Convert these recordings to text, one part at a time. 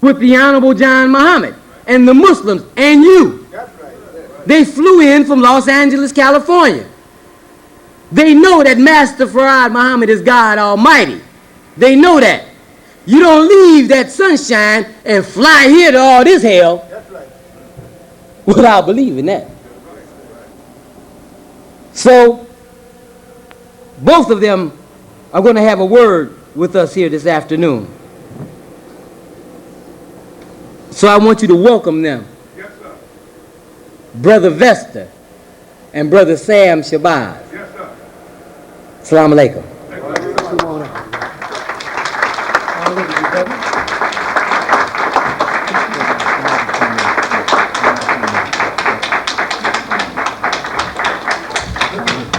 with the Honorable John Muhammad and the Muslims and you. They flew in from Los Angeles, California. They know that Master Farad Muhammad is God Almighty. They know that. You don't leave that sunshine and fly here to all this hell without believing that. So, both of them are going to have a word with us here this afternoon. So I want you to welcome them. Yes, sir. Brother Vesta and Brother Sam Shabazz. Yes, sir. Assalamu alaikum.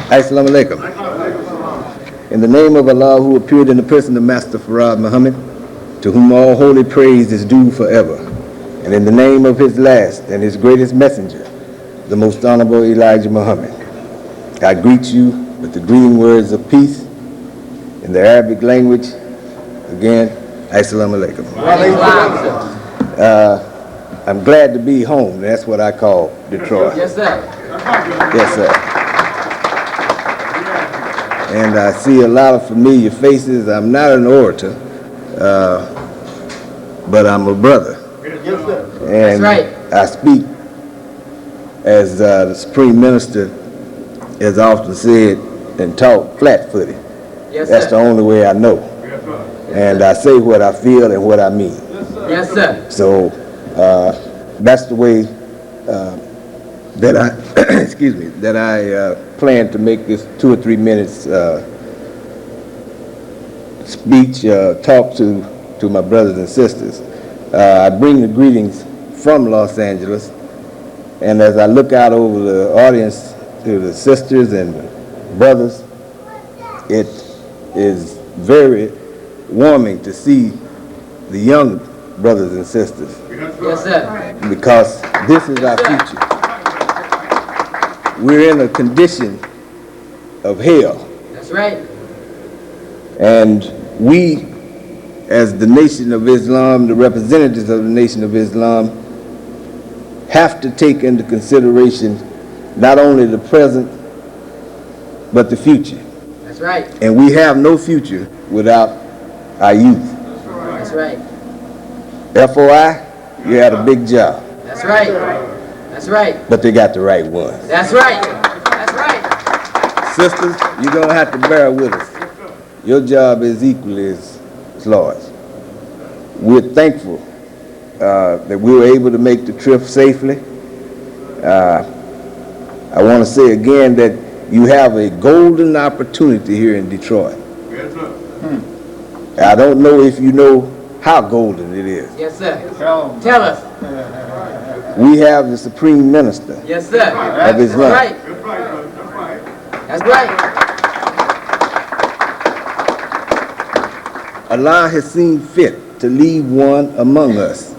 Assalamu alaikum. In the name of Allah, who appeared in the person of Master Farad Muhammad, to whom all holy praise is due forever, and in the name of his last and his greatest messenger, the most honorable Elijah Muhammad, I greet you with the greeting words of peace in the Arabic language. Again, Assalamu alaikum. I'm glad to be home. That's what I call Detroit. Yes, sir. Yes, sir. And I see a lot of familiar faces. I'm not an orator, but I'm a brother. Yes, sir. And That's right. I speak, as the Supreme Minister has often said, and taught flat-footed. Yes, That's the sir. only way I know. Yes, sir. And I say what I feel and what I mean. Yes, sir. So that's the way that I, excuse me, that I plan to make this 2 or 3 minutes speech, talk to my brothers and sisters. I bring the greetings from Los Angeles, and as I look out over the audience to the sisters and brothers, it is very warming to see the young brothers and sisters, Yes, sir. because this is our future. We're in a condition of hell, That's right. and we, as the Nation of Islam, the representatives of the Nation of Islam, have to take into consideration not only the present, but the future. That's right. And we have no future without our youth. That's right. FOI, you had a big job, That's right. That's right. but they got the right ones. That's right. That's right. Sisters, you're going to have to bear with us. Your job is equally as large. We're thankful that we were able to make the trip safely. I want to say again that you have a golden opportunity here in Detroit. Yes, sir. I don't know if you know how golden it is. Yes, sir. Tell us. We have the Supreme Minister Yes, sir. of Islam. That's right. That's right, sir. That's right. That's right. Allah has seen fit to leave one among us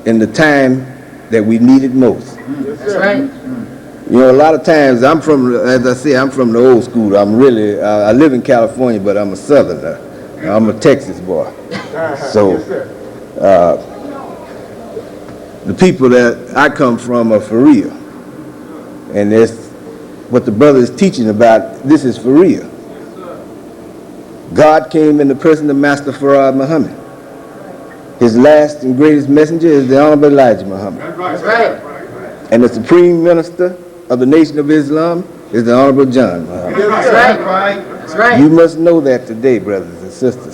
in the time that we need it most. That's right. You know, a lot of times as I say, I'm from the old school. I live in California, but I'm a Southerner. I'm a Texas boy. So the people that I come from are for real. And that's what the brother is teaching about. This is for real. God came in the person of Master Farad Muhammad. His last and greatest messenger is the Honorable Elijah Muhammad. That's right. And the Supreme Minister of the Nation of Islam is the Honorable John Muhammad. That's right. That's right. You must know that today, brothers and sisters,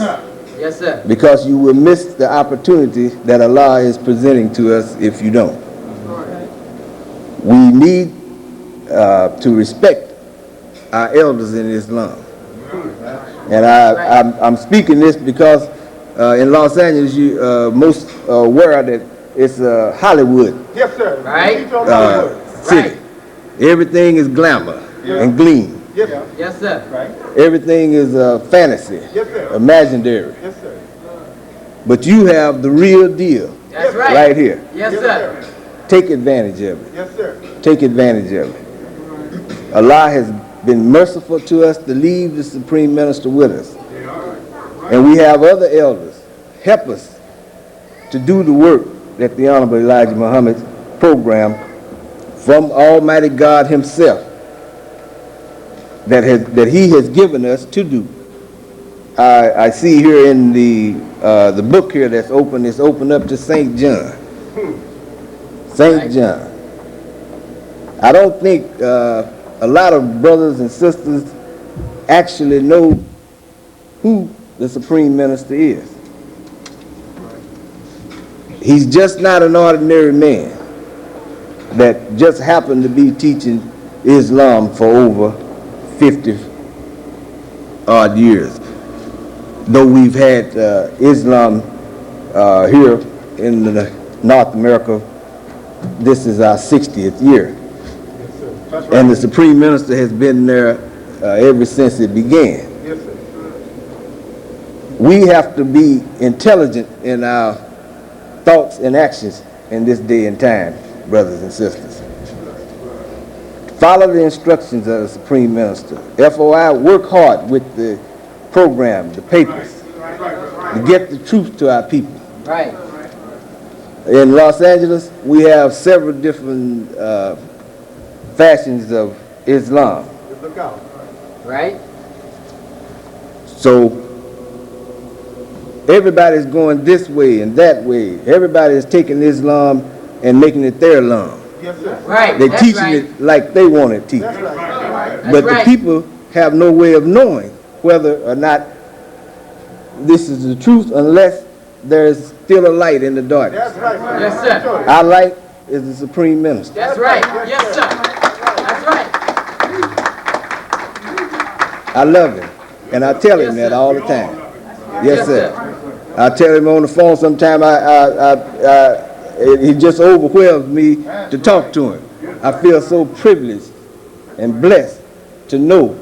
Yes, sir. because you will miss the opportunity that Allah is presenting to us if you don't. We need to respect our elders in Islam. And I'm speaking this because in Los Angeles, most are aware that it's Hollywood Yes, sir. Right. city. Everything is glamour and gleam. Yes, sir. Yes, sir. Right. Everything is fantasy, Yes, sir. imaginary. Yes, sir. But you have the real deal That's right. right here. Yes, sir. Take advantage of it. Yes, sir. Take advantage of it. Allah has been merciful to us to leave the Supreme Minister with us. And we have other elders. Help us to do the work that the Honorable Elijah Muhammad's program from Almighty God himself that he has given us to do. I see here in the book here that's open, it's open up to St. John. St. John. I don't think a lot of brothers and sisters actually know who the Supreme Minister is. He's just not an ordinary man that just happened to be teaching Islam for over 50 odd years. Though we've had Islam here in North America, this is our 60th year. And the Supreme Minister has been there ever since it began. We have to be intelligent in our thoughts and actions in this day and time, brothers and sisters. Follow the instructions of the Supreme Minister. FOI, work hard with the program, the papers, to get the truth to our people. Right. In Los Angeles, we have several different fashions of Islam. Right. So everybody's going this way and that way. Everybody is taking Islam and making it their Islam. Yes, sir. Right. They're That's teaching right. it like they want it teach. That's right. But right. the people have no way of knowing whether or not this is the truth unless there's still a light in the darkness. That's right. Yes, sir. Our light is the Supreme Minister. That's right. Yes, sir. That's right. I love him, and I tell him that all the time. Yes, sir. I tell him on the phone sometime. He just overwhelms me to talk to him. I feel so privileged and blessed to know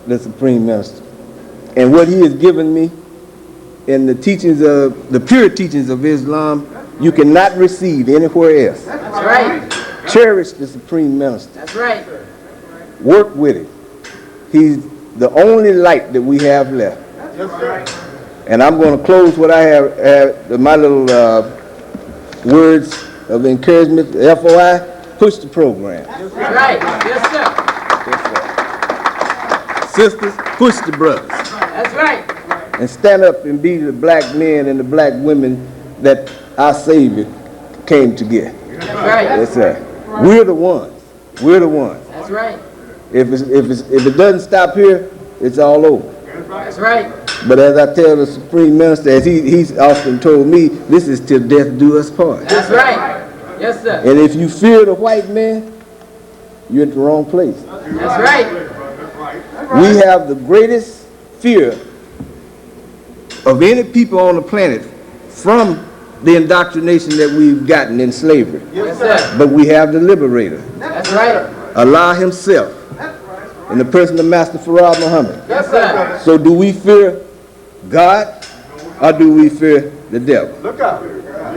the Supreme Minister and what he has given me in the teachings of the pure teachings of Islam. You cannot receive anywhere else. That's right. Cherish the Supreme Minister. That's right. Work with it. He's the only light that we have left. Yes, sir. And I'm going to close what I have my little words of encouragement. FOI, push the program. That's right. Yes, sir. Sisters, push the brothers. That's right. And stand up and be the black men and the black women that our Savior came to get. That's right. Yes, sir. We're the ones. We're the ones. That's right. If it doesn't stop here, it's all over. That's right. But as I tell the Supreme Minister, as he's often told me, this is till death do us part. That's right. Yes, sir. And if you fear the white man, you're at the wrong place. That's right. We have the greatest fear of any people on the planet from the indoctrination that we've gotten in slavery. Yes, sir. But we have the liberator, That's right. Allah himself, in the person of Master Farad Muhammad. Yes, sir. So do we fear God or do we fear the devil? Look out.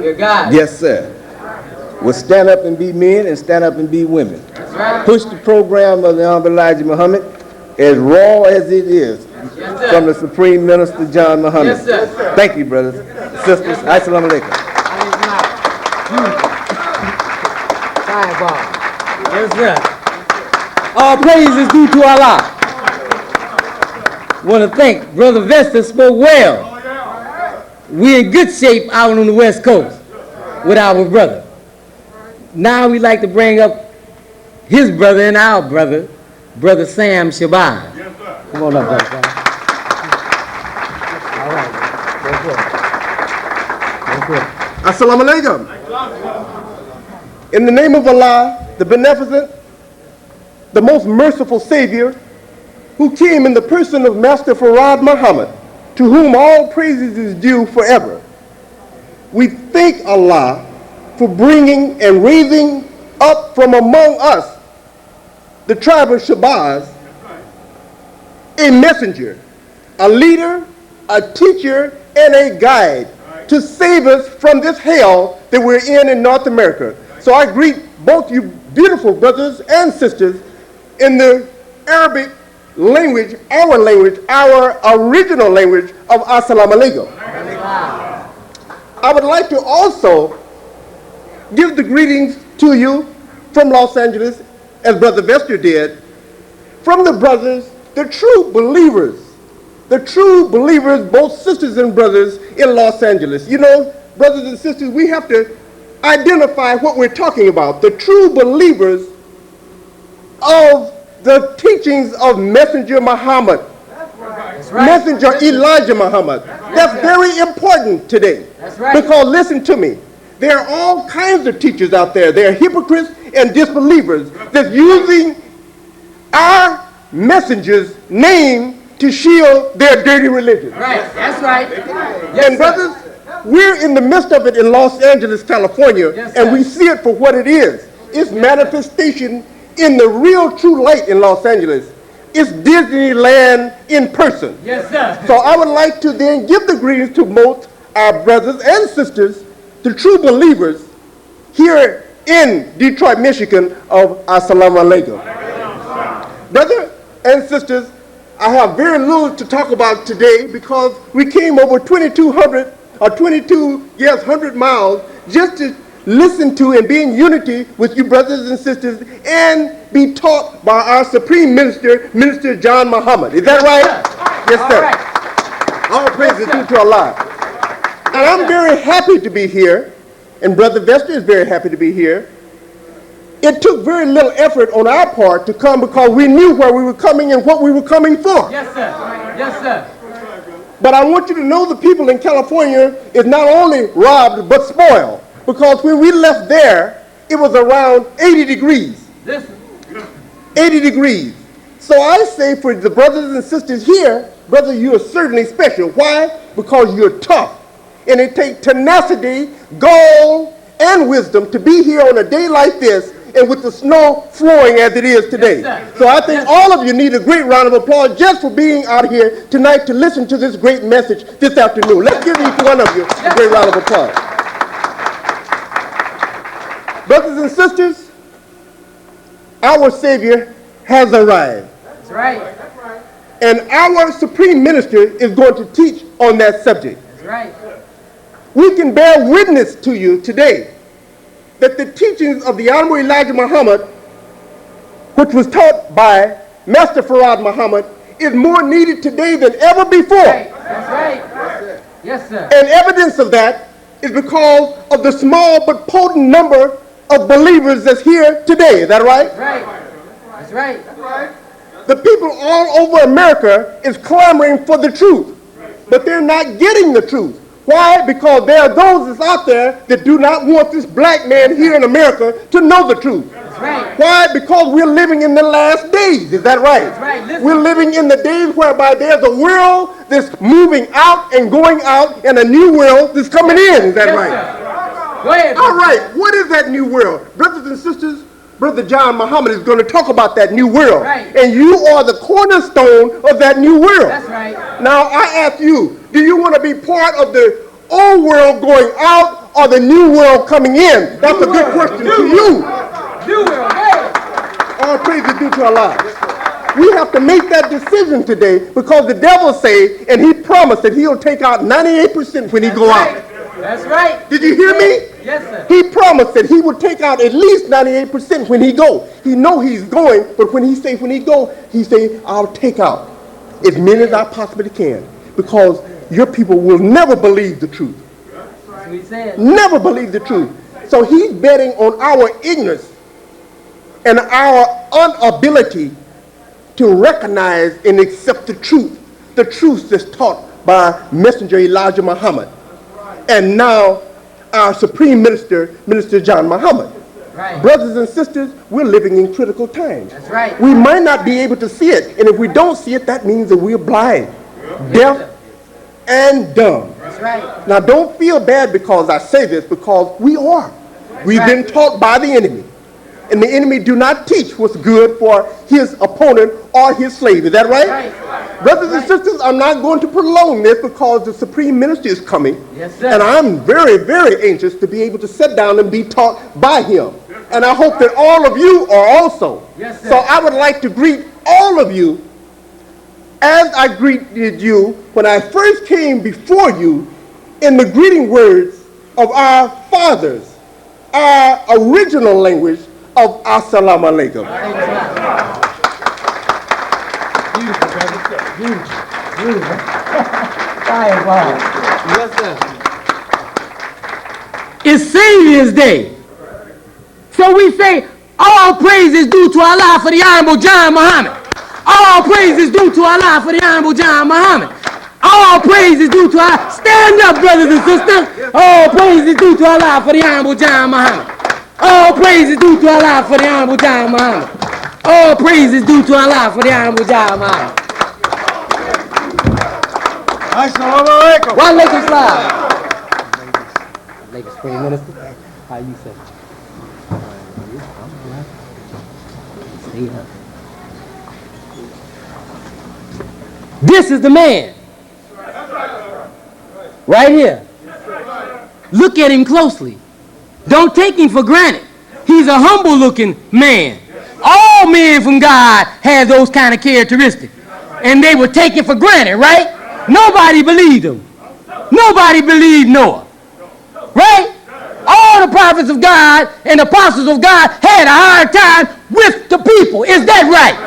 Your God. Yes, sir. Well, stand up and be men and stand up and be women. That's right. Push the program of the Honorable Elijah Muhammad as raw as it is Yes, sir. from the Supreme Minister John Muhammad. Yes, sir. Thank you, brothers. Sisters, assalamu alaikum. Fireball. Yes, sir. All praise is due to Allah. Want to thank Brother Vesta spoke well. We're in good shape out on the West Coast with our brother. Now we'd like to bring up his brother and our brother, Brother Sam Shabazz. Come on up, brother. All right. That's good. Assalamu alaikum. In the name of Allah, the beneficent, the most merciful Savior, who came in the person of Master Farad Muhammad, to whom all praises is due forever. We thank Allah for bringing and raising up from among us the tribe of Shabazz, a messenger, a leader, a teacher, and a guide to save us from this hell that we're in North America. So I greet both you beautiful brothers and sisters in the Arabic language, our original language of Assalamu alaikum. I would like to also give the greetings to you from Los Angeles, as Brother Vester did, from the brothers, the true believers, both sisters and brothers in Los Angeles. You know, brothers and sisters, we have to identify what we're talking about. The true believers of the teachings of Messenger Muhammad, Messenger Elijah Muhammad. That's very important today. Because listen to me, there are all kinds of teachers out there. There are hypocrites and disbelievers that's using our messenger's name to shield their dirty religion. Right, that's right. Yes, And brothers, we're in the midst of it in Los Angeles, California, Yes, and sir. we see it for what it is. It's manifestation in the real true light in Los Angeles. It's Disneyland in person. Yes, sir. So I would like to then give the greetings to most our brothers and sisters, the true believers here in Detroit, Michigan of Assalamu Alaikum. Brothers and sisters, I have very little to talk about today because we came over 100 miles just to listen to and be in unity with you brothers and sisters and be taught by our Supreme Minister, Minister John Muhammad. Is that right? Yes, sir. All praises due to Allah. And I'm very happy to be here, and Brother Vester is very happy to be here. It took very little effort on our part to come because we knew where we were coming and what we were coming for. Yes, sir. Yes, sir. But I want you to know the people in California is not only robbed but spoiled. Because when we left there, it was around 80 degrees. Listen. 80 degrees. So I say for the brothers and sisters here, brother, you are certainly special. Why? Because you're tough. And it takes tenacity, gall, and wisdom to be here on a day like this and with the snow flowing as it is today. Yes, So I think all of you need a great round of applause just for being out here tonight to listen to this great message this afternoon. Let's give each one of you a great round of applause. Brothers and sisters, our Savior has arrived. That's right. And our Supreme Minister is going to teach on that subject. That's right. We can bear witness to you today that the teachings of the Honorable Elijah Muhammad, which was taught by Master Farad Muhammad, is more needed today than ever before. That's right. Yes, sir. And evidence of that is because of the small but potent number of believers that's here today. Is that right? That's right. That's right. The people all over America is clamoring for the truth, but they're not getting the truth. Why? Because there are those that's out there that do not want this black man here in America to know the truth. That's right. Why? Because we're living in the last days. Is that right? That's right. Listen. We're living in the days whereby there's a world that's moving out and going out and a new world that's coming in. Is that Yes, right? sir. Go ahead. All right. What is that new world? Brothers and sisters, Brother John Muhammad is going to talk about that new world. Right. And you are the cornerstone of that new world. That's right. Now, I ask you, do you want to be part of the old world going out or the new world coming in? That's a good question to you. New world. Hey. All praise is due to Allah. We have to make that decision today because the devil say, and he promised that he'll take out 98% when he go out. That's right. Did you hear me? Yes, sir. He promised that he would take out at least 98% when he go. He know he's going, but when he say I'll take out as many as I possibly can because your people will never believe the truth. That's what he said. Never believe the truth. So he's betting on our ignorance and our inability to recognize and accept the truth that's taught by Messenger Elijah Muhammad. And now our Supreme Minister, Minister John Muhammad. Right. Brothers and sisters, we're living in critical times. That's right. We might not be able to see it, and if we don't see it, that means that we're blind, deaf, and dumb. That's right. Now, don't feel bad because I say this, because we are. We've been taught by the enemy. And the enemy do not teach what's good for his opponent or his slave. Is that right? Right. Brothers and sisters, I'm not going to prolong this because the Supreme Minister is coming. Yes, sir. And I'm very, very anxious to be able to sit down and be taught by him. And I hope that all of you are also. Yes, sir. So I would like to greet all of you as I greeted you when I first came before you in the greeting words of our fathers, our original language of Assalamu Alaikum. Beautiful, brother. Beautiful. Beautiful. Fireball. Yes, sir. It's Saviours Day. So we say, all praise is due to Allah for the Honorable John Muhammad. All praise is due to Allah for the Honorable John Muhammad. All praise is due to Allah. Stand up, brothers and sisters. All praise is due to Allah for the Honorable John Muhammad. All praise is due to Allah for the Honorable John Muhammad. All praise is due to Allah for the Honorable John Muhammad. Assalamu alaikum. Wa alaikum salam. Ladies, Prime Minister, how you say? Stay up. This is the man. Right here. Look at him closely. Don't take him for granted. He's a humble looking man. All men from God have those kind of characteristics. And they were taken for granted, right? Nobody believed him. Nobody believed Noah. Right? All the prophets of God and apostles of God had a hard time with the people. Is that right?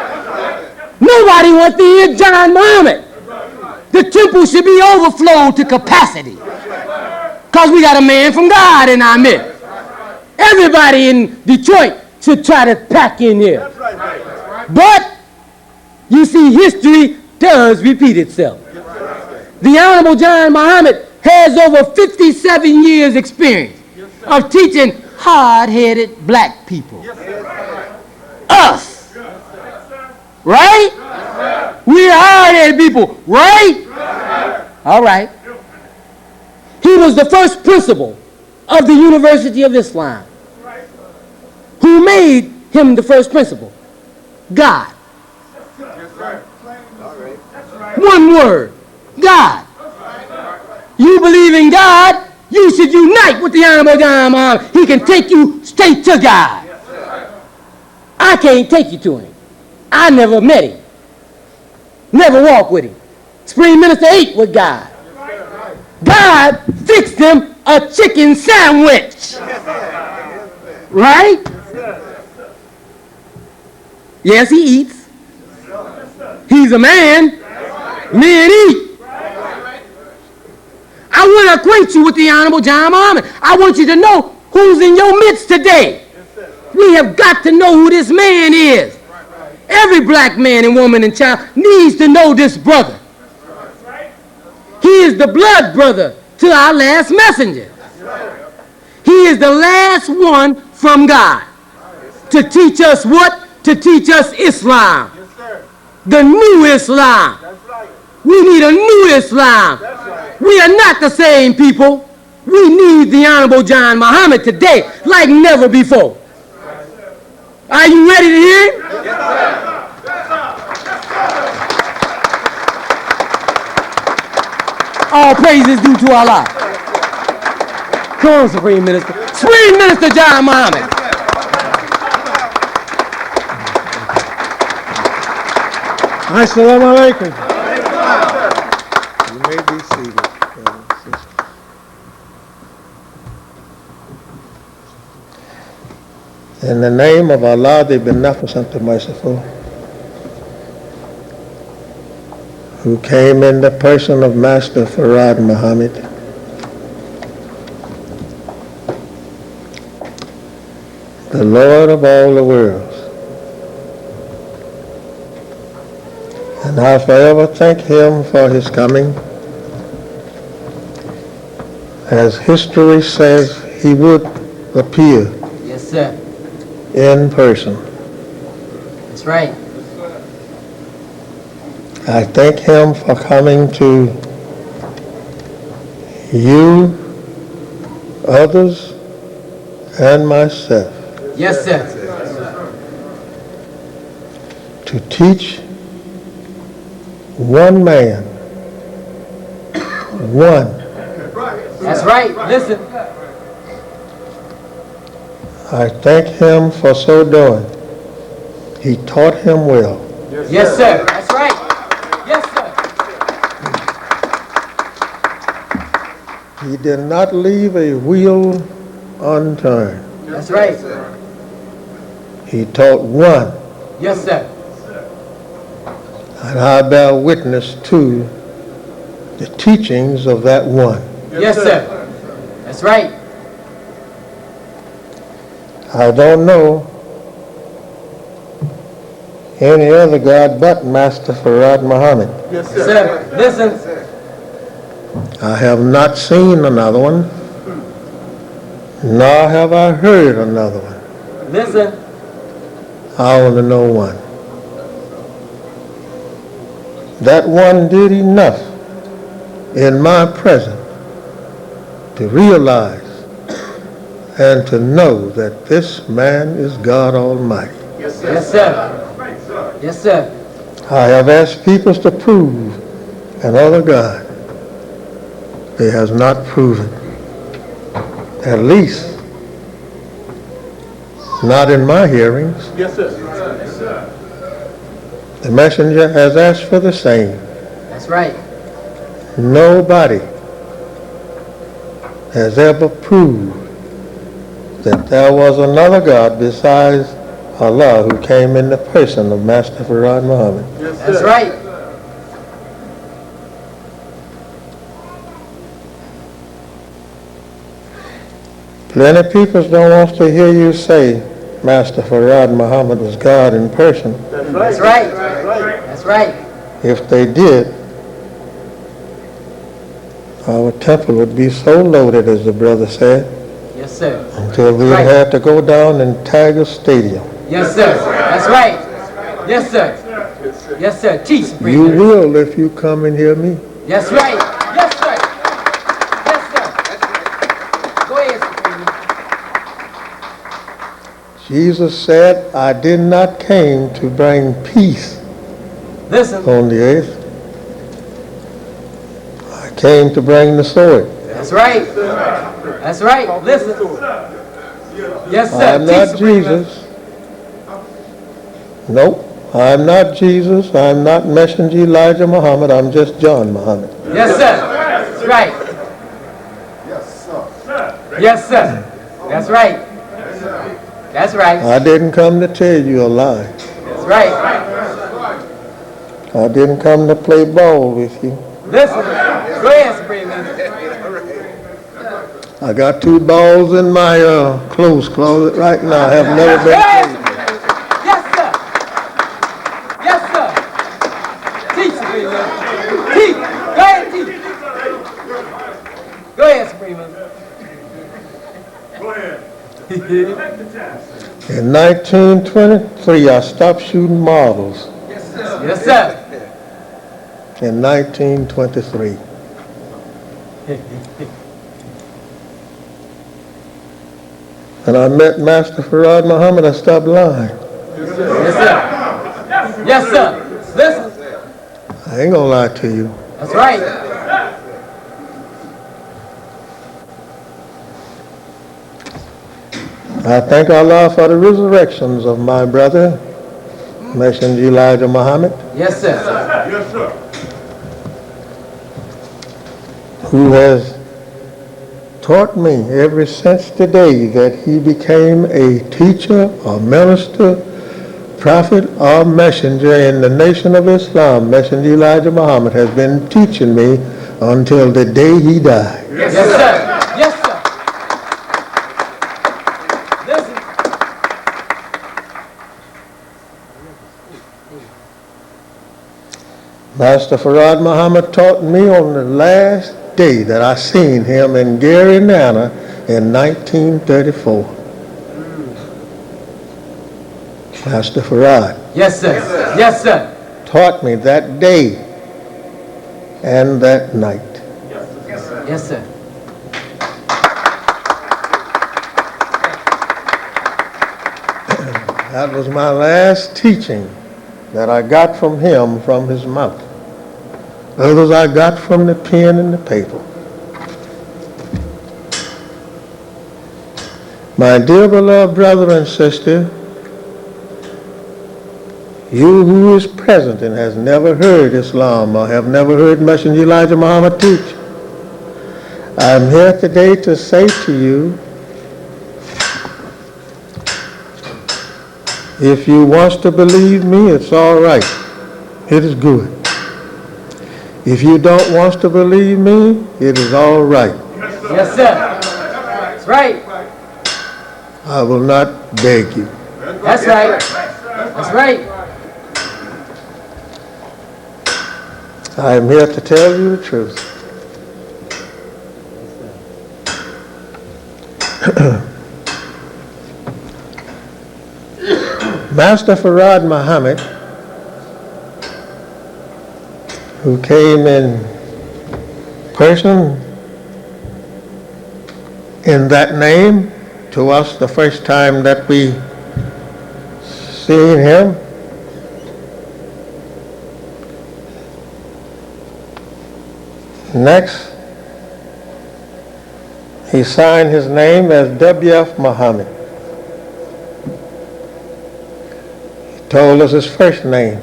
Nobody wants to hear John Muhammad. The temple should be overflowed to capacity. Because we got a man from God in our midst. Everybody in Detroit should try to pack in here. But, you see, history does repeat itself. The Honorable John Muhammad has over 57 years experience of teaching hard-headed black people. Us. Right? We're hard-headed people. Right? All right. He was the first principal of the University of Islam. Who made him the first principal? God. One word. God. You believe in God, you should unite with the Honorable John Muhammad. He can take you straight to God. I can't take you to him. I never met him. Never walked with him. Supreme Minister ate with God. God fixed him a chicken sandwich. Right? Yes, he eats. He's a man. Men eat. I want to acquaint you with the Honorable John Muhammad. I want you to know who's in your midst today. We have got to know who this man is. Every black man and woman and child needs to know this brother. He is the blood brother to our last messenger. He is the last one from God to teach us what? To teach us Islam. The new Islam. We need a new Islam. We are not the same people. We need the Honorable John Muhammad today like never before. Are you ready to hear him? All praise is due to Allah. Come on, Supreme Minister. Supreme Minister John Muhammad. Assalamu alaikum. You may be seated. In the name of Allah, the Beneficent, the Merciful, who came in the person of Master Farad Muhammad, the Lord of all the worlds. And I forever thank him for his coming. As history says, he would appear Yes, sir. in person. That's right. I thank him for coming to you, others, and myself Yes, sir. to teach one man, one. That's right. Listen. I thank him for so doing. He taught him well. Yes, sir. That's right. Yes, sir. He did not leave a wheel unturned. That's right. He taught one, Yes, sir. and I bear witness to the teachings of that one. Yes, sir. That's right. I don't know any other God but Master Farad Muhammad. Yes, Yes, sir. sir. Listen. I have not seen another one, nor have I heard another one. Listen. I only know one. That one did enough in my presence to realize and to know that this man is God Almighty. Yes, sir. Yes, sir. I have asked people to prove another God. He has not proven. At least not in my hearings. Yes, sir. The messenger has asked for the same. That's right. Nobody has ever proved that there was another God besides Allah who came in the person of Master Farad Muhammad. Yes, sir. That's right. Plenty of people don't want to hear you say Master Farad Muhammad was God in person. That's That's right. right. That's right. If they did, our temple would be so loaded, as the brother said, Yes, sir. until we'd Right. have to go down in Tiger Stadium. Yes, sir. That's right. Yes, sir. Yes, sir. Teach, You Supreme. will if you come and hear me. That's right. Yes, sir. Yes, sir. Go ahead, Supreme. Jesus said, I did not came to bring peace Listen. on the earth. I came to bring the sword. That's right. That's right. Listen. Yes, sir. I'm not Teach, Supreme. Jesus. Nope. I'm not Jesus. I'm not Messenger Elijah Muhammad. I'm just John Muhammad. Yes, sir. That's right. Yes, sir. That's right. That's right. I didn't come to tell you a lie. That's right. I didn't come to play ball with you. Listen. Go ahead, Supreme. I got 2 balls in my clothes closet right now. I have never Go been ahead, played. Supreme. Yes, sir. Yes, sir. Teach, Supreme. Teach. Go ahead, teach. Go ahead, Supreme. In 1923, I stopped shooting marbles. Yes, sir. In 1923. And I met Master Farad Muhammad. I stopped lying. Yes, sir. Yes, sir. Listen. I ain't gonna lie to you. That's right. I thank Allah for the resurrections of my brother, Messenger Elijah Muhammad, Yes, sir. who has taught me ever since the day that he became a teacher, a minister, prophet, or messenger in the nation of Islam. Messenger Elijah Muhammad has been teaching me until the day he died. Yes, sir. Yes, sir. Listen. Master Farad Muhammad taught me on the last day that I seen him in Gary, Nana in 1934. Master Farad Yes, sir. Yes, sir. taught me that day and that night. Yes, sir. That was my last teaching that I got from him from his mouth. Others I got from the pen and the paper. My dear beloved brother and sister, you who is present and has never heard Islam or have never heard Messenger Elijah Muhammad teach, I'm here today to say to you, if you want to believe me, it's all right. It is good. If you don't want to believe me, it is all right. Yes, sir. That's right. I will not beg you. That's right. That's right. I am here to tell you the truth. Master Farad Muhammad, who came in person in that name to us the first time that we seen him, next, he signed his name as W.F. Muhammad. He told us his first name,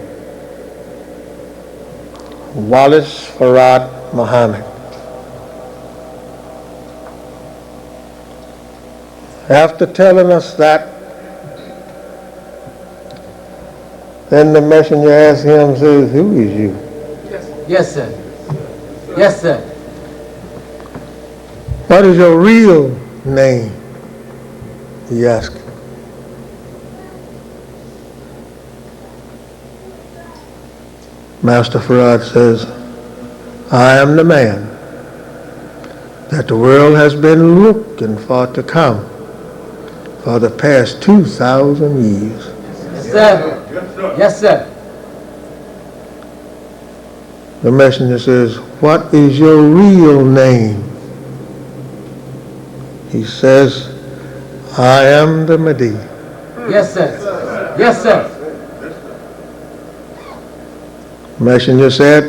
Wallace Farad Muhammad. After telling us that, then the messenger asked him, says, who is you? Yes, sir. Yes, sir. What is your real name? He asked. Master Farad says, I am the man that the world has been looking for to come for the past 2,000 years. Yes, sir. Yes, sir. The messenger says, what is your real name? He says, I am the Mahdi. Yes, sir. Yes, sir. Messenger said,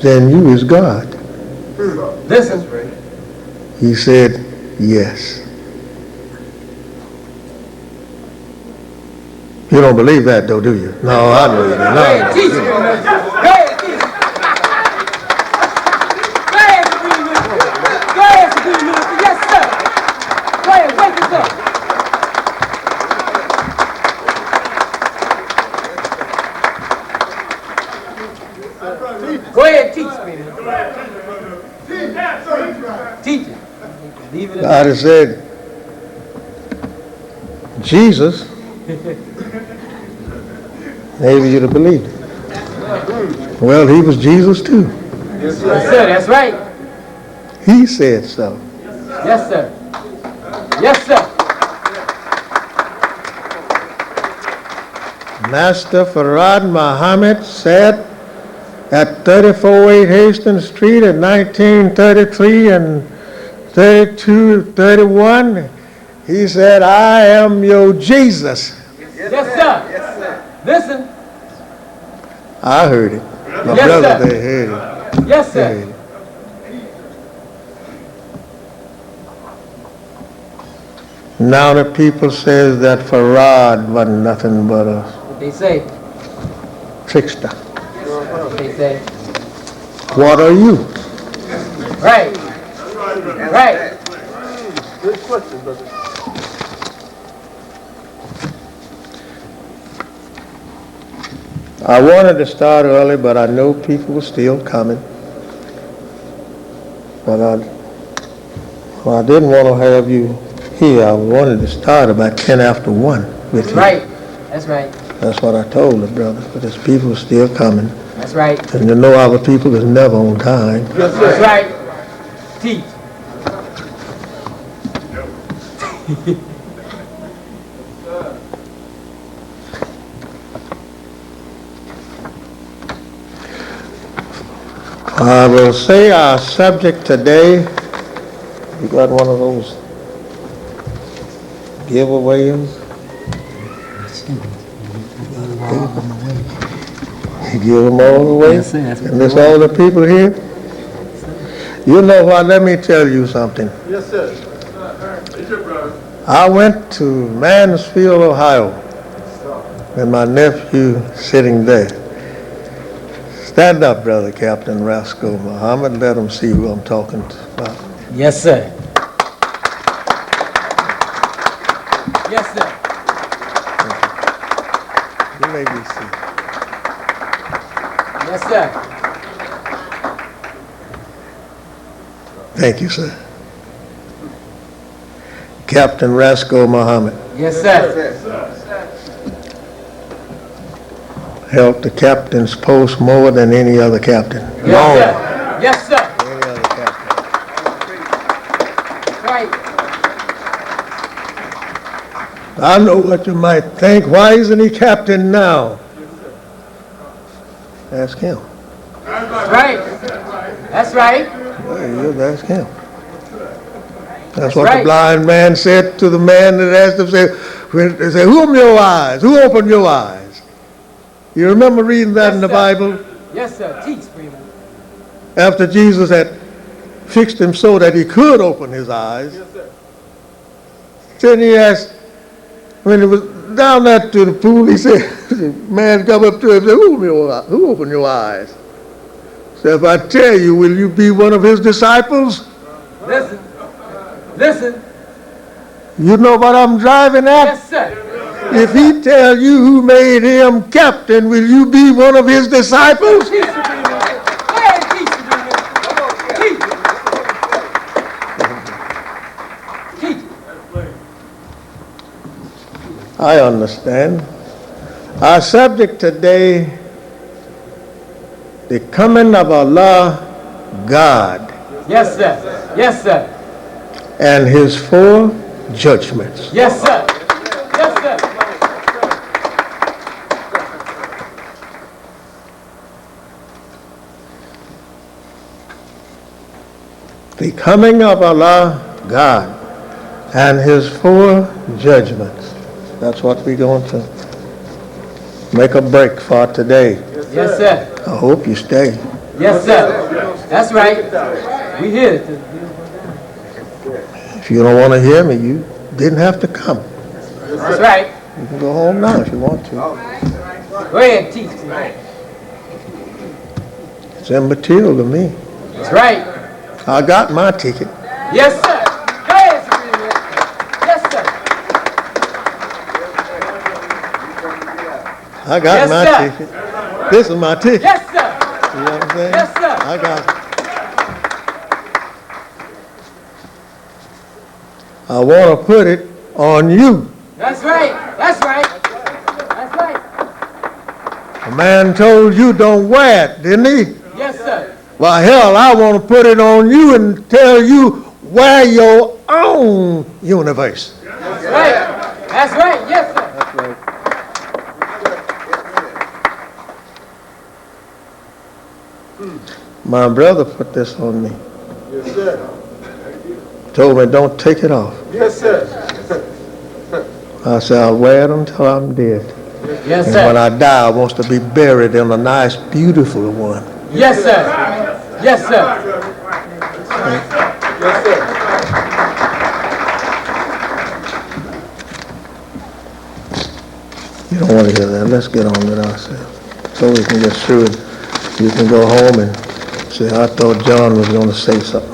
then you is God. Listen. He said, yes. You don't believe that though, do you? No, I know you do. Go ahead, teach me. Go ahead, teach me. Go ahead, Supreme Minister. Go ahead, Supreme Minister. Yes, sir. Go ahead, wake us up. Go ahead, teach me. Teach it. Leave it God has said, Jesus, maybe you'd have believed it. Well, he was Jesus too. Yes, sir. That's right. He said so. Yes, sir. Yes, sir. Master Farad Muhammad said at 34-8 Hastings Street in 1933 and 32, 31, he said, I am your Jesus. Yes, sir. Yes, sir. Listen. I heard it. My Yes, brother, sir. they heard it. Yes, They heard sir. it. Now the people says that Farad wasn't nothing but a What they say. trickster. What they say. What are you? Right. Right. Good question, brother. I wanted to start early, but I know people were still coming. But I didn't want to have you here. I wanted to start about 10 after 1 with you. Right. That's right. That's what I told the brothers, but there's people still coming. That's right. And you know our people is never on time. That's right. Teach. I will say our subject today, you got one of those giveaways? You give them all away? Yes, sir. That's what And this all the people here? You know what, let me tell you something. Yes, sir. It's your brother. I went to Mansfield, Ohio, and my nephew sitting there. Stand up, Brother Captain Rascal Muhammad. Let them see who I'm talking about. Yes, sir. Yes, sir. You may be seated. Yes, sir. Thank you, sir. Captain Rascal Muhammad Yes, sir. held the captain's post more than any other captain. Yes, sir. Yes, sir. Any other captain. Right. I know what you might think. Why isn't he captain now? Ask him. That's right. That's right. Well, you ask him. That's what right. the blind man said to the man that asked him, they say, who opened your eyes? Who opened your eyes? You remember reading that in the Bible? Yes, sir. Teach, Freeman. After Jesus had fixed him so that he could open his eyes. Yes, sir. Then he asked, when he was down there to the pool, he said, the man come up to him and said, who opened your eyes? He said, if I tell you, will you be one of his disciples? Listen. Listen. You know what I'm driving at? Yes, sir. If he tell you who made him captain, will you be one of his disciples? Teach, Freeman. Go ahead, teach, Freeman. Teach. I understand. Our subject today, the coming of Allah, God, Yes, sir. Yes, sir. and his four judgments. Yes, sir. Yes, sir. The coming of Allah, God, and his four judgments. That's what we're going to make a break for today. Yes, sir. I hope you stay. Yes, sir. That's right. We here. If you don't want to hear me, you didn't have to come. That's right. You can go home now if you want to. Go ahead, teach. It's immaterial to me. That's right. I got my ticket. Yes, sir. Go ahead, Freeman. Yes, sir. I got Yes, my sir. ticket. This is my ticket. Yes, sir. You know what I'm saying? Yes, sir. I got it. I want to put it on you. That's right. That's right. That's right. A man told you don't wear it, didn't he? Yes, sir. Well, hell, I want to put it on you and tell you wear your own universe. That's right. That's right. Yes, sir. That's right. My brother put this on me. Yes, sir. Told me don't take it off. Yes, sir. I said I'll wear it until I'm dead. Yes, And when sir. I die, I want to be buried in a nice, beautiful one. Yes, sir. Yes, sir. Yes, sir. You don't want to hear that. Let's get on with ourselves. So we can get through it. You can go home and say, I thought John was going to say something.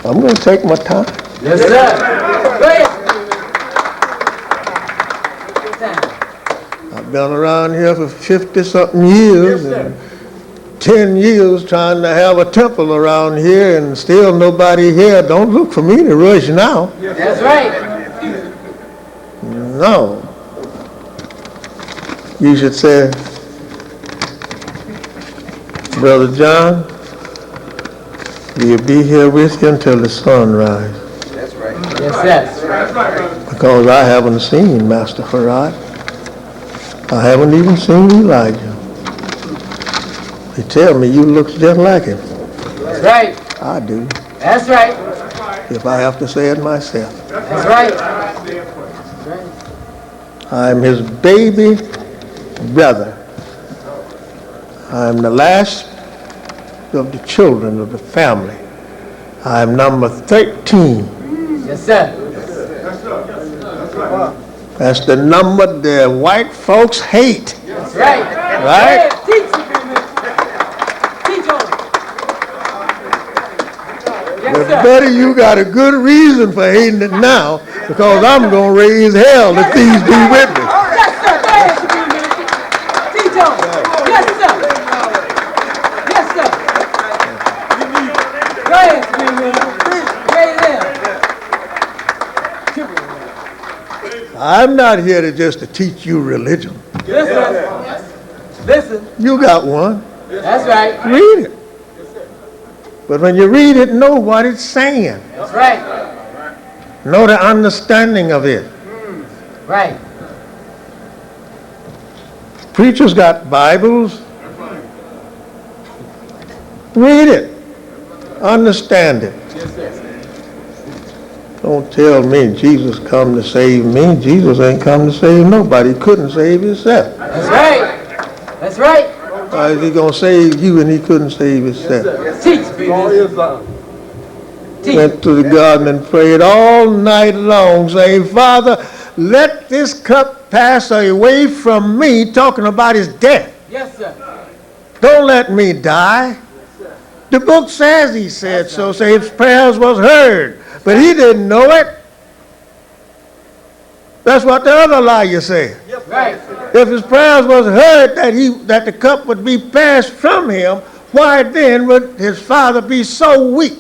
I'm going to take my time. Yes, sir. Go ahead. I've been around here for 50-something years and 10 years trying to have a temple around here and still nobody here. Don't look for me to rush now. That's right. No. You should say, Brother John, we'll be here with you until the sun rises. Yes, sir. Because I haven't seen Master Farad. I haven't even seen Elijah. They tell me you look just like him. That's right. I do, That's right. if I have to say it myself. That's right. I'm his baby brother. I'm the last of the children of the family. I'm number 13. Yes, sir. That's the number the white folks hate. That's right. Right? Teach me, minister. Teach on it. Yes, But sir. buddy, you got a good reason for hating it now, because I'm going to raise hell if these be with me. Yes, sir. Go ahead, Supreme Minister. Teach on it. Yes, sir. Yes, sir. Go ahead, Supreme Minister. Raise hell. I'm not here just to teach you religion. Listen. Listen. You got one. That's right. Read it. But when you read it, know what it's saying. That's right. Know the understanding of it. Right. Preachers got Bibles. Read it. Understand it. Don't tell me Jesus come to save me. Jesus ain't come to save nobody. He couldn't save himself. That's right. That's right. Why is he going to save you and he couldn't save himself? Teach, people. Went to the garden and prayed all night long, saying, Father, let this cup pass away from me, talking about his death. Yes, sir. Don't let me die. The book says he said so, say his prayers was heard, but he didn't know it. That's what the other liar said. Right. If his prayers was heard that the cup would be passed from him, why then would his father be so weak?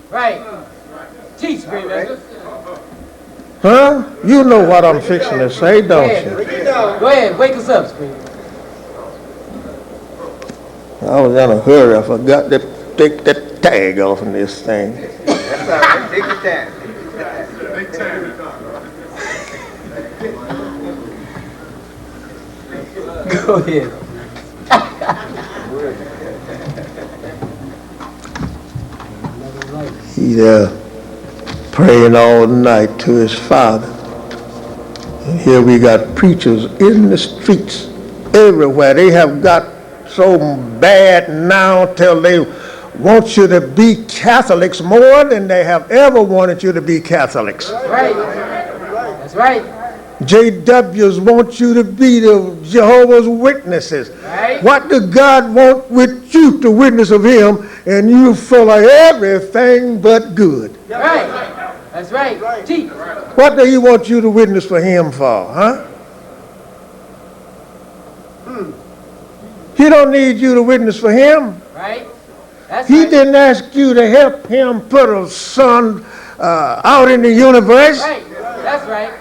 Right. Teach, Supreme Minister. Huh? You know what I'm fixing to say, don't you? Go ahead. Wake us up, Supreme. I was in a hurry. I forgot to take that tag off of this thing. That's all right. Take your time. Go ahead. He praying all night to his father. And here we got preachers in the streets everywhere. They have got so bad now till they want you to be Catholics more than they have ever wanted you to be Catholics. Right. That's right. JWs want you to be the Jehovah's Witnesses. Right. What does God want with you to witness of him, and you full of everything but good? Right. That's right. Teach. What do he want you to witness for him for, huh? He don't need you to witness for him. Right. That's He right. didn't ask you to help him put a son out in the universe, Right. That's right.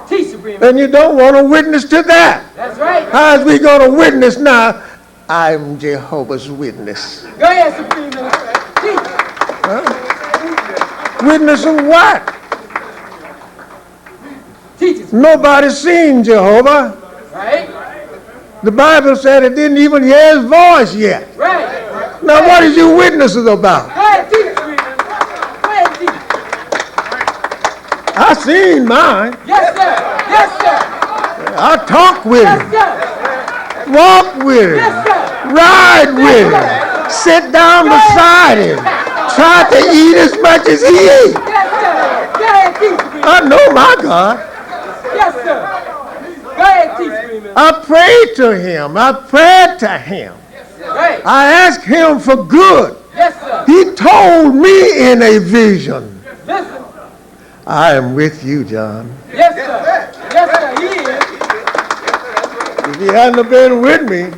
Teach, Supreme. and you don't want to witness to that. That's right. How's we going to witness now? I'm Jehovah's Witness. Go ahead, Supreme Minister. Teach. Witness of what? Teach us. Nobody seen Jehovah. Right. The Bible said it didn't even hear his voice yet. Right. Now what is you witnesses about? Go ahead, teach, Supreme Minister. Go ahead, teach. I seen mine. Yes, sir. Yes, sir. I talk with Yes, him, sir. walk with him, Yes, sir. ride with him, sit down beside him, try to eat as much as he ate. Yes, sir. Go ahead, teach, Supreme. I know my God. Yes, sir. Go ahead, teach, Supreme Minister. I prayed to him. I prayed to him. Right. I asked him for good. Yes, sir. He told me in a vision, Listen. I am with you, John. Yes, sir. Yes, sir. He is. If he hadn't been with me,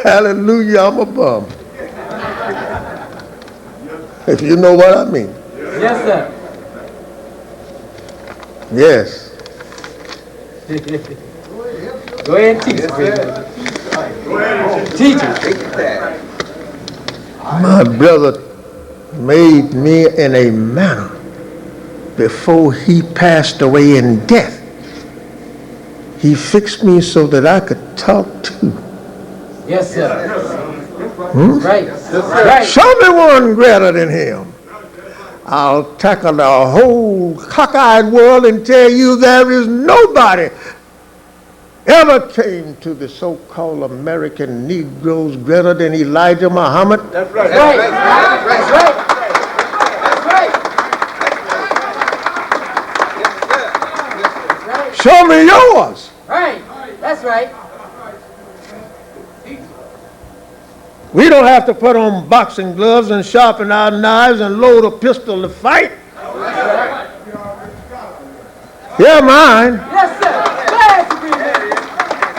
hallelujah, I'm a bum. If you know what I mean. Yes, sir. Yes. Go ahead and teach, Supreme Minister. Teach us. Take your time. My brother made me in a manner before he passed away in death. He fixed me so that I could talk too. Yes, sir. That's right. That's right. Show me one greater than him. I'll tackle the whole cockeyed world and tell you there is nobody ever came to the so-called American Negroes greater than Elijah Muhammad. That's right. That's right. That's right. That's right. Show me yours. Right. That's right. We don't have to put on boxing gloves and sharpen our knives and load a pistol to fight. Yeah, mine. Yes, sir. Glad to be here.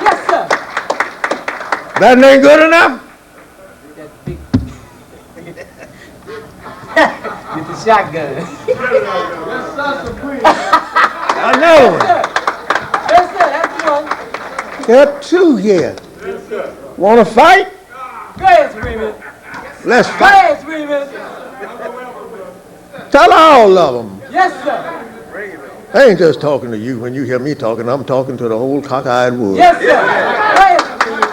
Yes, sir. That ain't good enough? Get the shotgun. I know. Yes, sir. That's the one. Got two here. Want to fight? Go ahead, Freeman. Let's Go fight. ahead, Freeman. Tell all of them. Yes, sir. I ain't just talking to you. When you hear me talking, I'm talking to the whole cockeyed world. Yes, sir. Go ahead, Freeman.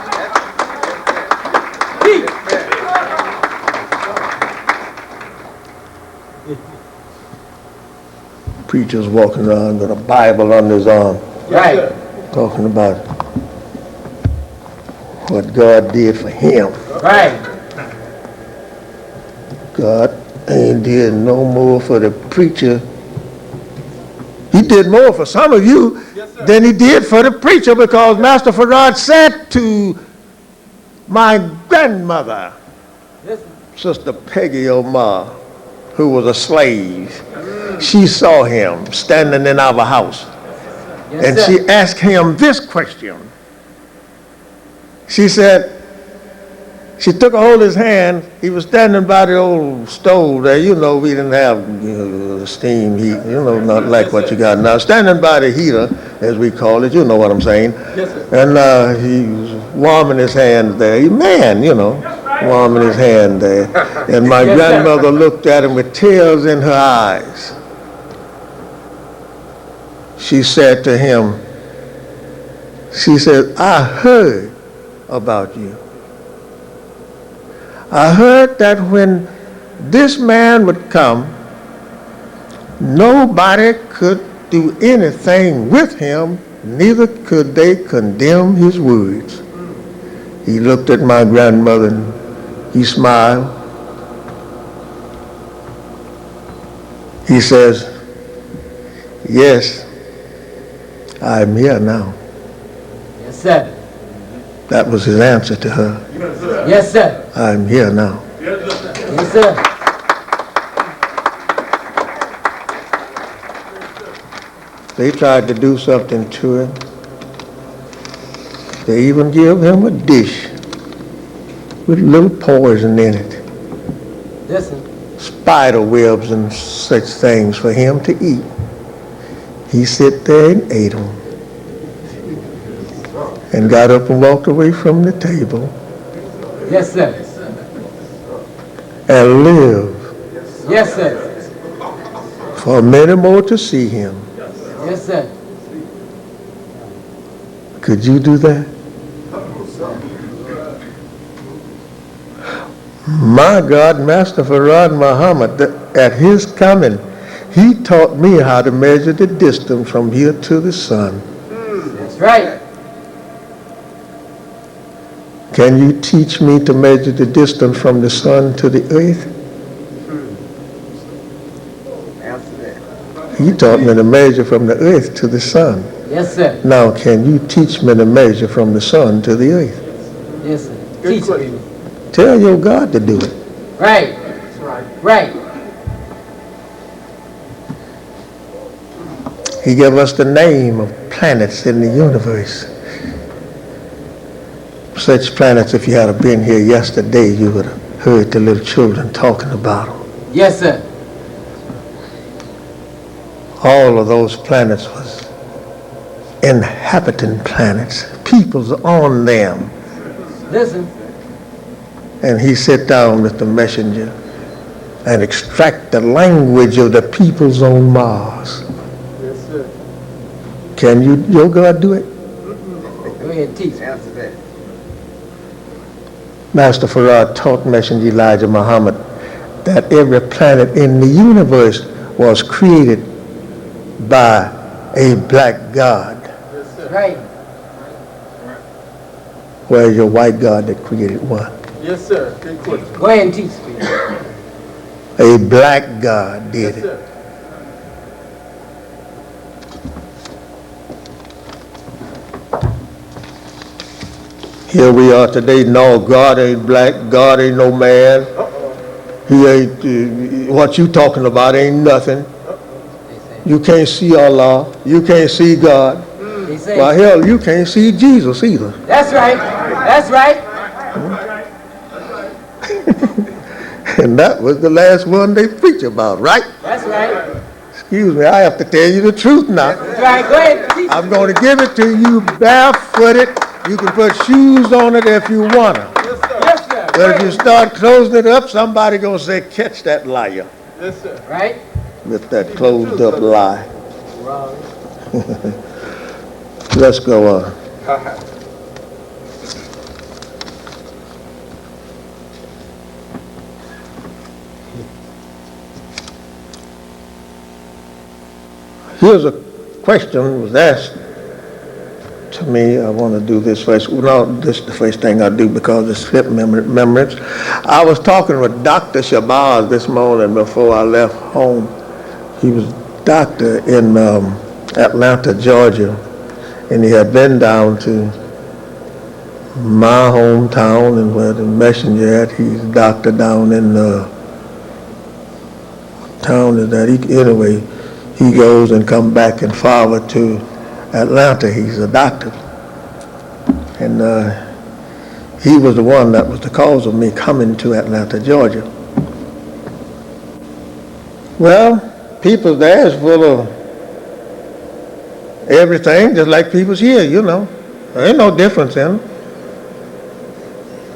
Preachers walking around with a Bible under his arm, Right. talking about what God did for him. Right. God ain't did no more for the preacher. He did more for some of you than he did for the preacher, because Master Farad said to my grandmother, Sister Peggy Omar, who was a slave, she saw him standing in our house, and she asked him this question. She said, she took a hold of his hand. He was standing by the old stove there. You know, we didn't have steam heat, not like what you got now. Standing by the heater, as we call it, you know what I'm saying. Yes, sir. And he was warming his hand there. Warming his hand there. And my grandmother looked at him with tears in her eyes. She said to him, she said, I heard about you. I heard that when this man would come, nobody could do anything with him, neither could they condemn his words. He looked at my grandmother and he smiled. He says, yes, I'm here now. Yes, sir. That was his answer to her. Yes, sir. I'm here now. Yes, sir. They tried to do something to him. They even give him a dish with a little poison in it. Listen. Spider webs and such things for him to eat. He sat there and ate them. And got up and walked away from the table. Yes, sir. And lived Yes, sir. for many more to see him. Yes, sir. Could you do that? My God, Master Farad Muhammad, at his coming, he taught me how to measure the distance from here to the sun. That's right. Can you teach me to measure the distance from the sun to the earth? He taught me to measure from the earth to the sun. Yes, sir. Now, can you teach me to measure from the sun to the earth? Yes, sir. Teach me. Tell your God to do it. Right. Right. He gave us the name of planets in the universe. Such planets, if you had been here yesterday, you would have heard the little children talking about them. Yes, sir. All of those planets was inhabiting planets. Peoples on them. Listen. And he sat down with the messenger and extract the language of the peoples on Mars. Yes, sir. Can your God do it? Go ahead and teach. Answer that. Master Farad taught Messenger Elijah Muhammad that every planet in the universe was created by a black God. Right. Where's your white God that created one? Yes, sir. Good question. Go ahead and teach me. A black God did Yes, it. sir. Here we are today. No, God ain't black. God ain't no man. He ain't, what you talking about ain't nothing. You can't see Allah. You can't see God. Well, hell, you can't see Jesus either. That's right. That's right. And that was the last one they preach about, right? That's right. Excuse me, I have to tell you the truth now. That's right. Go ahead. Teach. I'm going to give it to you barefooted. You can put shoes on it if you want to. Yes, sir. But if you start closing it up, somebody going to say, catch that liar. Yes, sir. Right? With that closed up lie. Let's go on. Here's a question was asked to me. I want to do this first. No, this is the first thing I do because it's slip memories. I was talking with Dr. Shabazz this morning before I left home. He was doctor in Atlanta, Georgia, and he had been down to my hometown and where the messenger at. He's a doctor down in town is that. Anyway, he goes and come back and forward to Atlanta. He's a doctor. And he was the one that was the cause of me coming to Atlanta, Georgia. Well, people there is full of everything, just like people's here, you know. There ain't no difference in them.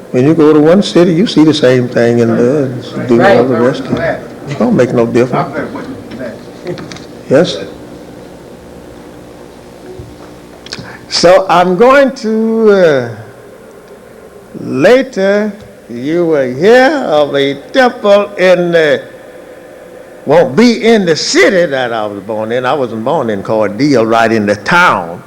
When you go to one city, you see the same thing in there and do all the rest of it. It don't make no difference. Yes. So I'm going to later you will hear of a temple won't be in the city that I was born in. I wasn't born in Cordele, right in the town.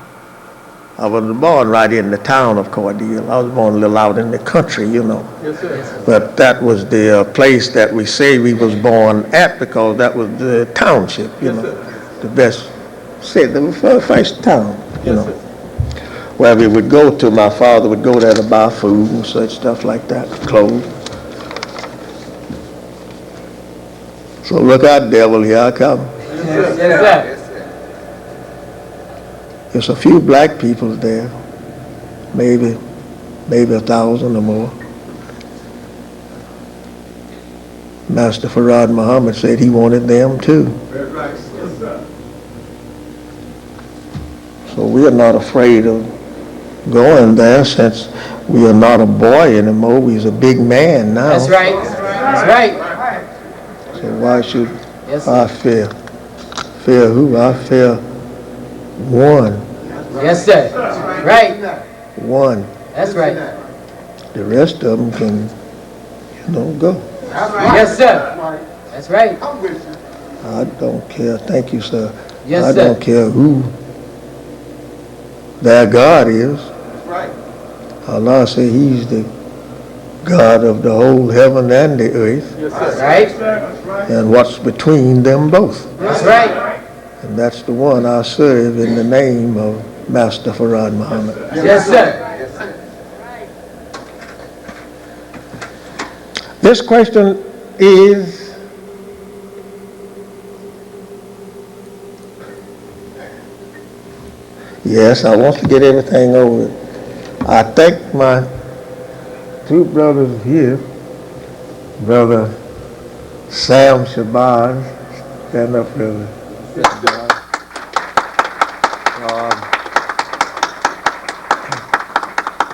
I wasn't born right in the town of Cordele. I was born a little out in the country, you know. Yes, sir. But that was the place that we say we was born at because that was the township, you know. The best city, the first town, you know. Where we would go to, my father would go there to buy food and such stuff like that, clothes. So look out, devil, here I come. Yes, sir. There's a few black people there, maybe 1,000 or more. Master Farad Muhammad said he wanted them too. So we are not afraid of going there since we are not a boy anymore. We're a big man now. That's right. That's right. So why should I fear? Fear who? I fear one. Yes, sir. Right. One. That's right. The rest of them can, go. Yes, sir. That's right. I don't care. Thank you, sir. Yes, I sir. don't care who their God is. Allah said he's the God of the whole heaven and the earth. Right. And what's between them both. That's right. And that's the one I serve in the name of Master Farad Muhammad. Yes, sir. This question is, yes, I want to get everything over. I thank my two brothers here, Brother Sam Shabazz, stand up, brother.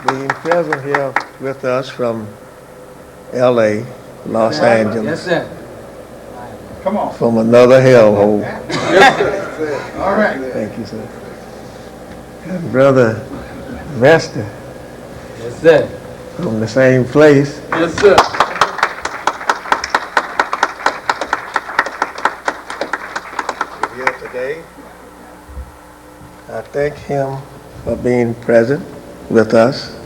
Being present here with us from L.A., Los Angeles. Yes, sir. From another hellhole. All right. Thank you, sir. And Brother Vesta Yes, sir. from the same place. Yes, sir. Here today. I thank him for being present with us.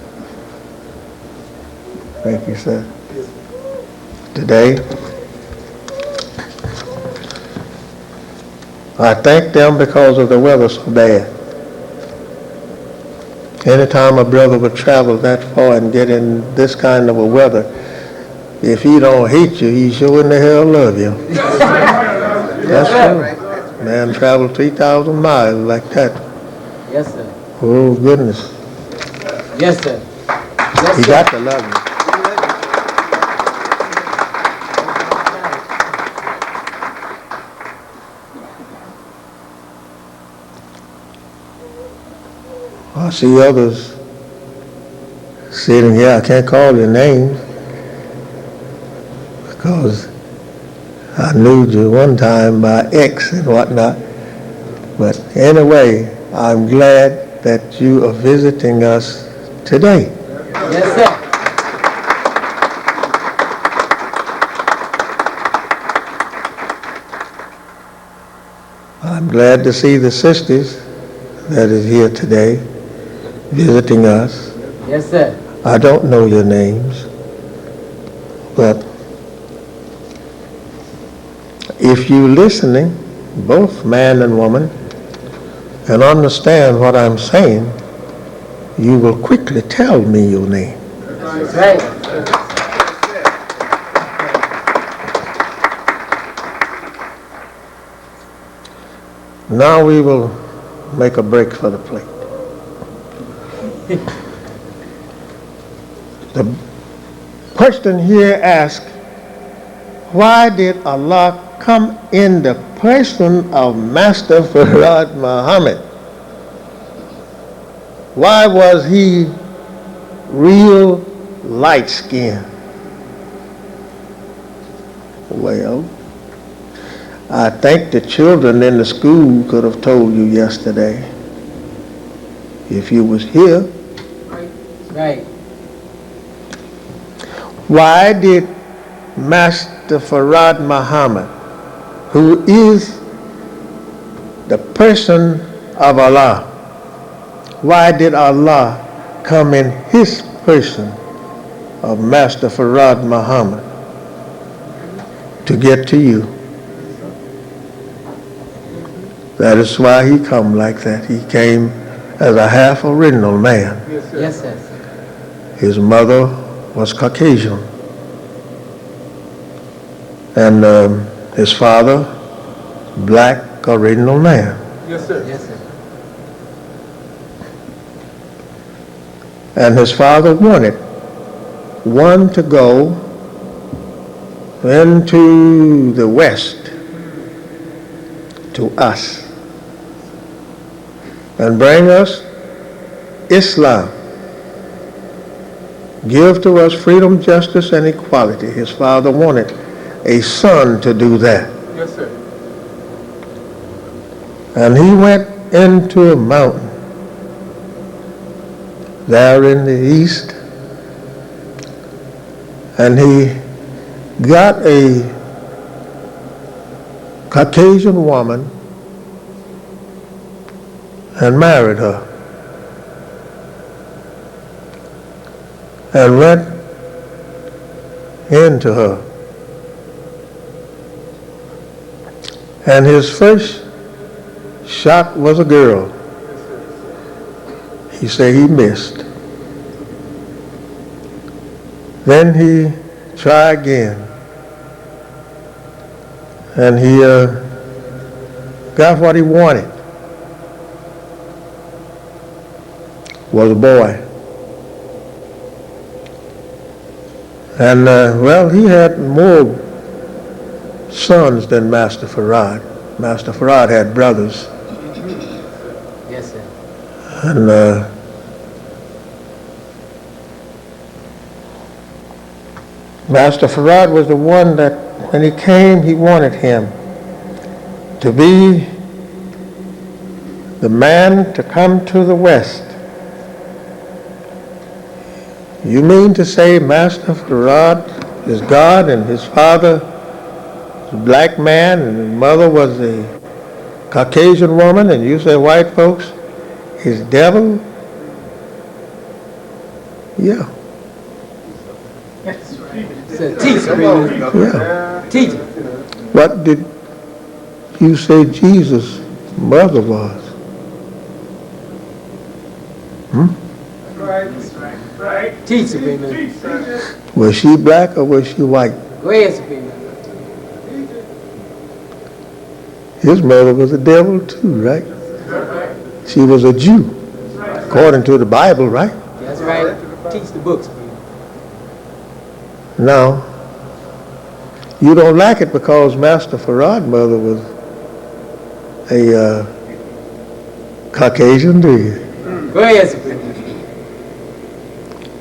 Thank you, sir. Today. I thank them because of the weather so bad. Anytime a brother would travel that far and get in this kind of a weather, if he don't hate you, he sure in the hell love you. That's true. Man traveled 3,000 miles like that. Yes, sir. Oh, goodness. Yes, sir. Yes, He sir. got to love you. I see others sitting here. I can't call your names because I knew you one time by X and whatnot. But anyway, I'm glad that you are visiting us today. Yes, sir. I'm glad to see the sisters that is here today visiting us. Yes, sir. I don't know your names, but if you listening, both man and woman, and understand what I'm saying, you will quickly tell me your name. That's right. Now we will make a break for the plate. The question here asks, why did Allah come in the person of Master Farad Muhammad? Why was he real light-skinned? Well, I think the children in the school could have told you yesterday if you was here. Right. Why did Master Farad Muhammad, who is the person of Allah, why did Allah come in his person of Master Farad Muhammad to get to you? That is why he come like that. He came as a half original man. Yes, sir. His mother was Caucasian. And his father, black original man. Yes, sir. And his father wanted one to go into the West to us and bring us Islam. Give to us freedom, justice, and equality. His father wanted a son to do that. Yes, sir. And he went into a mountain there in the east, and he got a Caucasian woman and married her and went into her. And his first shot was a girl. He said he missed. Then he tried again. And he got what he wanted. Was a boy. And well, he had more sons than Master Farad. Master Farad had brothers. Yes, sir. And Master Farad was the one that when he came, he wanted him to be the man to come to the West. You mean to say Master Farad is God and his father was a black man and his mother was a Caucasian woman, and you say white folks is devil? Yeah. Sir, teacher. Yeah. Teacher. What did you say Jesus' mother was? Teach, Supreme Minister. Was she black or was she white? Go ahead, Supreme Minister. His mother was a devil too, right? She was a Jew, according to the Bible, right? That's right. Teach the books, Supreme. Now, you don't like it because Master Farad's mother was a Caucasian, do you? Go ahead, Supreme Minister.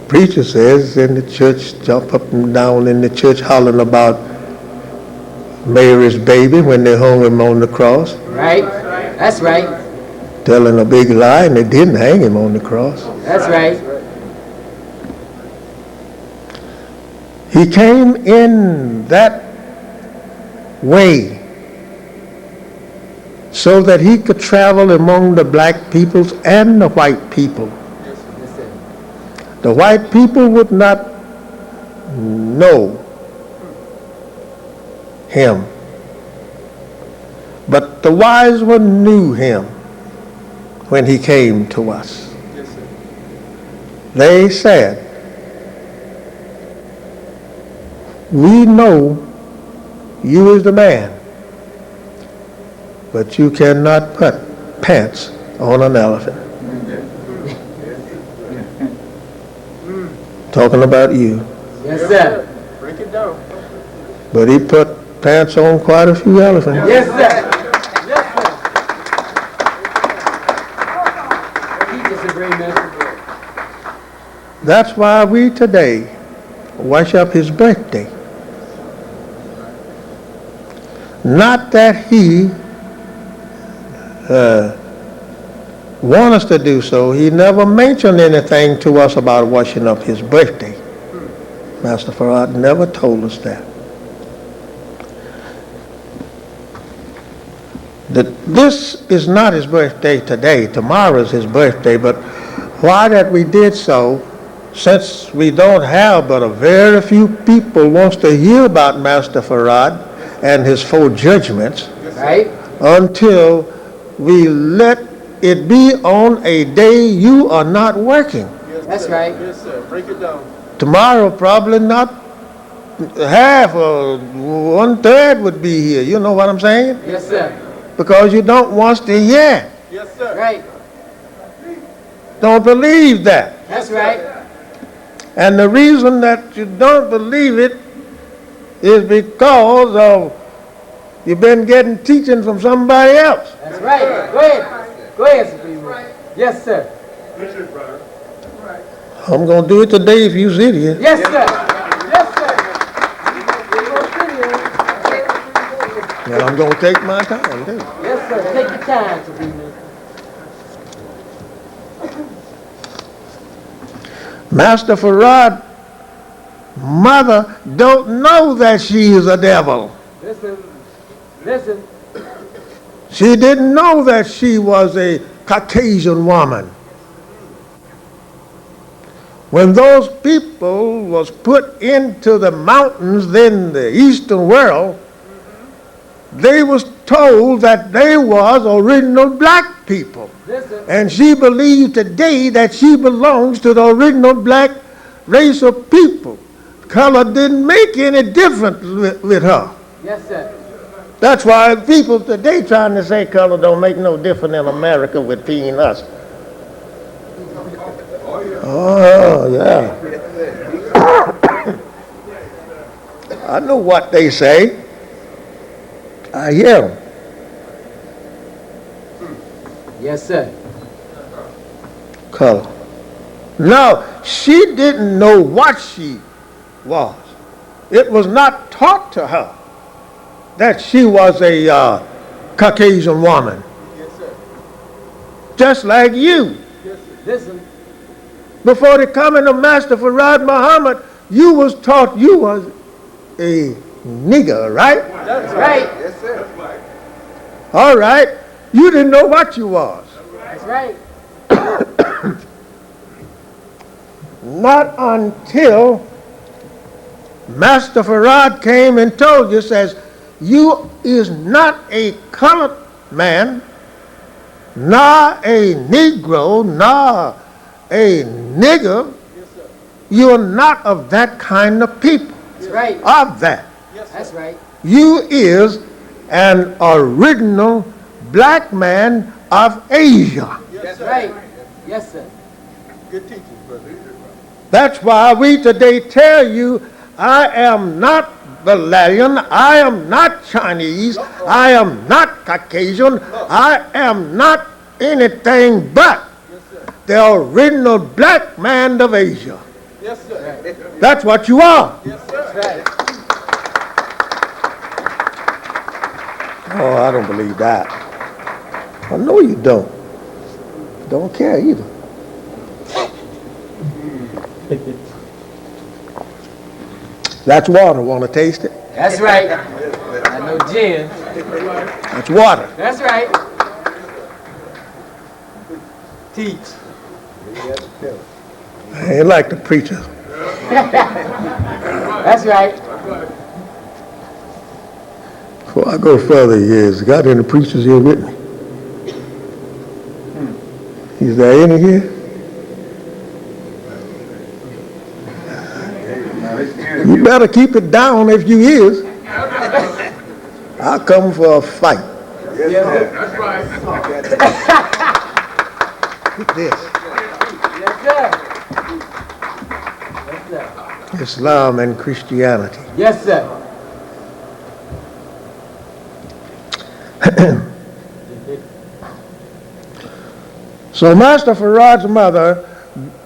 Preacher says in the church, jump up and down in the church hollering about Mary's baby when they hung him on the cross. Right. That's right. Telling a big lie, and they didn't hang him on the cross. That's right. He came in that way so that he could travel among the black peoples and the white people. The white people would not know him, but the wise one knew him when he came to us. They said, "We know you is the man, but you cannot put pants on an elephant." Talking about you. Yes, sir. But he put pants on quite a few elephants. Yes, sir. Yes, sir. Teach us, Supreme Minister. That's why we today worship his birthday. Not that he want us to do so. He never mentioned anything to us about washing up his birthday. Master Farad never told us that. This is not his birthday today. Tomorrow is his birthday, but why that we did so, since we don't have but a very few people wants to hear about Master Farad and his four judgments, Right. until we let it be on a day you are not working. That's right. Tomorrow probably not half or 1/3 would be here. You know what I'm saying? Yes, sir. Because you don't want to hear. Right. Don't believe that. That's right. And the reason that you don't believe it is because of you've been getting teaching from somebody else. That's right. Go ahead. Go ahead, Supreme Minister. Yes, sir. I'm going to do it today if you sit here. Yes, sir. Yes, sir. We're gonna sit here. And I'm going to take my time too. Yes, sir. Take your time, Supreme Minister. Master Farad, mother don't know that she is a devil. Listen. Listen. She didn't know that she was a Caucasian woman. When those people was put into the mountains in the eastern world, they was told that they was original black people. Listen. And she believed today that she belongs to the original black race of people. Color didn't make any difference with her. Yes, sir. That's why people today trying to say color don't make no difference in America between us. Oh, yeah. I know what they say. I hear them. Yes, sir. Color. No, she didn't know what she was. It was not taught to her that she was a Caucasian woman. Yes, sir. Just like you. Listen. Before the coming of Master Farad Muhammad, you was taught you was a nigger, right? That's right. Yes, sir. All right. You didn't know what you was. That's right. Not until Master Farad came and told you, says, you is not a colored man, nor a Negro, nor a nigger, you're not of that kind of people. That's right. Of that. That's right. You is an original black man of Asia. That's right. Yes, sir. Good teaching, brother. That's why we today tell you, I am not Valerian, I am not Chinese, I am not Caucasian, I am not anything but the original black man of Asia. Yes, sir. That's what you are. Yes, sir. That's right. Oh, I don't believe that. I know you don't. Don't care either. That's water. Want to taste it? That's right. I know gin. That's water. That's right. Teach. I ain't like the preacher. That's right. Before I go further, got any preachers here with me? Is there any here? You better keep it down if you is. I'll come for a fight. That's right. With this. Yes, sir. Yes, sir. Islam and Christianity. Yes, sir. So Master Farad's mother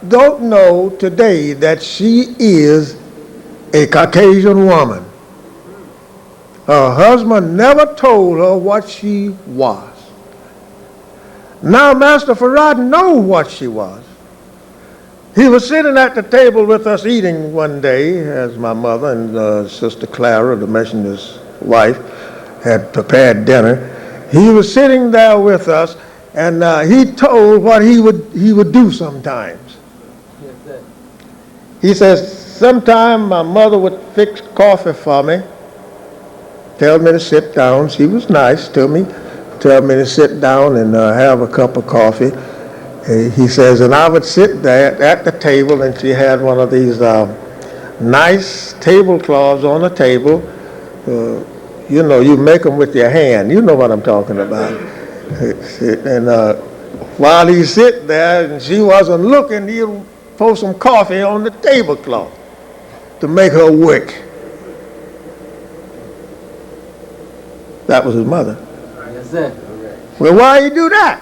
don't know today that she is a Caucasian woman. Her husband never told her what she was. Now Master Farad knows what she was. He was sitting at the table with us eating one day, as my mother and Sister Clara, the missionary's wife, had prepared dinner. He was sitting there with us, and he told what he would do sometimes. Yes, sir. He says, sometime my mother would fix coffee for me, tell me to sit down. She was nice to me, tell me to sit down and have a cup of coffee. He says, and I would sit there at the table, and she had one of these nice tablecloths on the table. You know, you make them with your hand. You know what I'm talking about. And while he sit there, and she wasn't looking, he'd pour some coffee on the tablecloth to make her work. That was his mother. Yes, sir. Well, why you do that?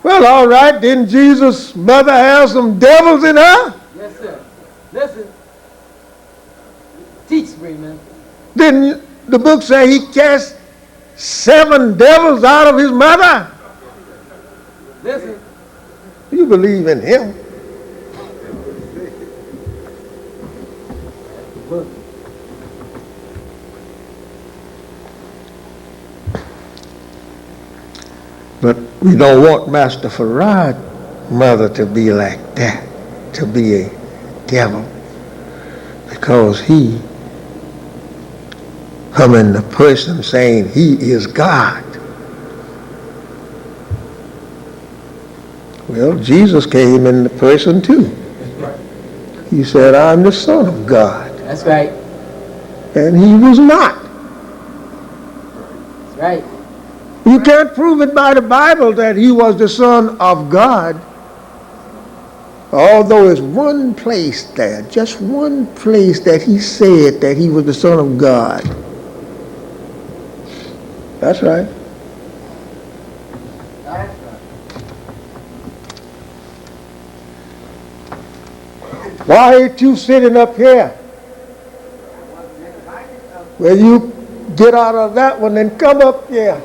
Well, all right, didn't Jesus' mother have some devils in her? Yes, sir. Listen. Teach, Freeman. Didn't the book say he cast 7 devils out of his mother? Listen. You believe in him. Book. But we don't want Master Farad's mother to be like that, to be a devil, because he come in the person saying he is God. Well, Jesus came in the person too. He said, I'm the Son of God. That's right. And he was not. That's right. You can't prove it by the Bible that he was the Son of God. Although it's one place there, just one place that he said that he was the Son of God. That's right. Why ain't you sitting up here? Well, you get out of that one and come up here.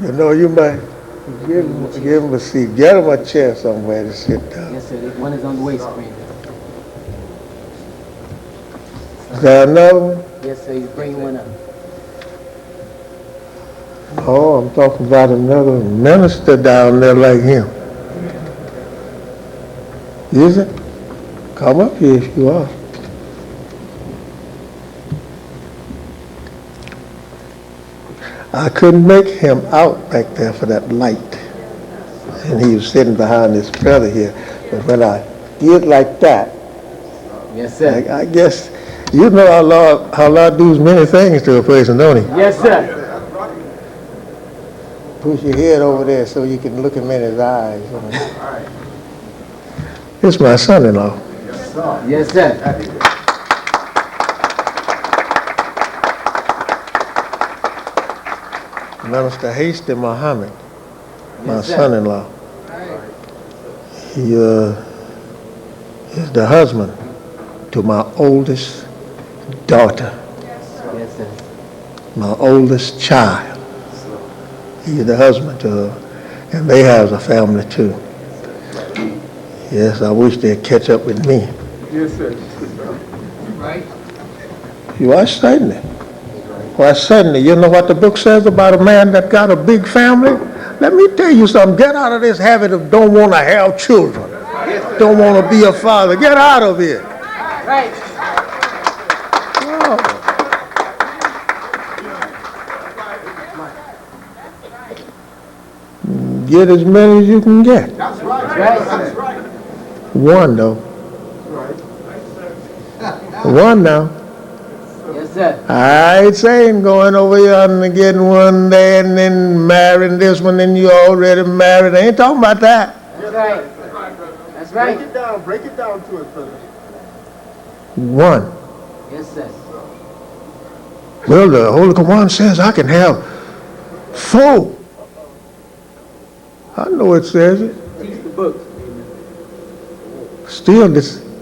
You know, you might give him a seat. Get him a chair somewhere to sit down. Yes, sir. One is on the way, screen. Is there another one? Yes, sir. He's bringing one up. Oh, I'm talking about another minister down there like him. Is it? Come up here if you are. I couldn't make him out back there for that light. And he was sitting behind his brother here. But when I did like that, Yes, sir. I guess you know how Lord does many things to a person, don't he? Yes, sir. Push your head over there so you can look him in his eyes. It's my son-in-law. Yes, sir. Minister Hasty Muhammad, my Yes, sir. son-in-law. He is the husband to my oldest daughter, Yes, sir. my oldest child. He's the husband to her, and they have a family too. Yes, I wish they'd catch up with me. Yes, sir. Right. You are certainly. Why, certainly. You know what the book says about a man that got a big family? Let me tell you something. Get out of this habit of don't want to have children. Don't want to be a father. Get out of it. Right. Oh. Get as many as you can get. That's right. One, though. One now. Yes, sir. I ain't saying going over here and getting one there and then marrying this one and you already married. I ain't talking about that. That's right. That's right. Break it down to us, brother. One. Yes, sir. Well, the Holy Quran says I can have 4. I know it says it. Teach the book. Still,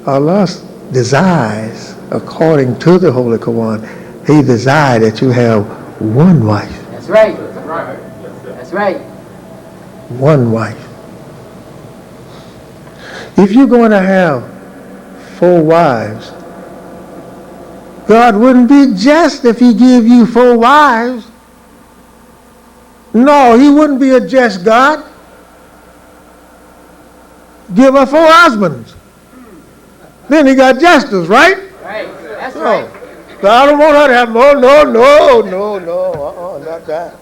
Allah desires, according to the Holy Quran, He desires that you have one wife. That's right. That's right. One wife. If you're going to have 4 wives, God wouldn't be just if He give you 4 wives. No, He wouldn't be a just God. Give her 4 husbands. Then He got justice, right? Right. That's No. right. But I don't want her to have no, not that.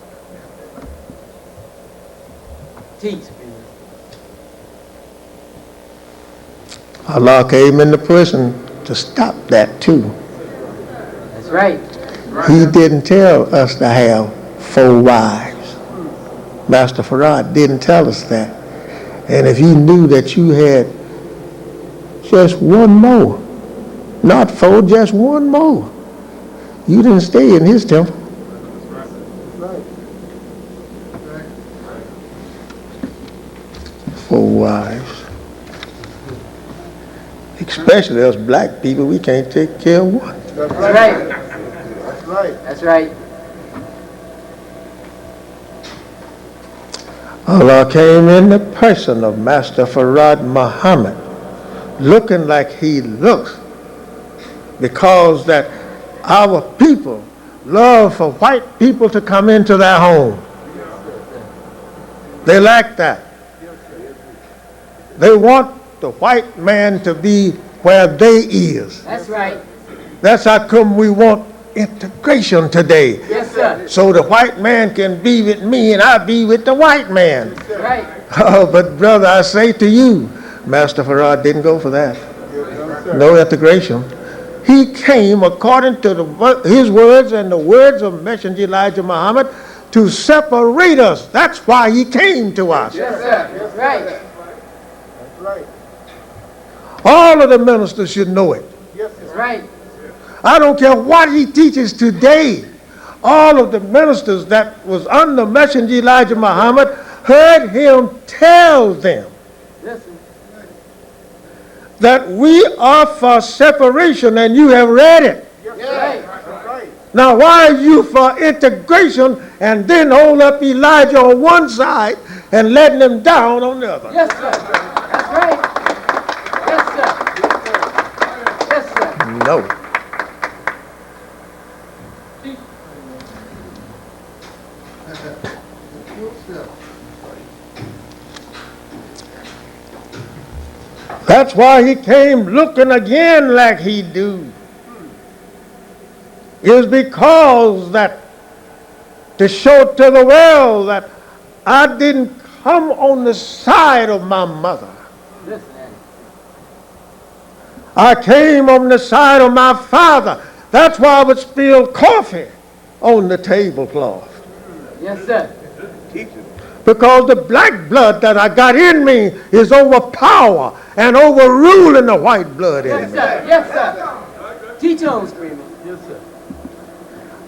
Teach. Allah came into prison to stop that too. That's right. He didn't tell us to have 4 wives. Master Farad didn't tell us that. And if he knew that you had just one more, not 4, just one more, you didn't stay in his temple. Four wives. Especially us black people, we can't take care of one. That's right. That's right. That's right. Allah came in the person of Master Farad Muhammad, looking like he looks, because that our people love for white people to come into their home. They like that. They want the white man to be where they is. That's right. That's how come we want integration today. Yes, sir. So the white man can be with me and I be with the white man. Right. Oh, but brother, I say to you, Master Farad didn't go for that. No integration. He came according to his words and the words of Messenger Elijah Muhammad to separate us. That's why he came to us. Yes, sir. That's right. That's right. All of the ministers should know it. That's right. I don't care what he teaches today. All of the ministers that was under Messenger Elijah Muhammad heard him tell them Listen. that we are for separation, and you have read it. That's right. That's right. Now, why are you for integration and then hold up Elijah on one side and letting him down on the other? Yes, sir. That's right. Yes, sir. Yes, sir. No. That's why he came looking again like he do. Is because that to show to the world that I didn't come on the side of my mother. I came on the side of my father. That's why I would spill coffee on the tablecloth. Yes, sir. Because the black blood that I got in me is overpower and overruling the white blood in Yes, me. sir. Yes, sir. Teach on, Screamer. Yes, sir.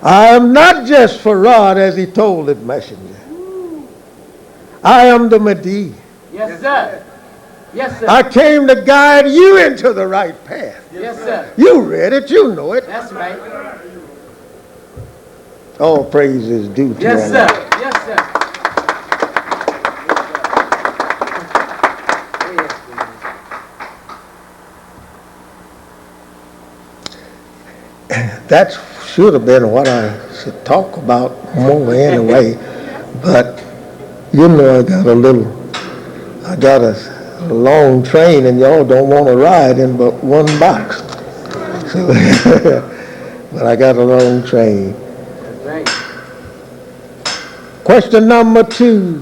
I am not just Farad as he told the messenger. I am the Mahdi. Yes, sir. Yes, sir. I came to guide you into the right path. Yes, sir. You read it, you know it. That's right. All praise is due to Yes, Allah. sir. Yes, sir. That should have been what I should talk about more anyway, but you know I got a long train and y'all don't want to ride in but one box. So, but I got a long train. Right. Question number 2.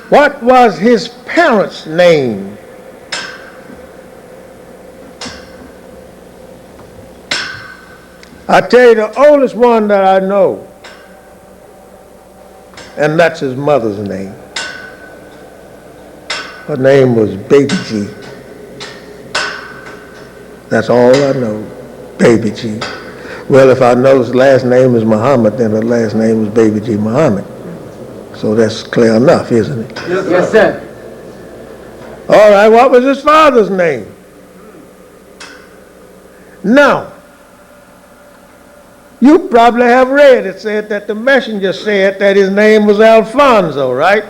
What was his parents' name? I tell you the oldest one that I know, and that's his mother's name. Her name was Baby G. That's all I know, Baby G. Well, if I know his last name is Muhammad, then her last name is Baby G Muhammad. So that's clear enough, isn't it? Yes, sir. All right, what was his father's name? Now, you probably have read it said that the messenger said that his name was Alfonso, right?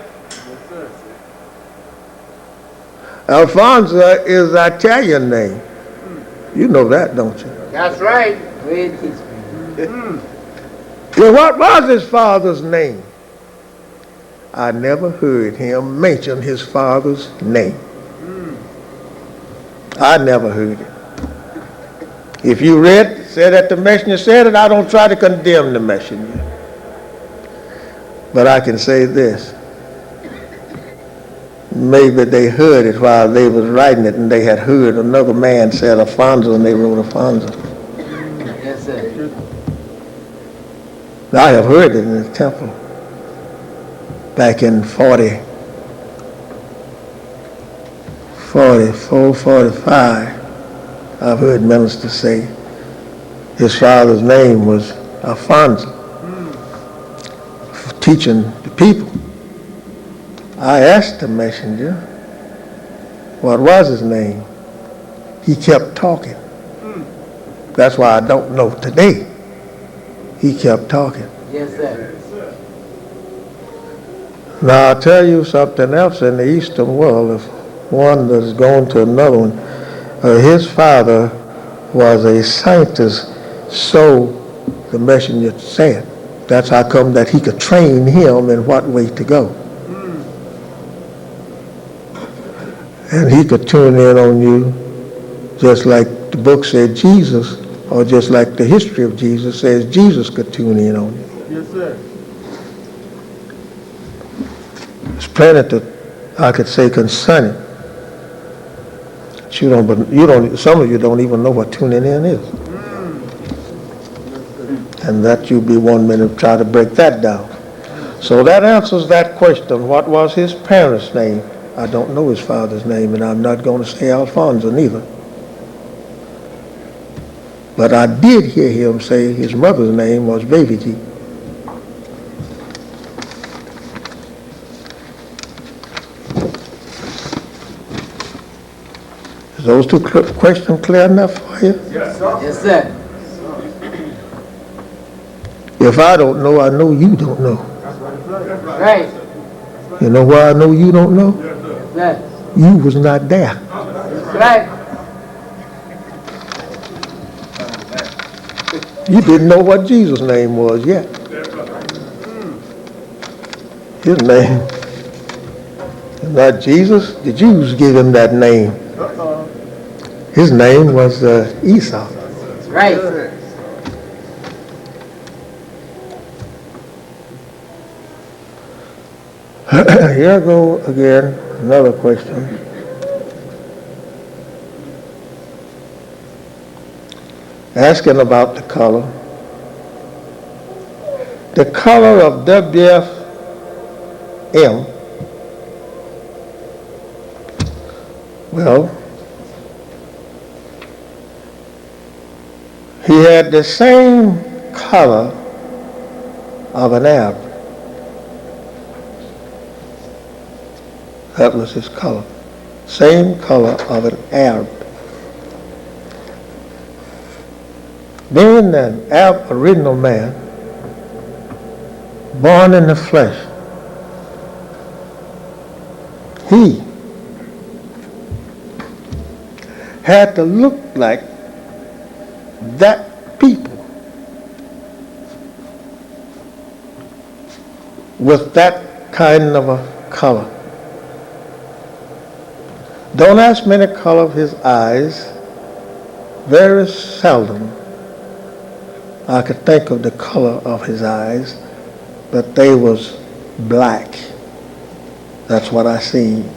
Alfonso is an Italian name. You know that, don't you? That's right. Great teach. Well, what was his father's name? I never heard him mention his father's name. I never heard it. If you read, said that the messenger said it, I don't try to condemn the messenger. But I can say this. Maybe they heard it while they was writing it and they had heard another man said Alfonso and they wrote Alfonso. Yes, sir. I have heard it in the temple back in 44, 45. I've heard ministers say his father's name was Alfonso, for teaching the people. I asked the messenger, what was his name? He kept talking. That's why I don't know today. He kept talking. Yes, sir. Now I'll tell you something else in the Eastern world. If one that's going to another one, his father was a scientist, so the messenger said. That's how come that he could train him in what way to go. And he could tune in on you just like the book said Jesus, or just like the history of Jesus says Jesus could tune in on you. Yes, sir. There's plenty that I could say concerning. But you don't, some of you don't even know what tuning in is. And that you'll be 1 minute to try to break that down. So that answers that question. What was his parents' name? I don't know his father's name, and I'm not going to say Alfonso neither. But I did hear him say his mother's name was Baby G. Is those two questions clear enough for you? Yes, sir. If I don't know, I know you don't know. Right. You know why I know you don't know? Yes, You was not there. right. You didn't know what Jesus' name was yet. Not Jesus. The Jews gave him that name. His name was Esau. Right. Here I go again. Another question. Asking about the color. The color of WFM, well, he had the same color of an Arab. That was his color. Same color of an Arab. Being an Aboriginal man, born in the flesh, he had to look like that people with that kind of a color. Don't ask me the color of his eyes. Very seldom I could think of the color of his eyes, but they was black. That's what I seen.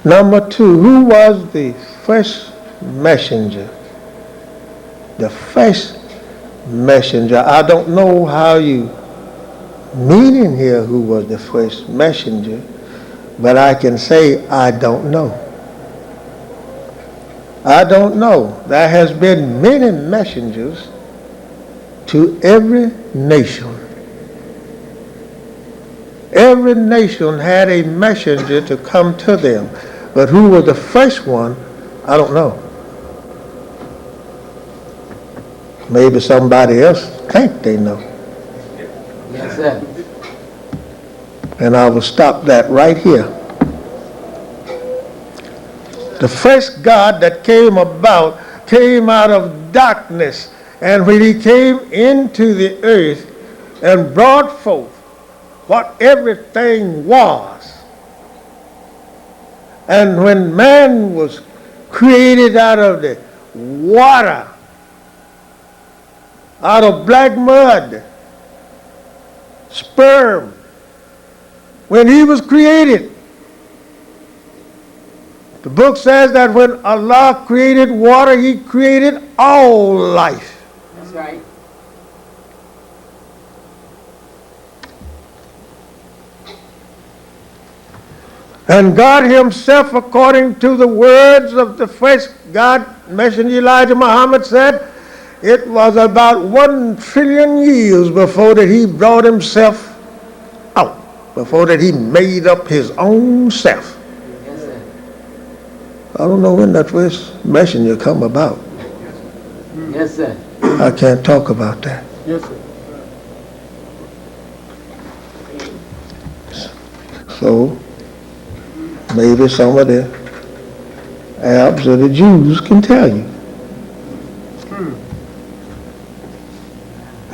Number two, who was the first messenger? The first messenger. I don't know how you mean in here who was the first messenger, but I can say I don't know. I don't know. There has been many messengers to every nation. Every nation had a messenger to come to them. But who was the first one, I don't know. Maybe somebody else think they know. Yes, sir. And I will stop that right here. The first God that came about came out of darkness, and when he came into the earth and brought forth what everything was. And when man was created out of the water, out of black mud, sperm, when he was created, the book says that when Allah created water, he created all life. That's right. And God himself, according to the words of the first God messenger Elijah Muhammad, said it was about 1 trillion years before that he brought himself out, before that he made up his own self. Yes, sir. I don't know when that first messenger come about. Yes, sir. I can't talk about that. Yes, sir. So maybe some of the Arabs or the Jews can tell you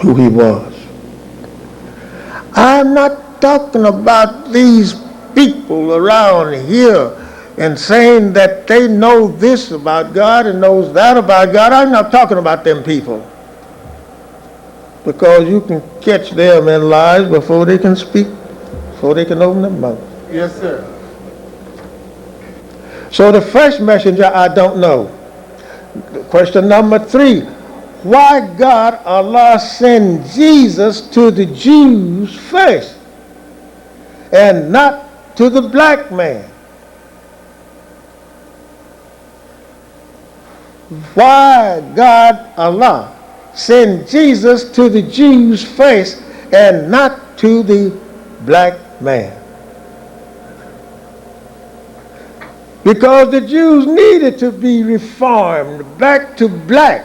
who he was. I'm not talking about these people around here and saying that they know this about God and knows that about God. I'm not talking about them people. Because you can catch them in lies before they can speak, before they can open their mouth. Yes, sir. So the first messenger, I don't know. Question number 3, why God, Allah, send Jesus to the Jews first and not to the black man? Why God, Allah, send Jesus to the Jews first and not to the black man? Because the Jews needed to be reformed back to black.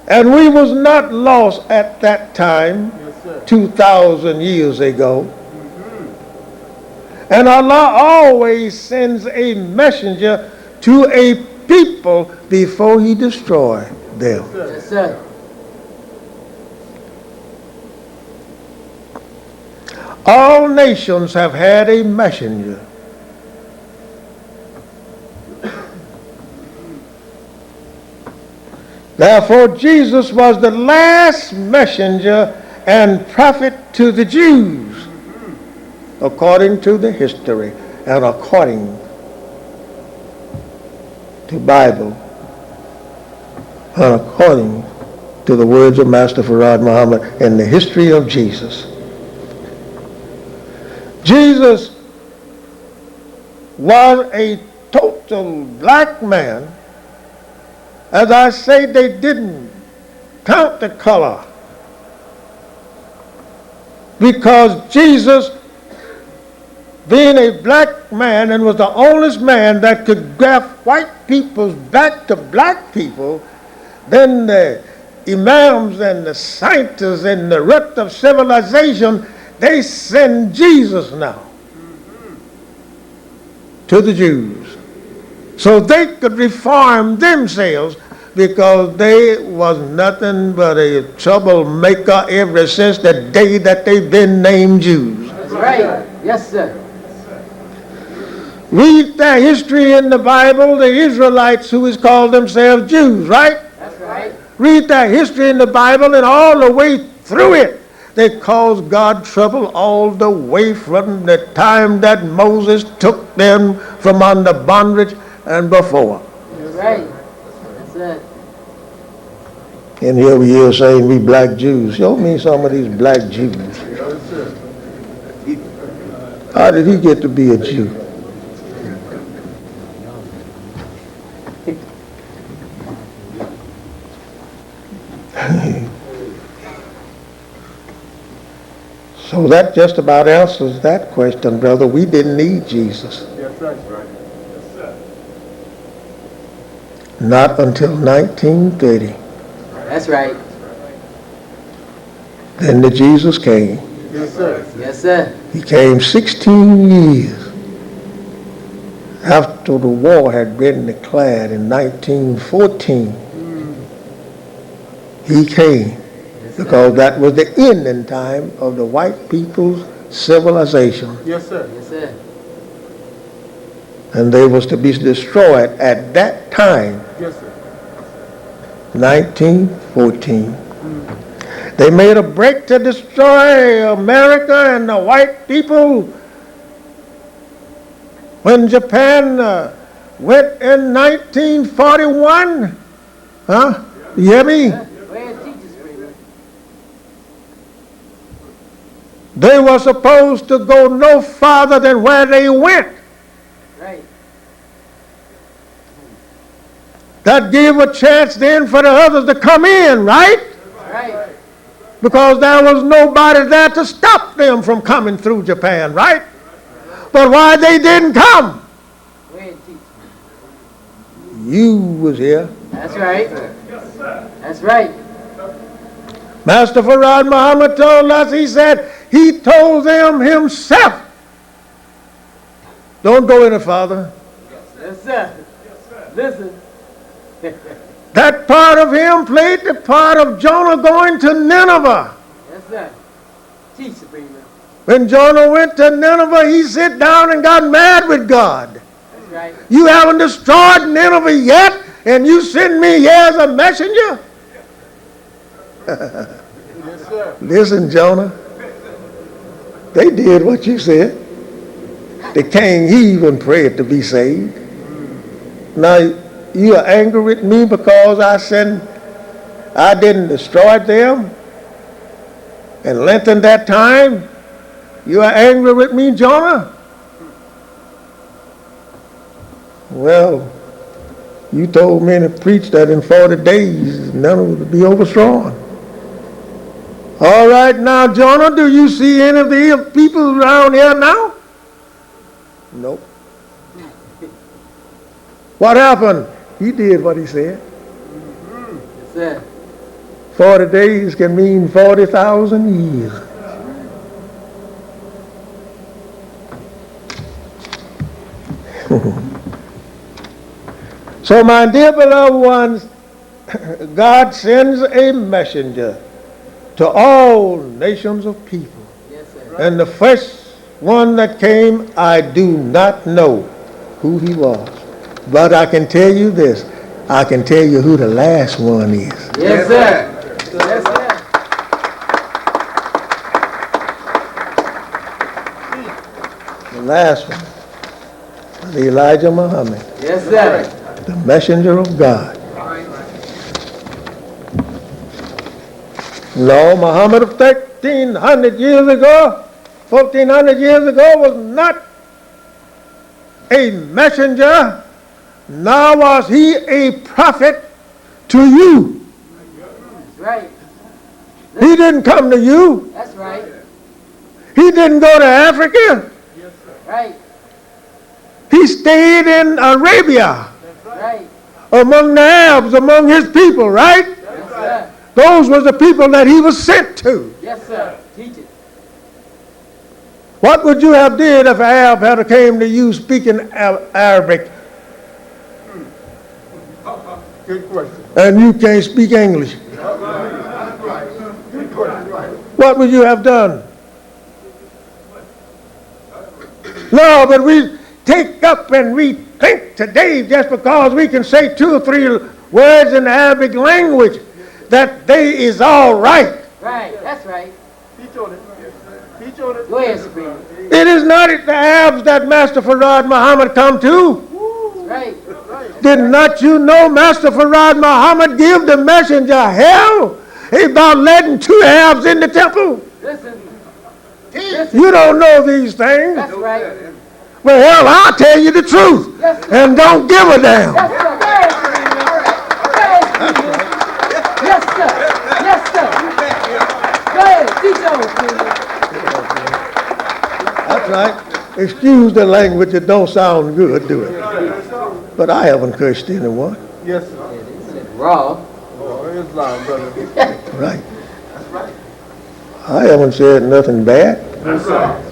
And we was not lost at that time, 2,000 years ago. And Allah always sends a messenger to a people before he destroys them. Yes, sir. All nations have had a messenger. Therefore, Jesus was the last messenger and prophet to the Jews, according to the history and according to Bible and according to the words of Master Farad Muhammad in the history of Jesus. Jesus was a total black man. As I say, they didn't count the color, because Jesus, being a black man and was the only man that could graft white people's back to black people, then the imams and the scientists and the rest of civilization, they send Jesus now to the Jews so they could reform themselves, because they was nothing but a troublemaker ever since the day that they've been named Jews. That's right. Yes, sir. Read their history in the Bible, the Israelites who is called themselves Jews, right? That's right. Read their history in the Bible, and all the way through it, they caused God trouble all the way from the time that Moses took them from under bondage and before. That's right. That's it. And here we are saying we black Jews. Show me some of these black Jews. How did he get to be a Jew? So that just about answers that question, brother. We didn't need Jesus. Yes, that's right. Not until 1930. That's right. Then the Jesus came. Yes, sir. Yes, sir. He came 16 years after the war had been declared in 1914. He came because that was the ending time of the white people's civilization. Yes, sir. Yes, sir. And they was to be destroyed at that time, Yes, sir. 1914. They made a break to destroy America and the white people when Japan went in 1941. Huh? You hear me? Go ahead, teach us, Freeman. They were supposed to go no farther than where they went. Right. That gave a chance then for the others to come in, right? Right. Because there was nobody there to stop them from coming through Japan, right? But why they didn't come? Go ahead, teach. You was here. That's right. That's right. Master Farad Muhammad told us, he said, he told them himself, don't go any farther. Yes, sir. Listen. That part of him played the part of Jonah going to Nineveh. Yes, sir. Teach, Freeman. When Jonah went to Nineveh, he sat down and got mad with God. That's right. You haven't destroyed Nineveh yet, and you send me here as a messenger? Yes, sir. Listen, Jonah, they did what you said. The king, he even prayed to be saved. Now, you are angry with me because I didn't destroy them and lengthen that time? You are angry with me, Jonah? Well, you told me to preach that in 40 days none would be overthrown. All right, now, Jonah, do you see any of the people around here now? Nope. What happened? He did what he said. Yes, sir. 40 days can mean 40,000 years. So, my dear beloved ones, God sends a messenger to all nations of people. Yes, sir. And the first one that came, I do not know who he was. But I can tell you this. I can tell you who the last one is. Yes, sir. Yes, sir. The last one was Elijah Muhammad, Yes, sir. the messenger of God. No, Muhammad of 1,300 years ago, 1,400 years ago was not a messenger, nor was he a prophet to you. That's right. He didn't come to you. That's right. He didn't go to Africa. Right. He stayed in Arabia Right. among the Arabs, among his people, right? Yes, sir. Those were the people that he was sent to. Yes, sir. Teach it. What would you have did if an Arab had came to you speaking Arabic Good question. and you can't speak English? What would you have done? No, but we take up and we think today just because we can say 2 or 3 words in the Arabic language that they is all right. Right. That's right. Teach on it. Teach on it. Go ahead, Supreme. It is not the Arabs that Master Farad Muhammad come to. Right. Did not you know Master Farad Muhammad give the messenger hell about letting 2 Arabs in the temple? Listen. You don't know these things. That's right. Well, hell, I'll tell you the truth Yes, sir. and don't give a damn. Yes, sir. Go ahead, Supreme. Go ahead, Supreme. Yes, sir. Yes, sir. Go ahead. Teach on, Supreme. That's right. Excuse the language, it don't sound good, do it? But I haven't cursed anyone. Yes, sir. Raw. Oh, Islam, brother. Right. I haven't said nothing bad. Yes, sir.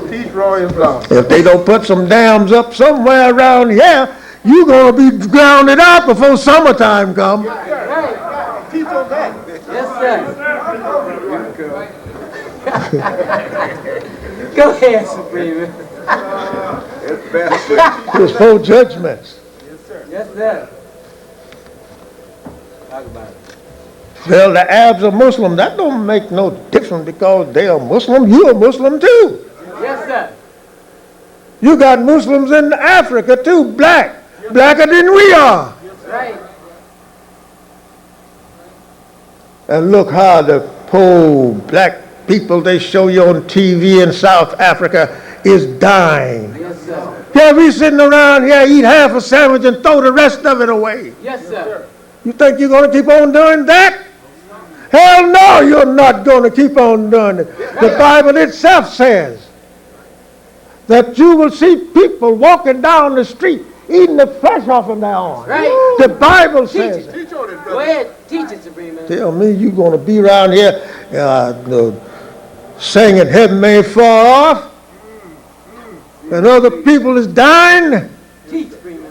Teach raw Islam. If they don't put some dams up somewhere around here, you're going to be grounded out before summertime comes. Right. Teach on that. Yes, sir. Go ahead, Supreme. There's 4 judgments. Yes, sir. Talk about it. Well, the Arabs are Muslim. That don't make no difference because they are Muslim. You're a Muslim too. Yes, sir. You got Muslims in Africa too, blacker than we are. Right. And look how the poor black people they show you on TV in South Africa is dying. Yes, sir. Yeah, we sitting around here, eat half a sandwich and throw the rest of it away. Yes, sir. You think you're going to keep on doing that? Hell no, you're not going to keep on doing it. The Bible itself says that you will see people walking down the street eating the flesh off of their arms. Right. The Bible says it. Teach on it, Go brother. ahead. Teach it, Supreme. Tell me you're going to be around here singing Heaven May Fall Off and other people is dying. Teach, Supreme.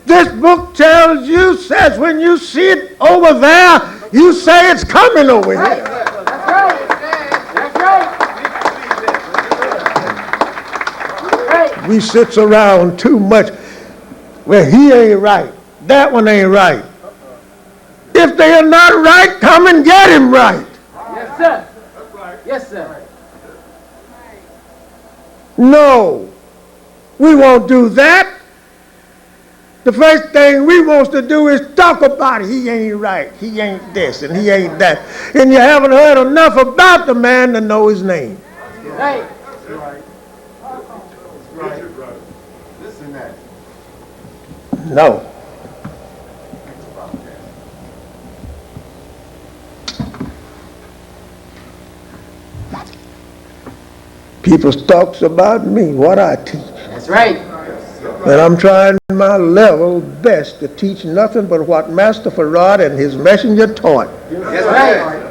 This book tells you, says when you see it over there, you say it's coming over Right. here. That's right. That's right. Right. We sits around too much. Well, he ain't right. That one ain't right. If they are not right, come and get him right. Yes, sir. Yes, sir. No, we won't do that. The first thing we want to do is talk about it. He ain't right. He ain't this and he ain't that. And you haven't heard enough about the man to know his name. Right. Listen that. No. People talks about me, what I teach. That's right. And I'm trying my level best to teach nothing but what Master Farad and his messenger taught. That's right.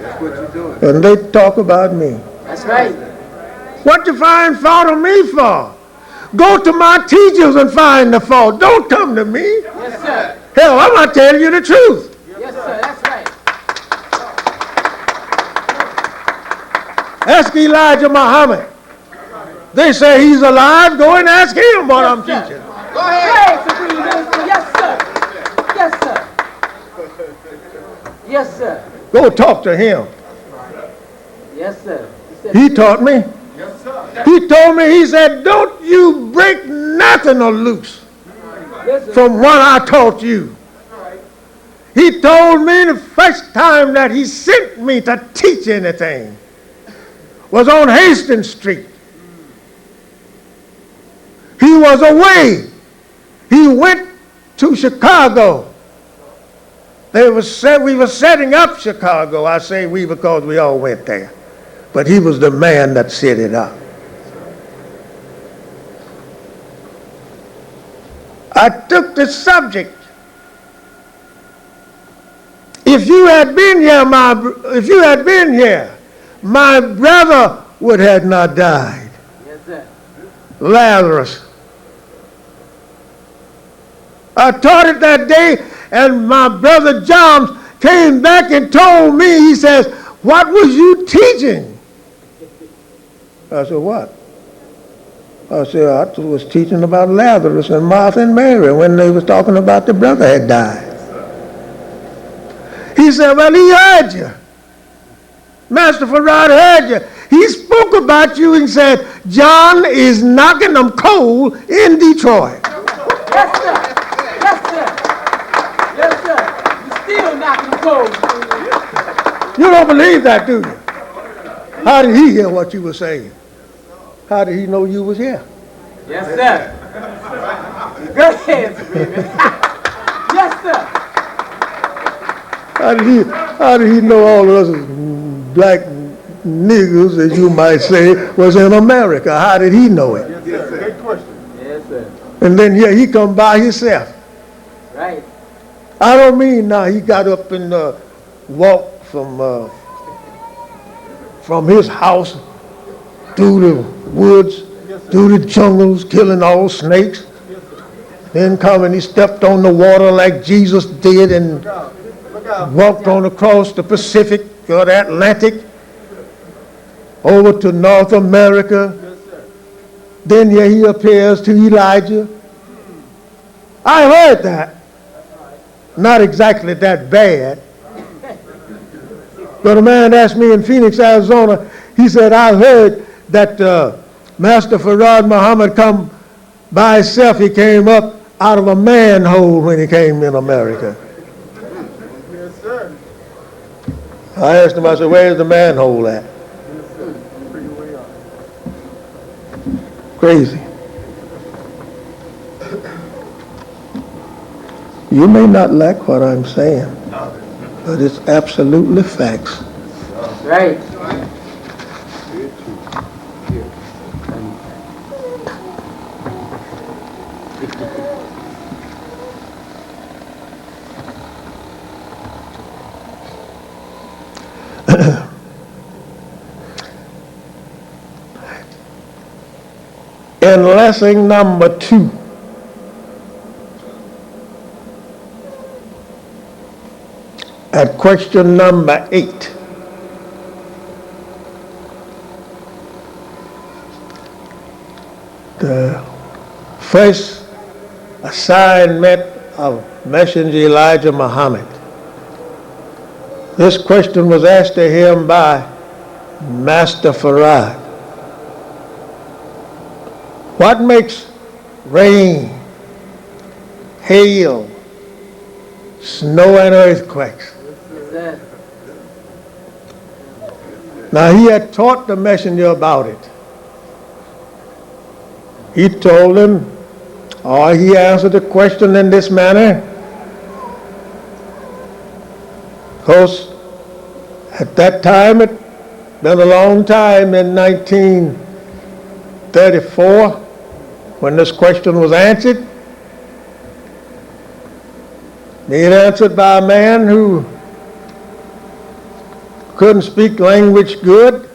That's what you're doing. And they talk about me. That's right. What you find fault on me for? Go to my teachers and find the fault. Don't come to me. Yes, sir. Hell, I'm not telling you the truth. Yes, sir. That's right. Ask Elijah Muhammad. They say he's alive. Go and ask him what I'm teaching. Go ahead. Yes, sir. Yes, sir. Yes, sir. Go talk to him. Yes, sir. He taught me. Yes, sir. He told me, he said, don't you break nothing loose from what I taught you. He told me the first time that he sent me to teach anything was on Hastings Street. He was away. He went to Chicago. We were setting up Chicago. I say we because we all went there. But he was the man that set it up. I took the subject. If you had been here, my brother would have not died. Yes, sir. Lazarus. I taught it that day, and my brother John came back and told me, he says, what was you teaching? I said, what? I said, I was teaching about Lazarus and Martha and Mary when they was talking about the brother had died. He said, well, he heard you. Master Farad heard you. He spoke about you and said, John is knocking them cold in Detroit. Yes, sir. Yes, sir. Yes, sir. You're still knocking them cold. You don't believe that, do you? How did he hear what you were saying? How did he know you was here? Yes, sir. Go ahead, baby. Yes, sir. How did he know all of us black niggers, as you might say, was in America? How did he know it? Yes, sir. Good question. Yes, sir. And then here he come by himself. Right. I don't mean now he got up and walked from his house through the woods, through the jungles, killing all snakes. Then come and he stepped on the water like Jesus did and walked on across the Pacific or the Atlantic over to North America. Then here he appears to Elijah. I heard that. Not exactly that bad. But a man asked me in Phoenix, Arizona, he said, I heard that Master Farad Muhammad come by himself. He came up out of a manhole when he came in America. Yes, sir. I asked him, I said, where's the manhole at? Crazy. You may not like what I'm saying, but it's absolutely facts. Right. In lesson number 2, at question number 8, the first assignment of Messenger Elijah Muhammad. This question was asked to him by Master Farad. What makes rain, hail, snow, and earthquakes? Now he had taught the messenger about it. He told him, or he answered the question in this manner, because at that time, it been a long time, in 1934, when this question was answered. Being answered by a man who couldn't speak language good,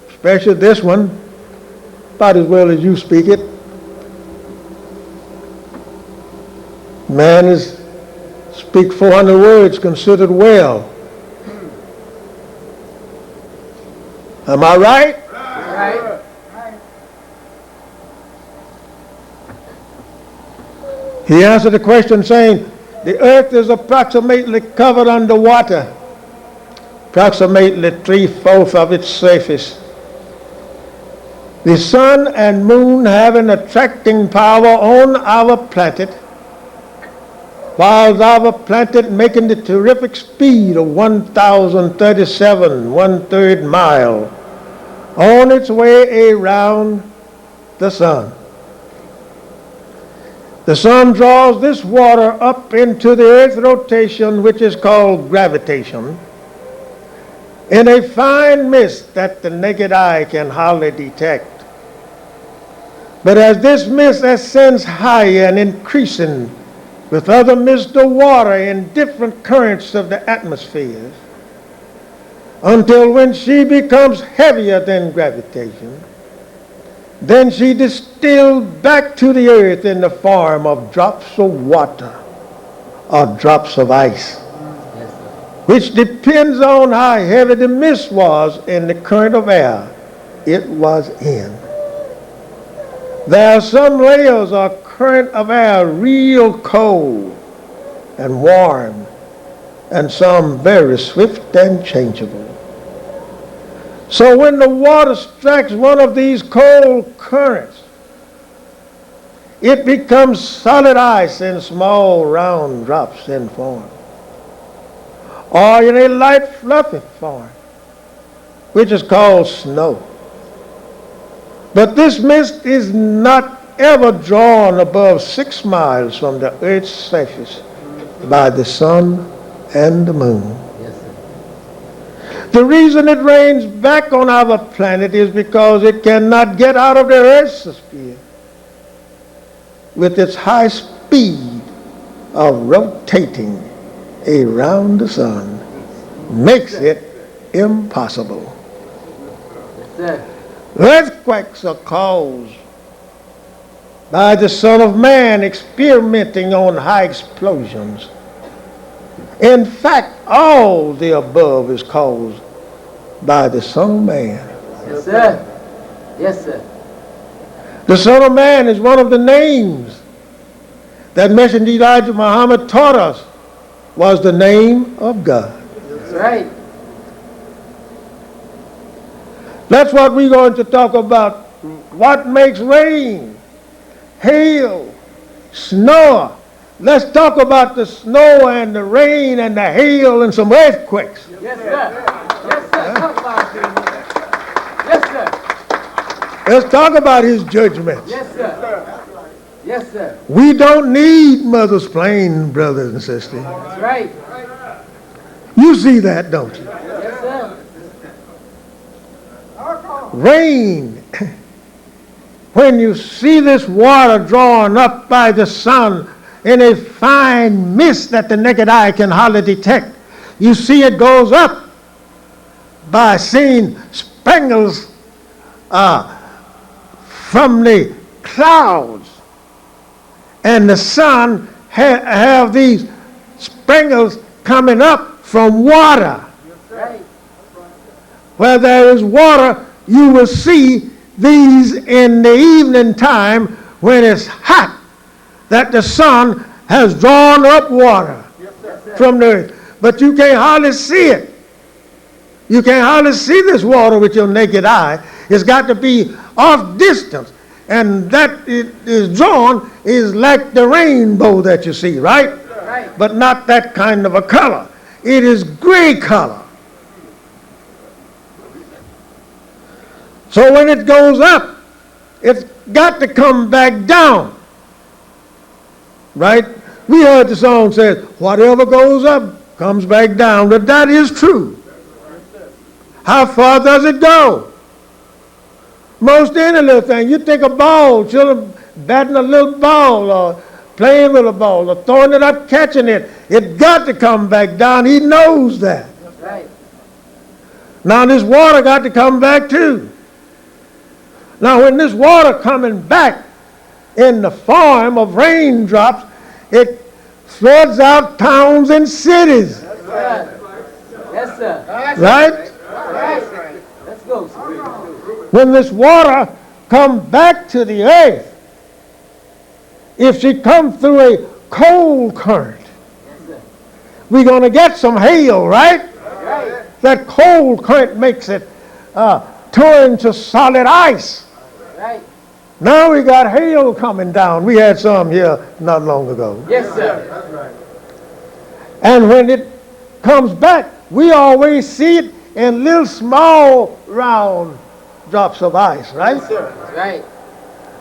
especially this one, about as well as you speak it. Man is speak 400 words considered well. Am I right? Right. He answered the question saying, the earth is approximately covered under water, approximately 3/4 of its surface. The sun and moon have an attracting power on our planet, while our planet making the terrific speed of 1,037 1/3 mile on its way around the sun. The sun draws this water up into the earth's rotation, which is called gravitation, in a fine mist that the naked eye can hardly detect. But as this mist ascends higher and increasing with other mist of water in different currents of the atmosphere, until when she becomes heavier than gravitation, then she distilled back to the earth in the form of drops of water or drops of ice, which depends on how heavy the mist was in the current of air it was in. There are some layers or current of air real cold and warm, and some very swift and changeable. So when the water strikes one of these cold currents, it becomes solid ice in small round drops in form, or in a light fluffy form, which is called snow. But this mist is not ever drawn above 6 miles from the earth's surface by the sun and the moon. The reason it rains back on our planet is because it cannot get out of the Earth's sphere with its high speed of rotating around the sun. Makes it impossible. Earthquakes are caused by the Son of Man experimenting on high explosions. In fact, all the above is caused by the Son of Man. Yes, sir. Yes, sir. The Son of Man is one of the names that Messenger Elijah Muhammad taught us was the name of God. That's right. That's what we're going to talk about. What makes rain, hail, snow. Let's talk about the snow and the rain and the hail and some earthquakes. Yes, sir. Yes, sir. Talk about it. Yes, sir. Let's talk about his judgments. Yes, sir. Yes, sir. We don't need Mother's Plain, brothers and sisters. That's right. You see that, don't you? Yes, sir. Rain. When you see this water drawn up by the sun in a fine mist that the naked eye can hardly detect, you see it goes up by seeing spangles from the clouds, and the sun have these spangles coming up from water. Right. Where there is water, you will see these in the evening time when it's hot, that the sun has drawn up water from the earth. But you can't hardly see it. You can't hardly see this water with your naked eye. It's got to be off distance. And that it is drawn is like the rainbow that you see, right? Right. But not that kind of a color. It is gray color. So when it goes up, it's got to come back down. Right? We heard the song says, whatever goes up comes back down. But that is true. How far does it go? Most any little thing. You take a ball, children batting a little ball or playing with a ball or throwing it up, catching it. It got to come back down. He knows that. Right. Now this water got to come back too. Now when this water coming back in the form of raindrops, it floods out towns and cities. Yes, sir. Yes, sir. Right? Right. Let's go, sir. When this water comes back to the earth, if she comes through a cold current, we're going to get some hail, right? That cold current makes it turn to solid ice. Now we got hail coming down. We had some here not long ago. Yes, sir. And when it comes back, we always see it in little small round drops of ice, right? Yes, sir. Right.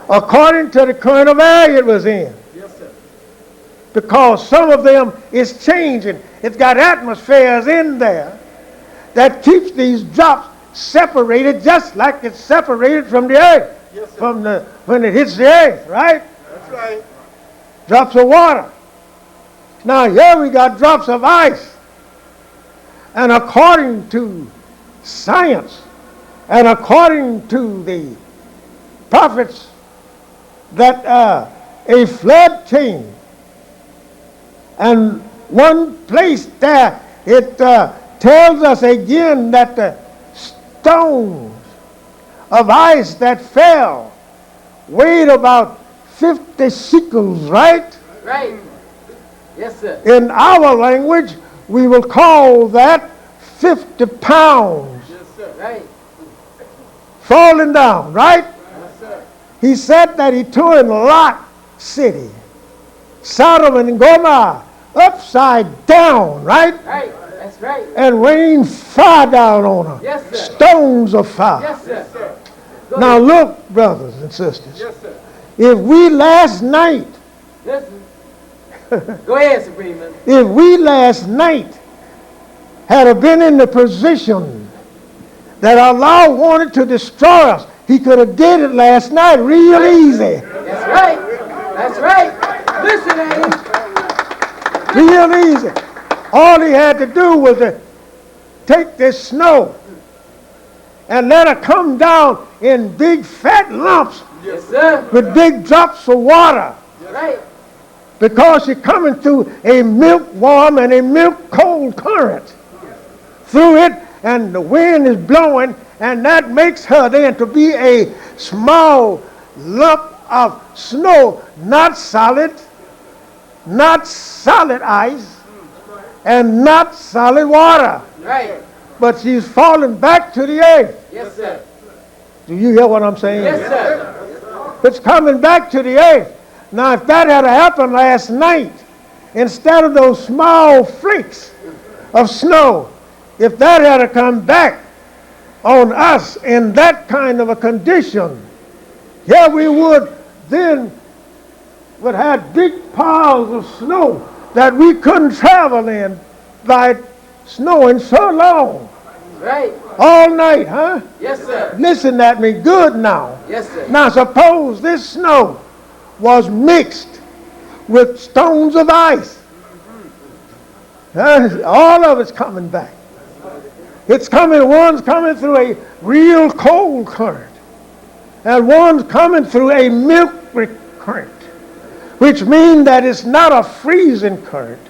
According to the current of air it was in. Yes, sir. Because some of them is changing. It's got atmospheres in there that keeps these drops separated just like it's separated from the earth. Yes, sir. When it hits the earth, right? That's right. Drops of water. Now here we got drops of ice. And according to science, and according to the prophets, that a flood came. And one place there, it tells us again that the stones of ice that fell weighed about 50 shekels, right? Right. Yes, sir. In our language, we will call that 50 pounds. Yes, sir. Right. Falling down, right? Yes, sir. He said that he turned Lot city, Sodom and Gomorrah, upside down, right? Right. That's right. And rained fire down on them. Yes, sir. Stones of fire. Yes, sir. Now look, brothers and sisters. Yes, sir. If we last night, Listen. Go ahead, Supreme Man. if we last night had been in the position that Allah wanted to destroy us, He could have did it last night real easy. That's right. That's right. Listen, Annie. Real easy. All He had to do was to take this snow and let it come down in big fat lumps Yes, sir. with big drops of water. Right. Because you're coming through a milk warm and a milk cold current through it, and the wind is blowing, and that makes her then to be a small lump of snow, not solid ice, and not solid water. Right. But she's falling back to the earth. Yes, sir. Do you hear what I'm saying? Yes, sir. It's coming back to the earth. Now, if that had happened last night, instead of those small flakes of snow, if that had come back on us in that kind of a condition, here we would have big piles of snow that we couldn't travel in by snowing so long. Right. All night, huh? Yes, sir. Listen at me good now. Yes, sir. Now suppose this snow was mixed with stones of ice. All of it's coming back. One's coming through a real cold current, and one's coming through a milk current, which means that it's not a freezing current,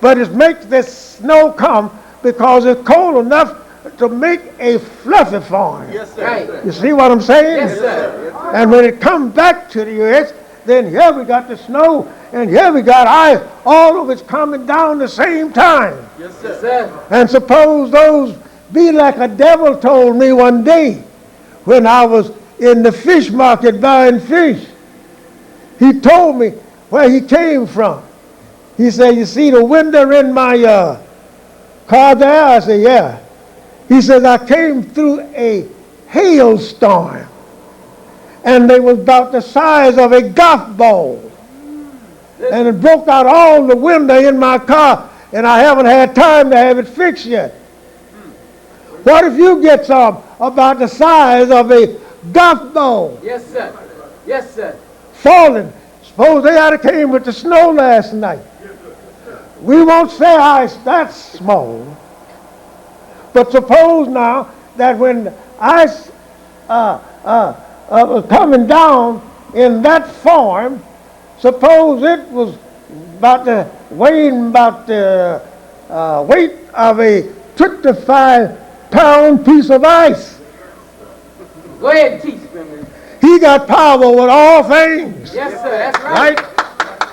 but it makes this snow come because it's cold enough to make a fluffy form. Yes, sir. Right. You see what I'm saying? Yes, sir. And when it comes back to the earth, then here we got the snow, and here we got ice. All of it's coming down the same time. Yes, Yes, sir. sir. And suppose those be like a devil told me one day when I was in the fish market buying fish. He told me where he came from. He said, you see the window in my car there? I said, yeah. He says, I came through a hailstorm, and they was about the size of a golf ball. And it broke out all the window in my car, and I haven't had time to have it fixed yet. What if you get some about the size of a golf ball Yes, sir. Yes, sir. falling? Suppose they had came with the snow last night. We won't say ice that's small. But suppose now that when ice coming down in that form, suppose it was weighing about the weight of a 25-pound piece of ice. Go ahead and teach, Springman. He got power over all things. Yes, sir. That's right. Right?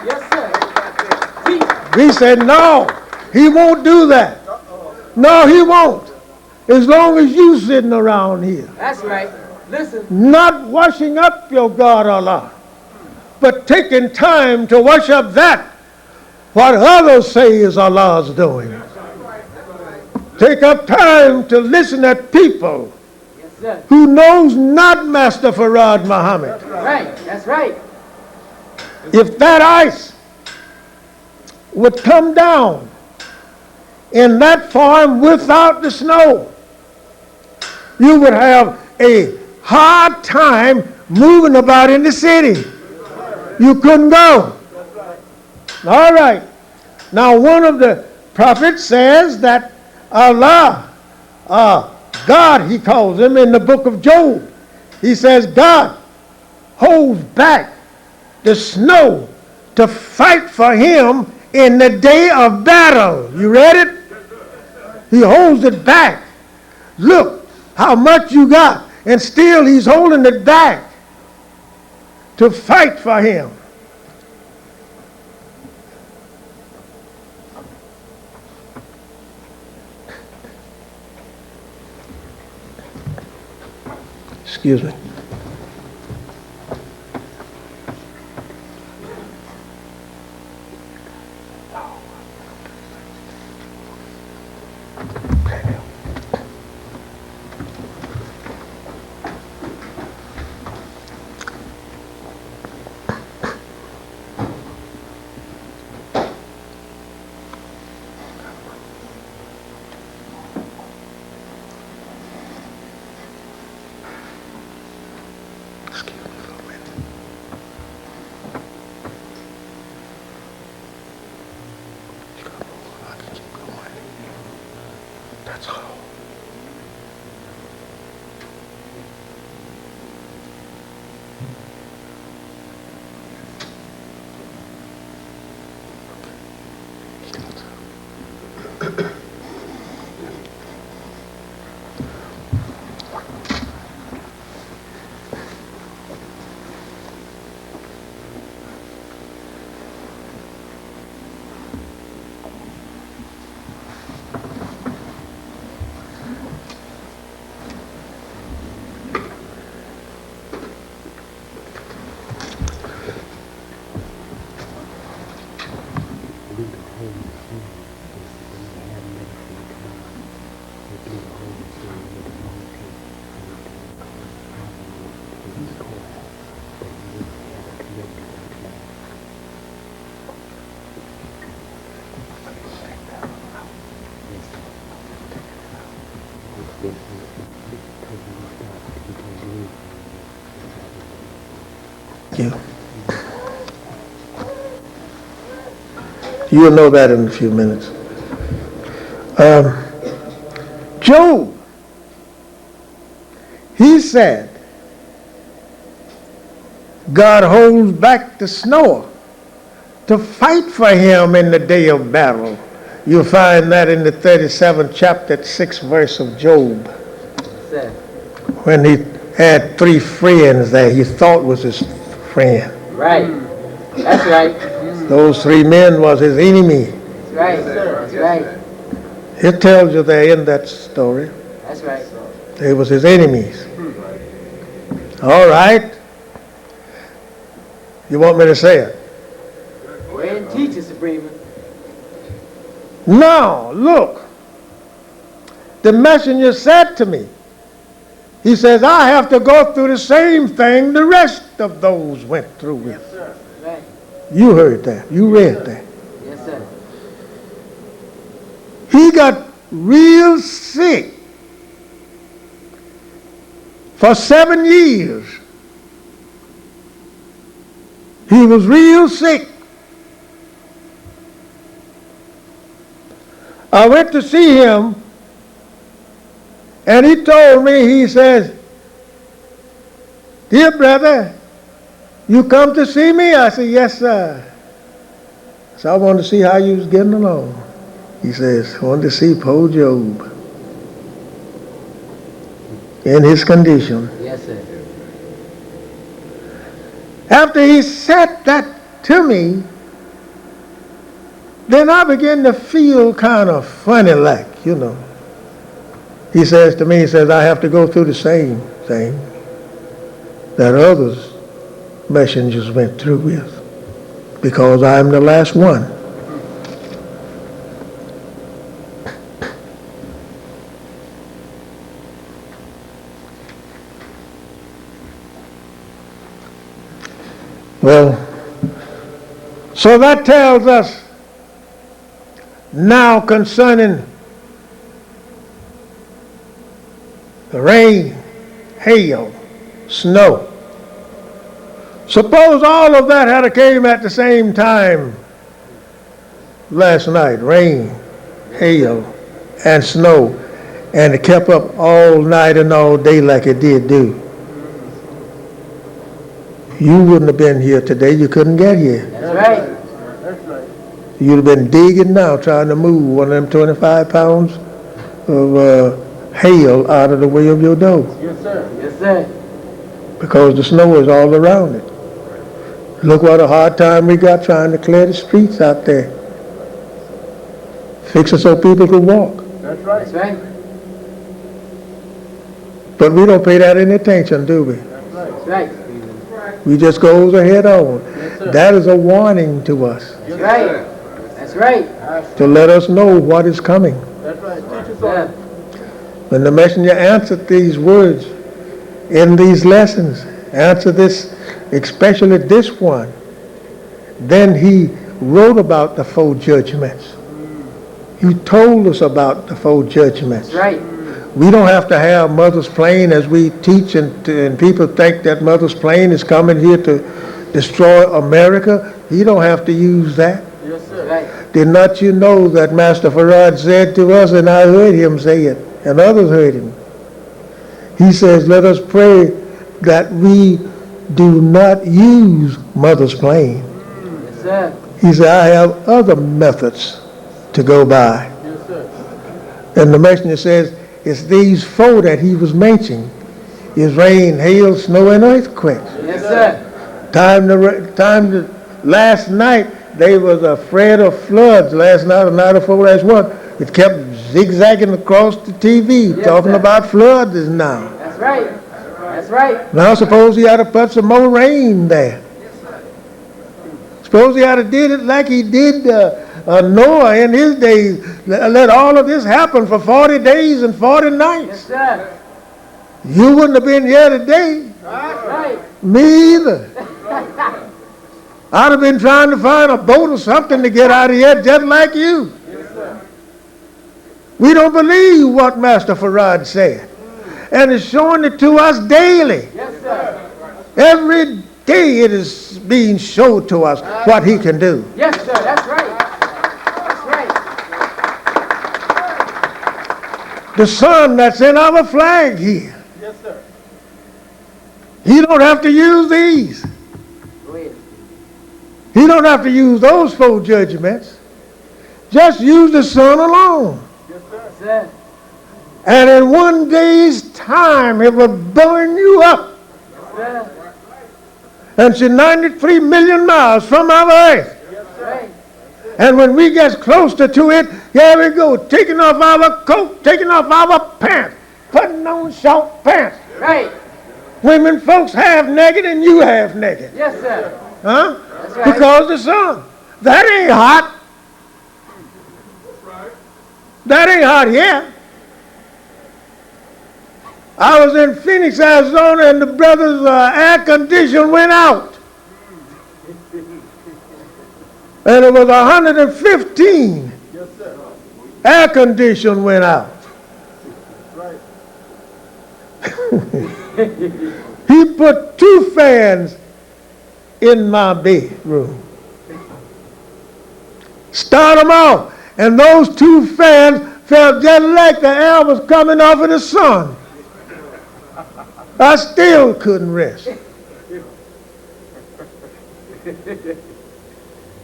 Yes, sir. Teach. He said, no, he won't do that. No, he won't. As long as you sitting around here. That's right. Listen. Not washing up your God Allah, but taking time to wash up that what others say is Allah's doing. Take up time to listen at people Yes, sir. who knows not Master Farad Muhammad. Right. That's right. If that ice would come down in that form without the snow, you would have a hard time moving about in the city. You couldn't go. All right. Now, one of the prophets says that Allah, God, he calls him in the book of Job. He says God holds back the snow to fight for him in the day of battle. You read it? He holds it back. Look how much you got. And still he's holding it back to fight for him. Excuse me. That's all. You. You'll know that in a few minutes. Job, he said, God holds back the snow to fight for him in the day of battle. You'll find that in the 37th chapter, 6th verse of Job. Sir. When he had three friends that he thought was his friend. Right. That's right. Those three men was his enemy. That's right. That's right. It tells you there in that story. That's right. They was his enemies. All right. You want me to say it? Go ahead and teach us, Supreme. Now, look. The messenger said to me, he says, I have to go through the same thing the rest of those went through with. Right. You heard that. You read that. Yes, sir. He got real sick for 7 years. He was real sick. I went to see him, and he told me, he says, dear brother, you come to see me? I said, yes, sir. So I wanted to see how you was getting along. He says, I wanted to see poor Job. in his condition. Yes, sir. After he said that to me, then I began to feel kind of funny like, you know. He says to me, he says, I have to go through the same thing that others messengers went through with, because I'm the last one. Well, so that tells us now concerning the rain, hail, snow. Suppose all of that had came at the same time last night, rain, hail, and snow, and it kept up all night and all day like it did do. You wouldn't have been here today. You couldn't get here. That's right. You'd have been digging now trying to move one of them 25 pounds of hail out of the way of your door. Yes, sir. Yes, sir. Because the snow is all around it. Look what a hard time we got trying to clear the streets out there. Fix it so people could walk. That's right. That's right. But we don't pay that any attention, do we? That's right. We just goes ahead on. Yes, sir. That is a warning to us. That's right. That's right. To let us know what is coming. That's right. Teach us all. When the messenger answered these words in these lessons, answer this, especially this one, then he wrote about the four judgments. He told us about the four judgments. That's right. We don't have to have Mother's Plane as we teach, and people think that Mother's Plane is coming here to destroy America. He don't have to use that. Yes, sir. Right. Did not you know that Master Farad said to us, and I heard him say it, and others heard him. He says, let us pray that we do not use Mother's Plane. Yes, sir. He said, I have other methods to go by. Yes, sir. And the messenger says, it's these four that he was mentioning. It's rain, hail, snow, and earthquakes. Yes, sir. Last night, there was a threat of floods last night, or night before last one. It kept zigzagging across the TV, Yes, talking sir. about floods now. That's right. That's right. Now suppose he had to put some more rain there. Suppose he had to did it like he did Noah in his days. Let all of this happen for 40 days and 40 nights. Yes, sir. You wouldn't have been here today. That's right. Me either. I'd have been trying to find a boat or something to get out of here just like you. Yes, sir. We don't believe what Master Farad said. And it's showing it to us daily. Yes, sir. Every day it is being showed to us what he can do. Yes, sir. That's right. That's right. The sun that's in our flag here. Yes, sir. He don't have to use these. Go ahead. He don't have to use those four judgments. Just use the sun alone. Yes, sir. Yes, sir. And in one day's time, it will burn you up. Yes, sir. And she's 93 million miles from our earth. Yes, sir. And when we get closer to it, here we go, taking off our coat, taking off our pants, putting on short pants. Right. Women folks half naked and you half naked. Yes, sir. Huh? That's right. Because the sun. That ain't hot. That ain't hot here. I was in Phoenix, Arizona, and the brother's air conditioner went out. And it was 115. Yes, sir. Air conditioner went out. Right. He put 2 fans in my bedroom. Start them off. And those 2 fans felt just like the air was coming off of the sun. I still couldn't rest.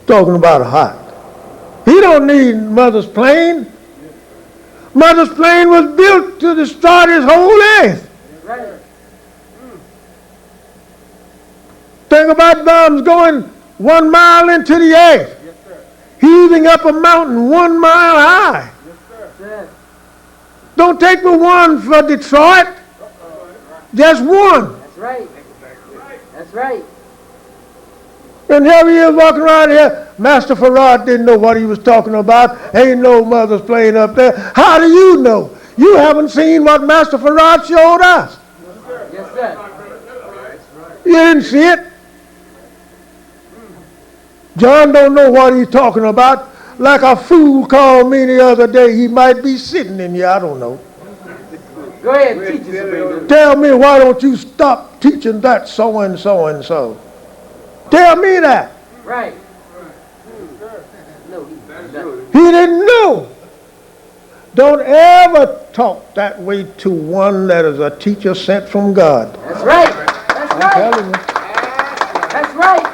Talking about hot. He don't need Mother's Plane. Mother's Plane was built to destroy this whole earth. right. Think about bombs going 1 mile into the air, heaving up a mountain 1 mile high. Yes. Don't take but one for Detroit. Just one. That's right. That's right. And here he is walking around here. Master Farad didn't know what he was talking about. Ain't no mothers playing up there. How do you know? You haven't seen what Master Farad showed us. Yes, sir. You didn't see it. John don't know what he's talking about. Like a fool called me the other day. He might be sitting in here. I don't know. Go ahead, teach us, Sabrina. Tell me, why don't you stop teaching that so and so and so? Tell me that. Right. No, he doesn't. He didn't know. Don't ever talk that way to one that is a teacher sent from God. That's right. That's I'm right. telling you. That's right.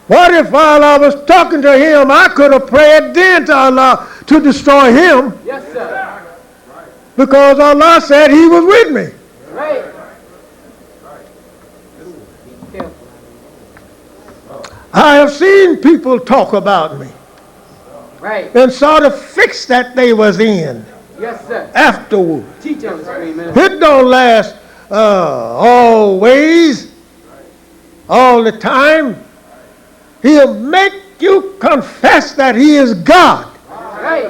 What if while I was talking to him, I could have prayed then to Allah to destroy him, Yes, sir. because Allah said he was with me. Right. Be careful. I have seen people talk about me Right. and sort of fix that they was in Yes, sir. afterward. Teach us, Sabrina. It don't last always, all the time. He'll make you confess that he is God Right.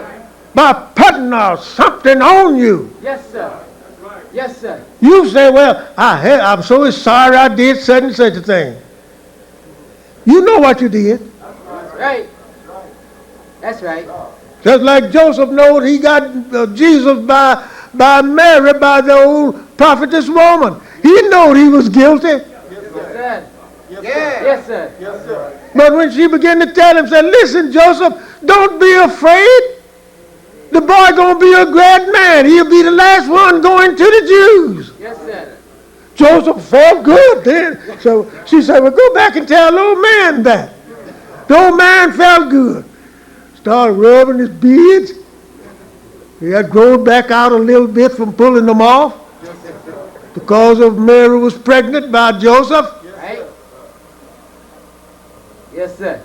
by putting something on you. Yes, sir. Yes, sir. You say, well, I'm so sorry I did such and such a thing. You know what you did. Right. That's right. Just like Joseph knowed he got Jesus by Mary, by the old prophetess woman. He knowed he was guilty. Yes, sir. Yes, sir. But when she began to tell him, said, listen, Joseph, don't be afraid. The boy going to be a great man. He'll be the last one going to the Jews. Yes, sir. Joseph felt good then. So she said, well, go back and tell the old man that. The old man felt good. Started rubbing his beards. He had grown back out a little bit from pulling them off because of Mary was pregnant by Joseph. Right. Yes, sir.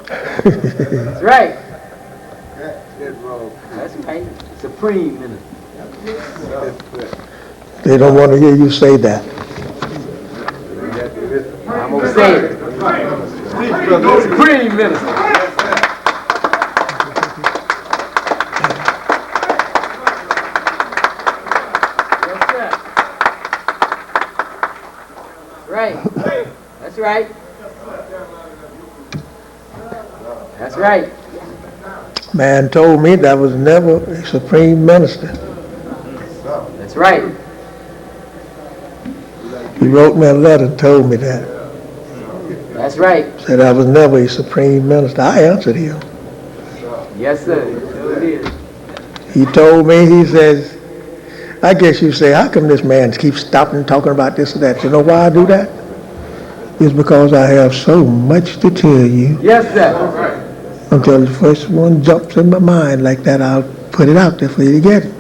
That's right. That's right. Supreme minister. They don't want to hear you say that. I'm going to say it. Supreme minister. Yes, sir. Right. That's right. That's right. Man told me that was never a supreme minister. That's right. He wrote me a letter and told me that. That's right. Said I was never a supreme minister. I answered him. Yes, sir. Sure did. He told me, he says, I guess you say, how come this man keeps stopping talking about this or that? You know why I do that? It's because I have so much to tell you. Yes, sir. Until the first one jumps in my mind like that, I'll put it out there for you to get it.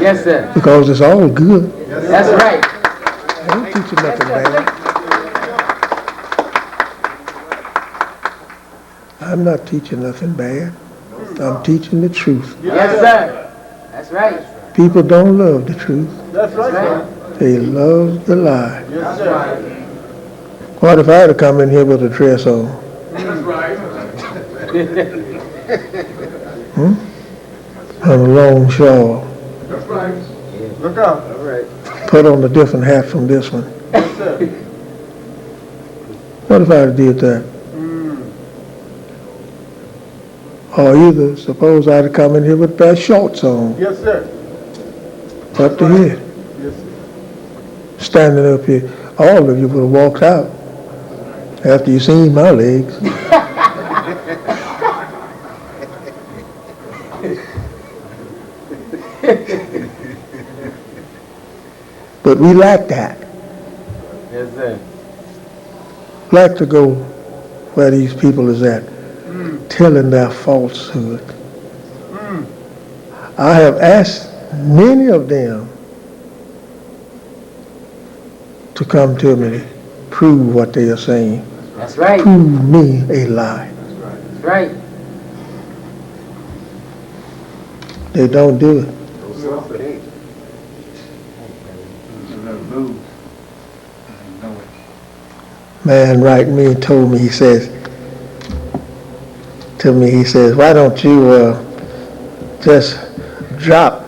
Yes, sir. Because it's all good. That's right. I ain't teaching nothing bad. I'm not teaching nothing bad. I'm teaching the truth. Yes, sir. That's right. People don't love the truth. That's right. They love the lie. That's right. What if I had to come in here with a dress on? That's right. And a long shawl. That's right. Look out. All right. Put on a different hat from this one. What if I had did that? Or either, suppose I had to come in here with a pair of shorts on. Yes, sir. Up to here. Yes, sir. Standing up here. All of you would have walked out after you seen my legs. But we like that. Yes, sir. Like to go where these people is at, telling their falsehood. I have asked many of them to come to me to prove what they are saying. That's right. Prove me a lie. That's right. They don't do it. Man right me told me, he says, to me, he says, why don't you just drop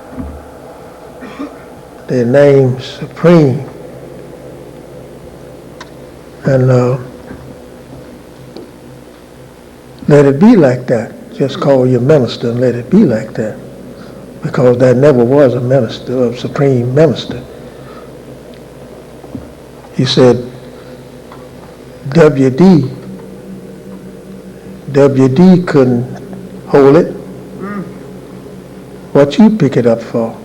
the name Supreme and let it be like that. Just call your minister and let it be like that. Because there never was a minister, a supreme minister. He said, WD couldn't hold it. What you pick it up for?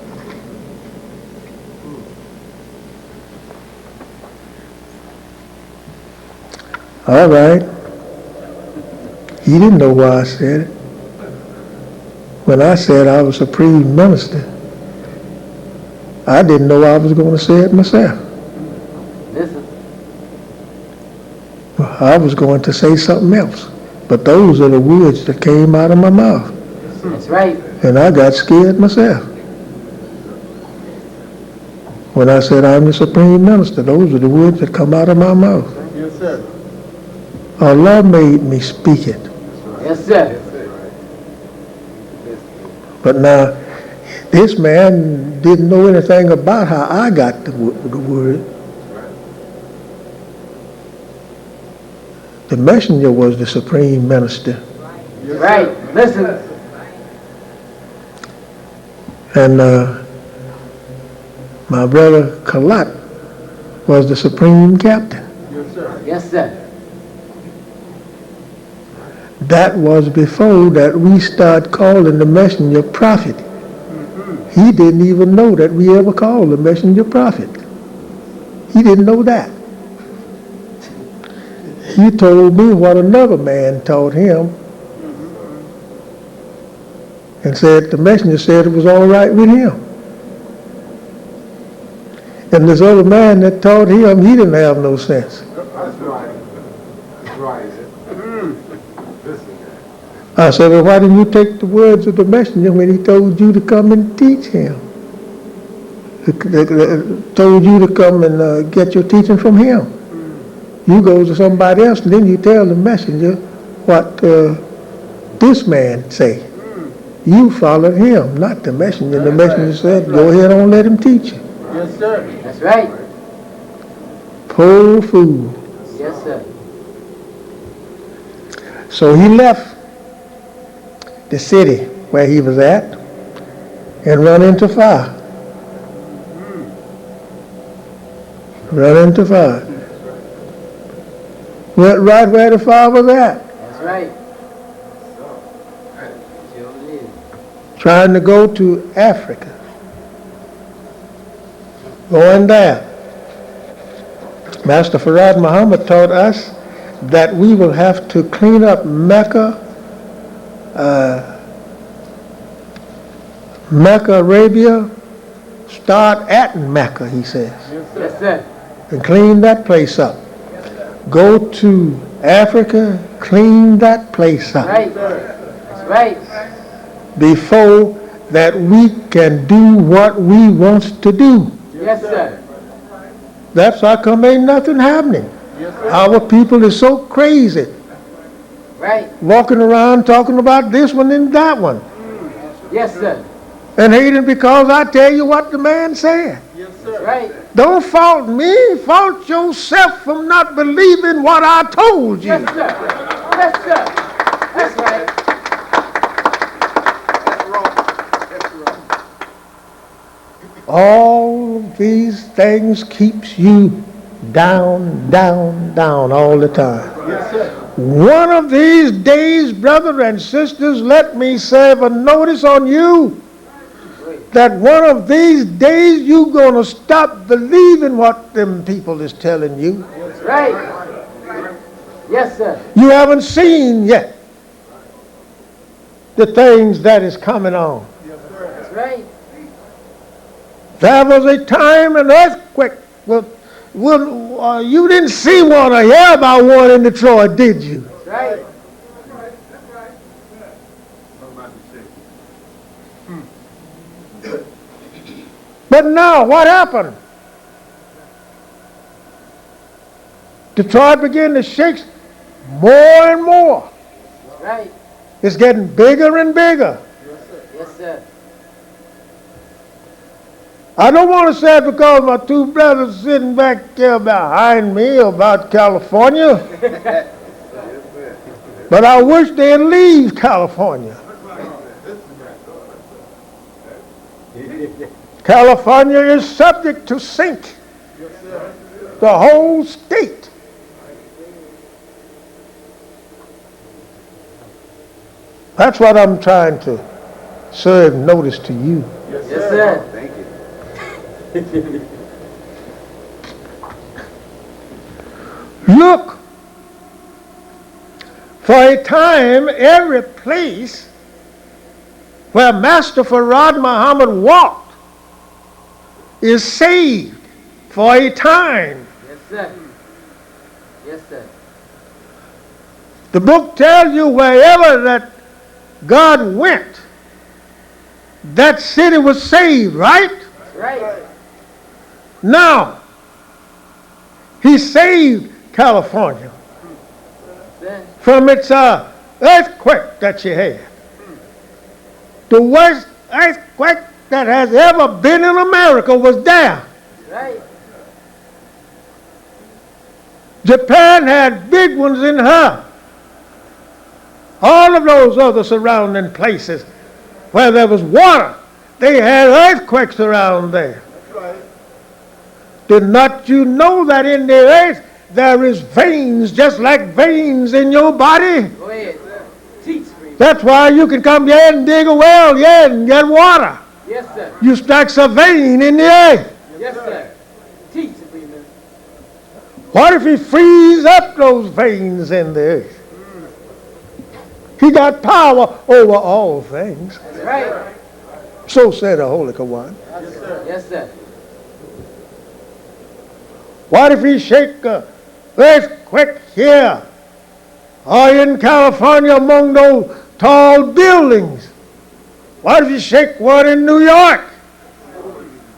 All right. He didn't know why I said it. When I said I was supreme minister, I didn't know I was going to say it myself. Listen. I was going to say something else. But those are the words that came out of my mouth. That's right. And I got scared myself. When I said I'm the supreme minister, those are the words that come out of my mouth. Yes, sir. Allah made me speak it. Yes, sir. But now, this man didn't know anything about how I got the word. The messenger was the supreme minister. That's right. Listen. And my brother Kalat was the supreme captain. Yes, sir. Yes, sir. That was before that we start calling the messenger prophet. He didn't even know that we ever called the messenger prophet. He didn't know that. He told me what another man taught him and said the messenger said it was all right with him. And this other man that taught him, he didn't have no sense. That's right. That's right. I said, well, why didn't you take the words of the messenger when he told you to come and teach him? Told you to come and get your teaching from him. You go to somebody else and then you tell the messenger what this man say. You followed him, not the messenger. The messenger said, go ahead and let him teach you. Yes, sir. That's right. Poor fool. Yes, sir. So he left the city where he was at and run into fire. Run into fire. Went right where the fire was at. That's right. Sure is. Trying to go to Africa. Going there. Master Farad Muhammad taught us that we will have to clean up Mecca, Arabia, start at Mecca, he says, Yes, sir. and clean that place up. Go to Africa, clean that place up. Right. That's right. Before that we can do what we want to do. Yes, sir. That's how come ain't nothing happening. Our people is so crazy, Right. walking around talking about this one and that one. Yes, sir. And hating because I tell you what the man said. That's right. Don't fault me, fault yourself from not believing what I told you. Yes, sir. Yes, sir. That's right. All these things keeps you down, down, down all the time. Yes, sir. One of these days, brother and sisters, let me serve a notice on you that one of these days you're going to stop believing what them people is telling you. That's right. Yes, sir. You haven't seen yet the things that is coming on. That's right. There was a time an earthquake. You didn't see one or hear about one in Detroit, did you? Right. But now, what happened? Detroit began to shake more and more. Right. It's getting bigger and bigger. Yes, sir. I don't want to say it because my two brothers sitting back there behind me about California. But I wish they'd leave California. California is subject to sink. The whole state. That's what I'm trying to serve notice to you. Yes, sir. Thank you. Look, for a time, every place where Master Farad Muhammad walked is saved for a time. Yes, sir. Yes, sir. The book tells you wherever that God went, that city was saved, right? Right. Now, he saved California from its earthquake that she had. The worst earthquake that has ever been in America was there. Right. Japan had big ones in her. All of those other surrounding places where there was water, they had earthquakes around there. Did not you know that in the earth there is veins just like veins in your body? Go ahead. Teach me. That's why you can come here and dig a well here and get water. Yes, sir. You strike a vein in the earth. Yes, sir. Teach me, man. What if he frees up those veins in the earth? He got power over all things. That's right. So said the Holy Quran. Yes, sir. Yes, sir. What if he shake a earthquake here or in California among those tall buildings? What if he shake one in New York?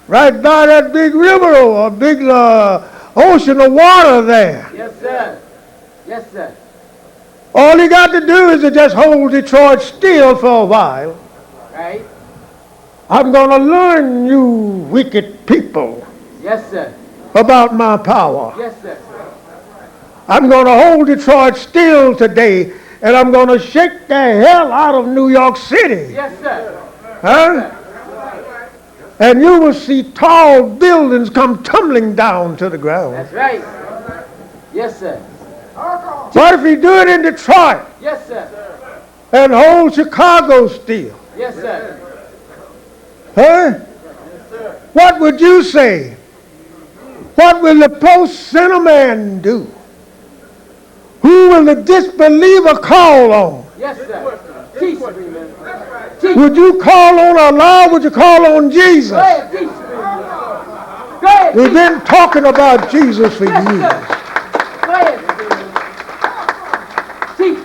Right by that big river or big ocean of water there. Yes, sir. Yes, sir. All he got to do is to just hold Detroit still for a while. Right. I'm going to learn you wicked people Yes, sir. about my power. Yes, sir. I'm going to hold Detroit still today, and I'm going to shake the hell out of New York City. Yes, sir. Huh? And you will see tall buildings come tumbling down to the ground. That's right. Yes, sir. What if he do it in Detroit Yes, sir. and hold Chicago still? Yes, sir. Huh? What would you say? What will the post-sinner man do? Who will the disbeliever call on? Yes, sir. Teach me, man. Teach. Would you call on Allah? Would you call on Jesus? Go ahead, teach me. Go ahead. We've been talking about Jesus for Yes, years. sir. Go ahead. Teach.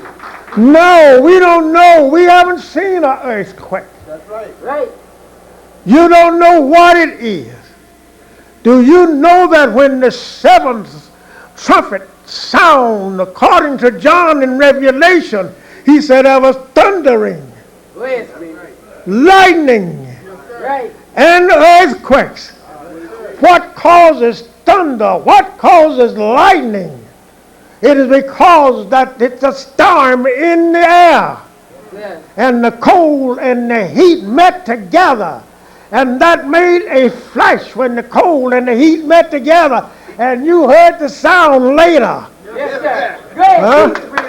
No, we don't know. We haven't seen an earthquake. Right. You don't know what it is. Do you know that when the seventh trumpet sound, according to John in Revelation, he said there was thundering, Go ahead, speak. lightning, Right. and earthquakes. What causes thunder? What causes lightning? It is because that it's a storm in the air. Yes. And the cold and the heat met together. And that made a flash when the cold and the heat met together. And you heard the sound later. Yes, sir. Go ahead. Huh? Teach me,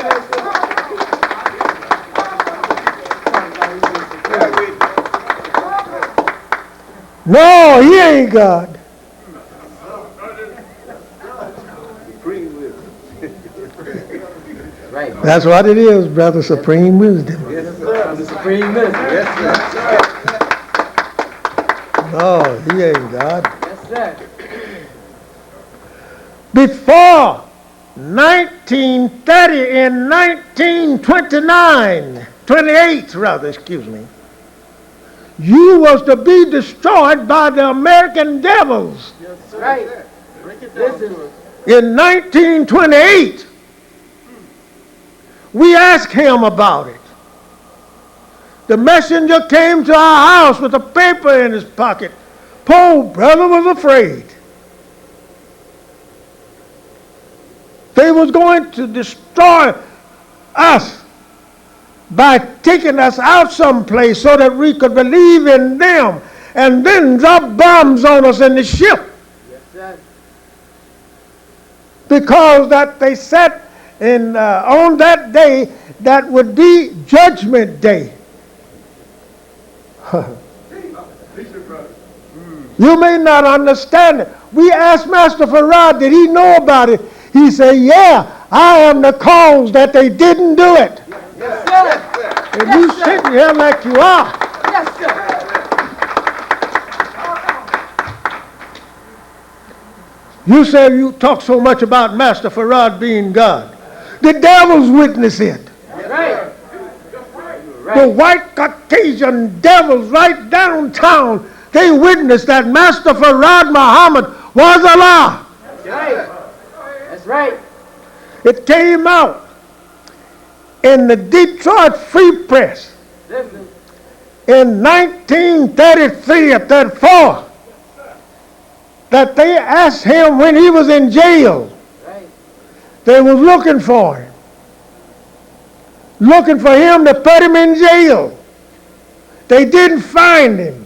No, he ain't God. Right. That's what it is, brother. Supreme wisdom. Yes, sir. I'm the supreme minister. Yes, sir. No, he ain't God. Yes, sir. Before 1930 and 1929, 28 rather, excuse me, you was to be destroyed by the American devils. That's right. Listen. In 1928, we asked him about it. The messenger came to our house with a paper in his pocket. Poor brother was afraid. They was going to destroy us by taking us out someplace so that we could believe in them and then drop bombs on us in the ship. Yes, sir. Because that they said on that day that would be Judgment Day. You may not understand it. We asked Master Farad, did he know about it? He said, yeah, I am the cause that they didn't do it. Yes, sir. And you sitting here like you are. Yes, sir. You say you talk so much about Master Farad being God. The devils witness it. Right. The white Caucasian devils right downtown, they witnessed that Master Farad Muhammad was Allah. That's right. That's right. It came out in the Detroit Free Press Listen. in 1933 or 34 that they asked him when he was in jail. Right. They was looking for him. Looking for him to put him in jail. They didn't find him.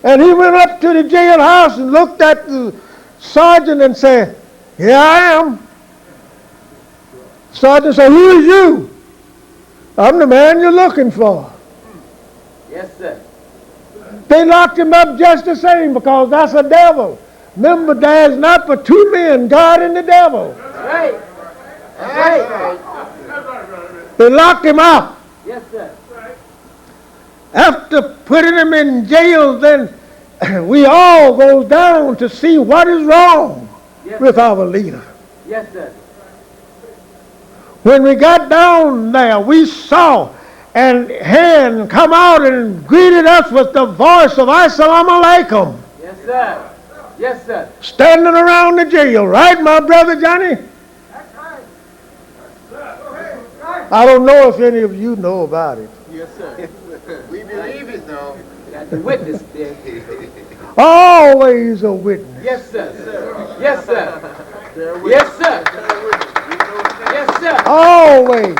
And he went up to the jailhouse and looked at the sergeant and said, here I am. Sergeant said, who is you? I'm the man you're looking for. Yes, sir. They locked him up just the same because that's a devil. Remember, there's not but two men, God and the devil. That's right. That's right. They locked him up. Yes, sir. After putting him in jail, then we all go down to see what is wrong Yes, with sir. our leader. Yes, sir. When we got down there, we saw and hand come out and greeted us with the voice of Assalamu alaikum, Yes, sir. Yes, sir. standing around the jail, right, my brother Johnny? I don't know if any of you know about it. Yes, sir. We believe it, though. Got the witness there. Always a witness. Yes, sir. Yes, sir. Yes, sir. Yes, sir. Always.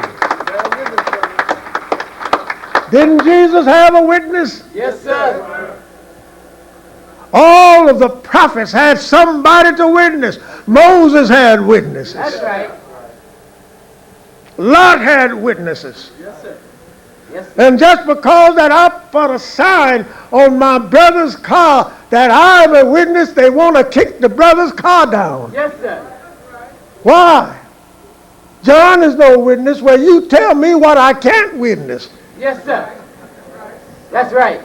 Didn't Jesus have a witness? Yes, sir. All of the prophets had somebody to witness. Moses had witnesses. That's right. Lot had witnesses. Yes, sir. Yes, sir. And just because that I put a sign on my brother's car that I'm a witness, they want to kick the brother's car down. Yes, sir. Why? John is no witness. Well, you tell me what I can't witness. Yes, sir. That's right.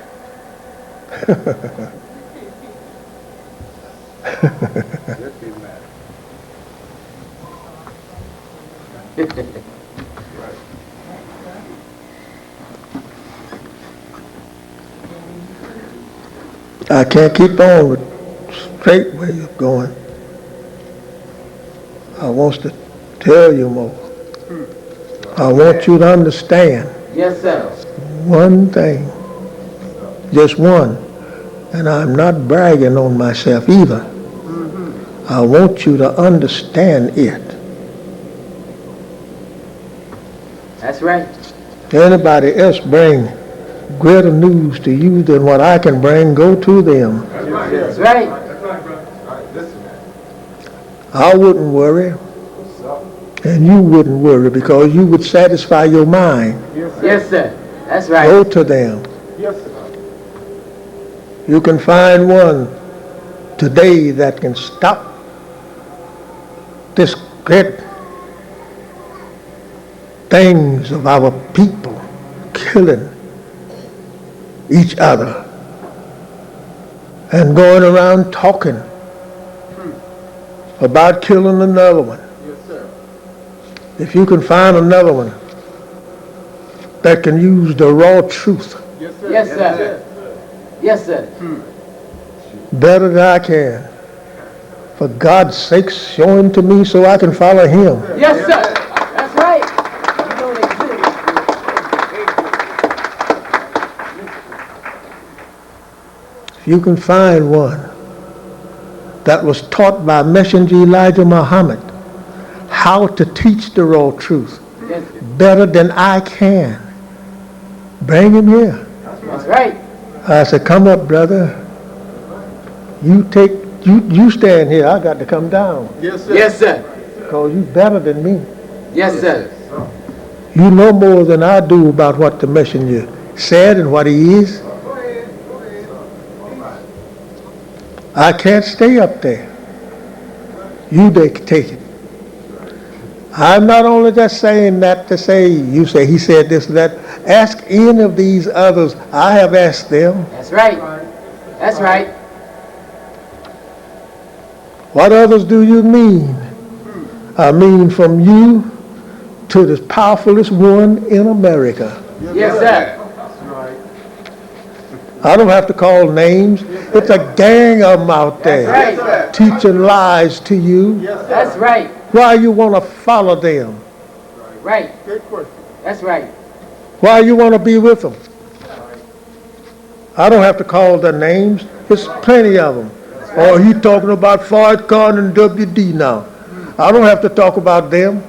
I can't keep on with straight where you're going. I want to tell you more. I want you to understand Yes, sir. one thing, just one, and I'm not bragging on myself either. I want you to understand it. That's right. Anybody else bring greater news to you than what I can bring, go to them. That's right. I wouldn't worry, and you wouldn't worry because you would satisfy your mind. Yes, sir. That's Go right. to them. Yes, sir. You can find one today that can stop this great things of our people killing each other. and going around talking about killing another one. If you can find another one that can use the raw truth Yes, sir. Yes, sir. better than I can, for God's sake, show him to me so I can follow him. Yes, sir. That's right. You know they If you can find one that was taught by Messenger Elijah Muhammad how to teach the raw truth Yes, better than I can, bring him here. that's right. I said, come up, brother. You stand here. I got to come down Yes, sir. because you better than me. Yes, sir. You know more than I do about what the messenger said and what he is. I can't stay up there. You take it. I'm not only just saying that to say, you say he said this or that. Ask any of these others. I have asked them. That's right. That's right. What others do you mean? I mean from you to the powerfulest one in America. Yes, sir. I don't have to call names. It's a gang of them out there That's teaching lies to you. That's right. Why you want to follow them? Right. That's right. Why you want to be with them? I don't have to call their names. There's plenty of them. Oh, he talking about Farrakhan and WD now. I don't have to talk about them.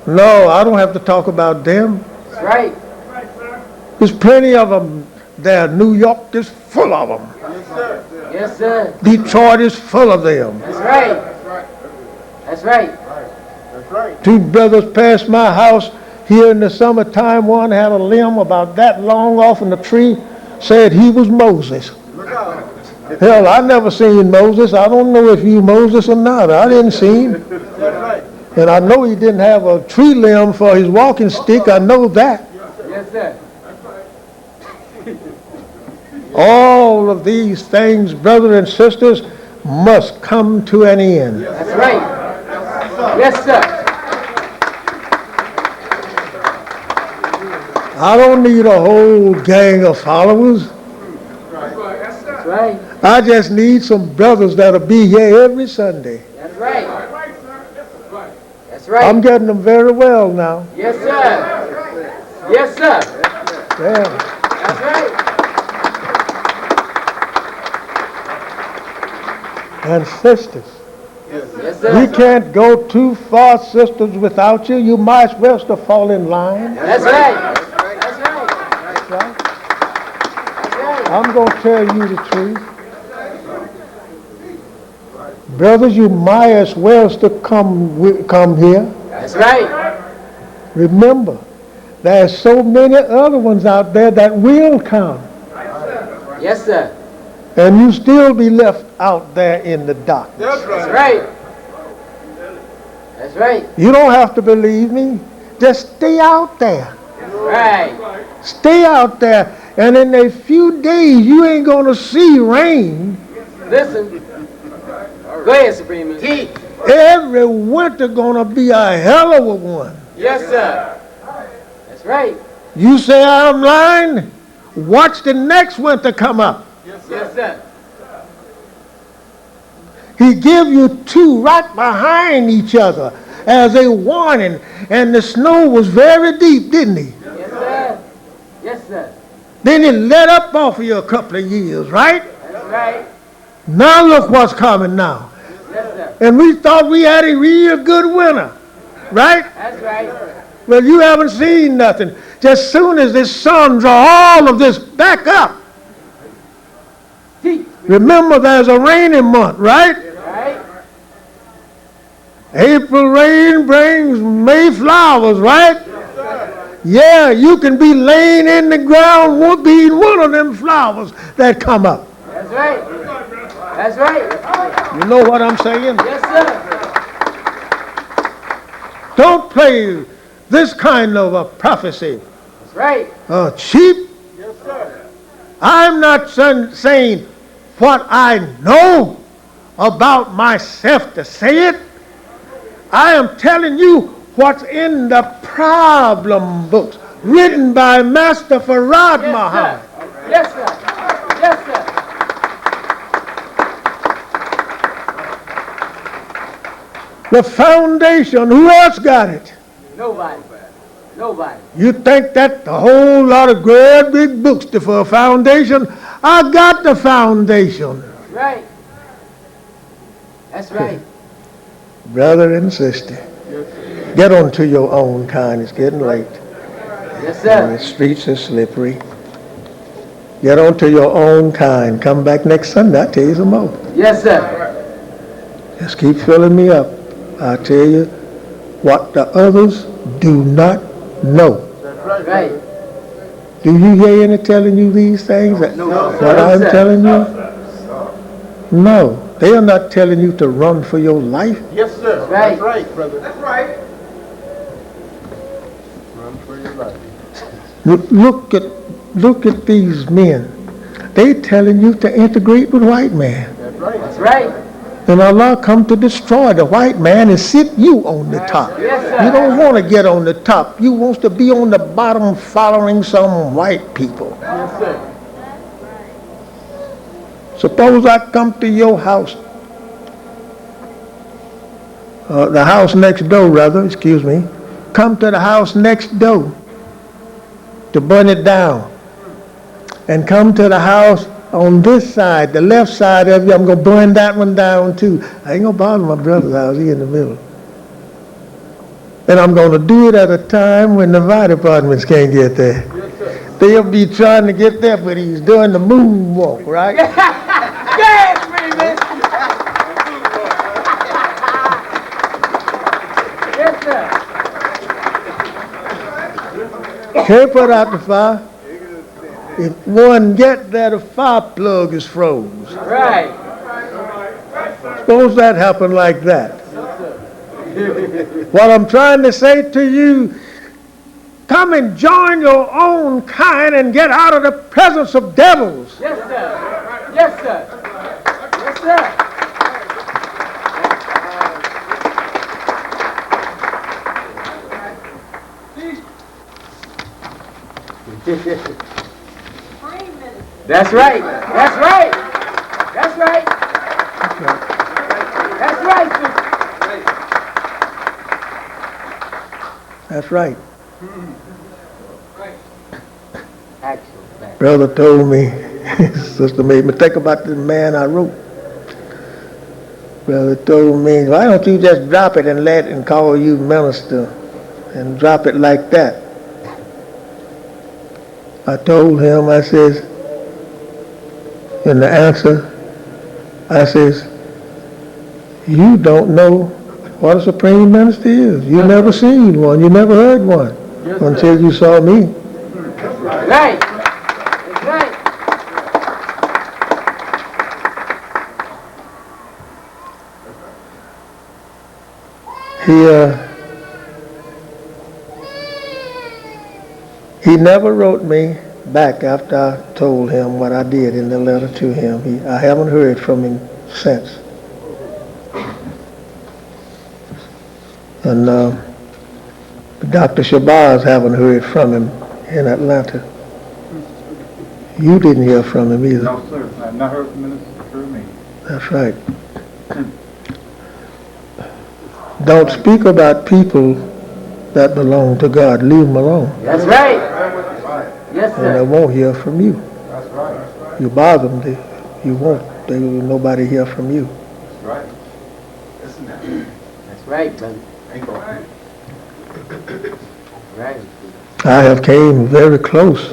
No, I don't have to talk about them. That's right. There's plenty of them there. New York is full of them. Yes, sir. Detroit is full of them. That's right. That's right. Two brothers passed my house here in the summertime. One had a limb about that long off in the tree, said he was Moses. Hell, I never seen Moses. I don't know if he Moses or not. I didn't see him. And I know he didn't have a tree limb for his walking stick. I know that. Yes, sir. All of these things, brothers and sisters, must come to an end. That's right. Yes, sir. I don't need a whole gang of followers. That's right. I just need some brothers that'll be here every Sunday. That's right. That's right. I'm getting them very well now. Yes, sir. Yes, sir. Yeah. That's right. And sisters, Yes, sir. we can't go too far, sisters, without you. You might as well still fall in line. That's right. That's right. Right? That's right. I'm going to tell you the truth. Brothers, you might as well still come here. That's right. Remember, there's so many other ones out there that will come. Yes, sir. And you still be left out there in the dark. That's right. That's right. You don't have to believe me. Just stay out there. Right. Stay out there. And in a few days, you ain't going to see rain. Listen. Go ahead, Supreme. Every winter going to be a hell of a one. Yes, sir. That's right. You say I'm lying? Watch the next winter come up. Yes, sir. He give you two right behind each other as a warning. And the snow was very deep, didn't he? Yes, sir. Yes, sir. Then it let up off of you a couple of years, right? That's right. Now look what's coming now. Yes, sir. And we thought we had a real good winter, right? That's right. Well, you haven't seen nothing. Just soon as this sun draw all of this back up. Remember, there's a rainy month, right? Right. April rain brings May flowers, right? Yeah, you can be laying in the ground being one of them flowers that come up. That's right. That's right. You know what I'm saying? Yes, sir. Don't play this kind of a prophecy. That's right. Cheap. I'm not saying what I know about myself to say it. I am telling you what's in the problem books written by Master Farad Muhammad. Yes, sir. Yes, sir. The foundation, who else got it? Nobody. Nobody. You think that a whole lot of great big books for a foundation? I got the foundation. Right. That's right. Brother and sister, get on to your own kind. It's getting late. Yes, And the sir. streets are slippery. Get on to your own kind. Come back next Sunday. I'll tell you some more. Yes, sir. Just keep filling me up. I'll tell you what the others do not know. Right. Do you hear any telling you these things? What I'm telling you? No. They are not telling you to run for your life. Yes, sir. Right. That's right, brother. That's right. Run for your life. Look at these men. They telling you to integrate with white man. That's right. That's right. And Allah come to destroy the white man and sit you on the top. Yes, sir. You don't want to get on the top. You want to be on the bottom following some white people. Yes, sir. Suppose I come to your house, the house next door, rather, excuse me. Come to the house next door to burn it down. And come to the house on this side, the left side of you, I'm going to burn that one down too. I ain't going to bother my brother's house, he in the middle. And I'm going to do it at a time when the fire departments can't get there. They'll be trying to get there, but he's doing the moonwalk, right? Yes, Freeman. Yes, sir. Can't put out the fire. If one get there, the fire plug is froze. Right. Suppose that happened like that. What I'm trying to say to you, come and join your own kind and get out of the presence of devils. Yes, sir. Yes, sir. Yes, sir. That's right. That's right. That's right. That's right, sister. That's right. Actual fact. Brother told me, sister made me think about the man I wrote. Brother told me, why don't you just drop it and call you minister and drop it like that? I told him, I says, in the answer, I says, you don't know what a supreme minister is. You never seen one. You never heard one until you saw me. Right. That's right. He never wrote me back after I told him what I did in the letter to him. I haven't heard from him since. And Dr. Shabazz haven't heard from him in Atlanta. You didn't hear from him either. No, sir. I've not heard from Minister through me. That's right. Don't speak about people that belong to God. Leave them alone. That's right. Yes, And they sir. won't hear from you. That's right. You bother them, you won't. They will nobody hear from you. That's right. Listen now. That's right, brother. Ain't going. Right. I have came very close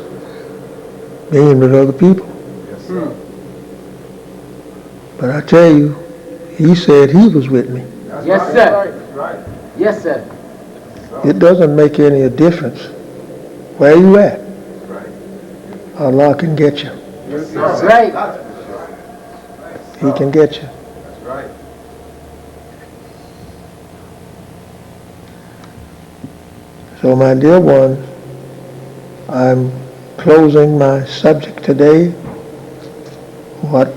being with other people. Yes, sir. But I tell you, he said he was with me. That's Yes, right. sir. That's right. Yes, sir. It doesn't make any difference where you at. That's right. Allah can get you. Yes, sir. That's right. That's He can get you. That's right. So my dear one, I'm closing my subject today, what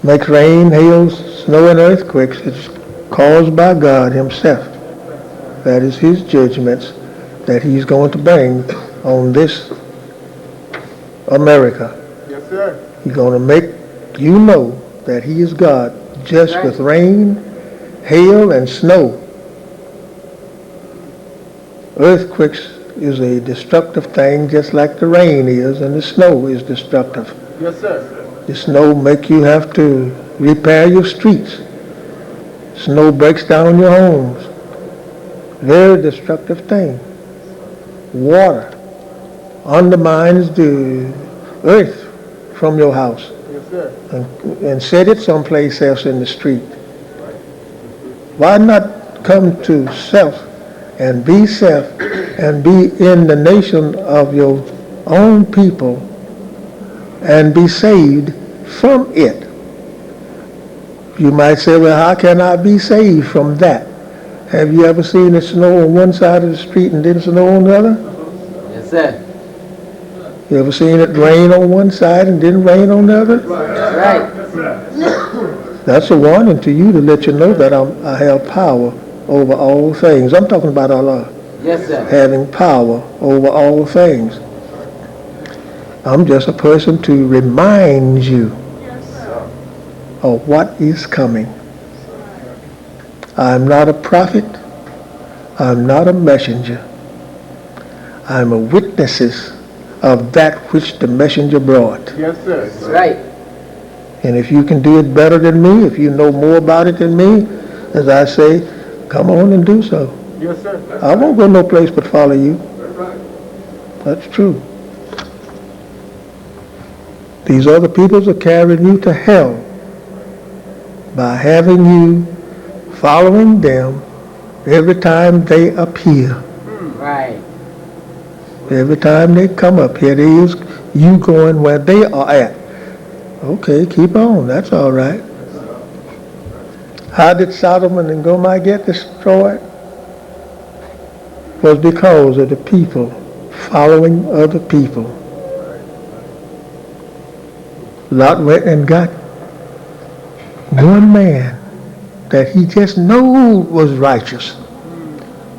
makes rain, hail, snow, and earthquakes is caused by God himself. That is his judgments that he's going to bring on this America. Yes, sir. He's going to make you know that he is God just with rain, hail, and snow. Earthquakes is a destructive thing just like the rain is, and the snow is destructive. Yes, sir. The snow make you have to repair your streets. Snow breaks down your homes. Very destructive thing. Water undermines the earth from your house Yes, sir. and set it someplace else in the street. Why not come to self and be in the nation of your own people and be saved from it? You might say, well, how can I be saved from that? Have you ever seen it snow on one side of the street and didn't snow on the other? Yes, sir. You ever seen it rain on one side and didn't rain on the other? That's right. That's a warning to you to let you know that I have power over all things. I'm talking about Allah. Yes, sir. Having power over all things. I'm just a person to remind you of what is coming. I'm not a prophet. I'm not a messenger. I'm a witness of that which the messenger brought. Yes, sir. That's right. And if you can do it better than me, if you know more about it than me, as I say, come on and do so. Yes, sir. I won't go no place but follow you. That's true. These other peoples are carrying you to hell by having you following them every time they appear. Right. Every time they come up, here it is, you going where they are at. Okay, keep on. That's all right. How did Sodom and Gomorrah get destroyed? It was because of the people following other people. Lot went and got one man that he just knew was righteous.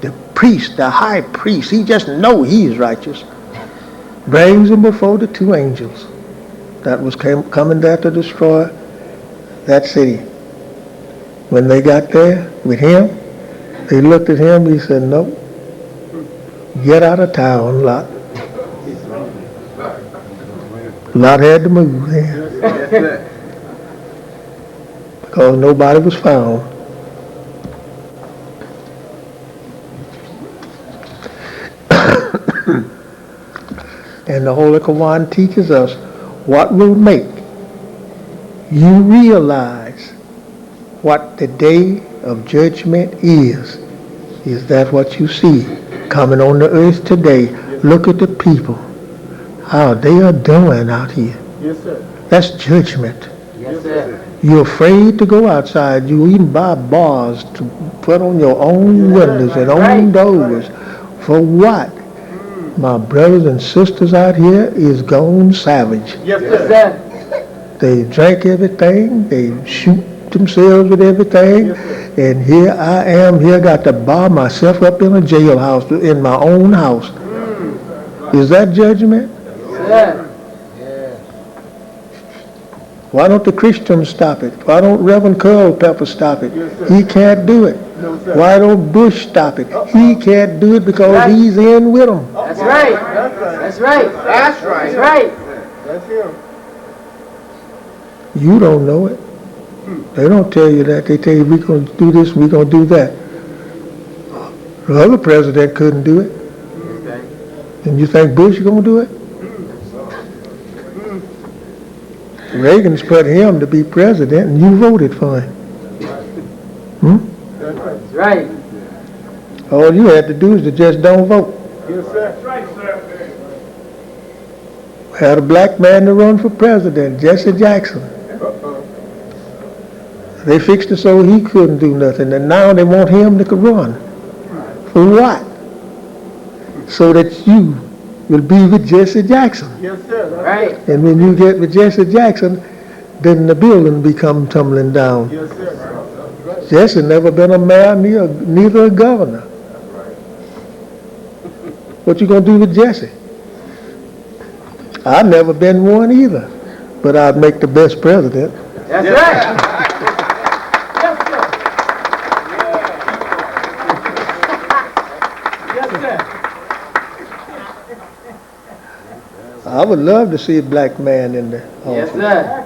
The priest, the high priest, he just know he's righteous. Brings him before the two angels that was coming there to destroy that city. When they got there with him, they looked at him, he said, no, get out of town, Lot. Lot had to move then because nobody was found. And the Holy Quran teaches us what will make you realize what the day of judgment is. Is that what you see coming on the earth today? Look at the people, how they are doing out here. Yes, sir. That's judgment. Yes, sir. You're afraid to go outside. You even buy bars to put on your own windows and own doors. For what? My brothers and sisters out here is gone savage. Yes, Yes, sir. sir. They drink everything. They shoot themselves with everything. And here I am, here got to bar myself up in a jailhouse, in my own house. Is that judgment? Sir. Why don't the Christians stop it? Why don't Reverend Culpepper stop it? He can't do it. No, sir. Why don't Bush stop it? He can't do it because he's in with them. That's right. That's right. That's right. That's right. That's him. You don't know it. They don't tell you that. They tell you we're going to do this, we're going to do that. The other president couldn't do it. And you think Bush is going to do it? Reagan's put him to be president and you voted for him. That's right. All you had to do is to just don't vote. Yes, sir. Had a black man to run for president, Jesse Jackson. They fixed it so he couldn't do nothing, and now they want him to run. For what? So that you will be with Jesse Jackson. Yes, sir. Right. And when you get with Jesse Jackson, then the building become tumbling down. Yes, sir. Jesse never been a mayor, neither a governor. What you gonna do with Jesse? I've never been one either, but I'd make the best president. That's right. Yes, sir. Yes, sir. I would love to see a black man in the Yes, office. sir.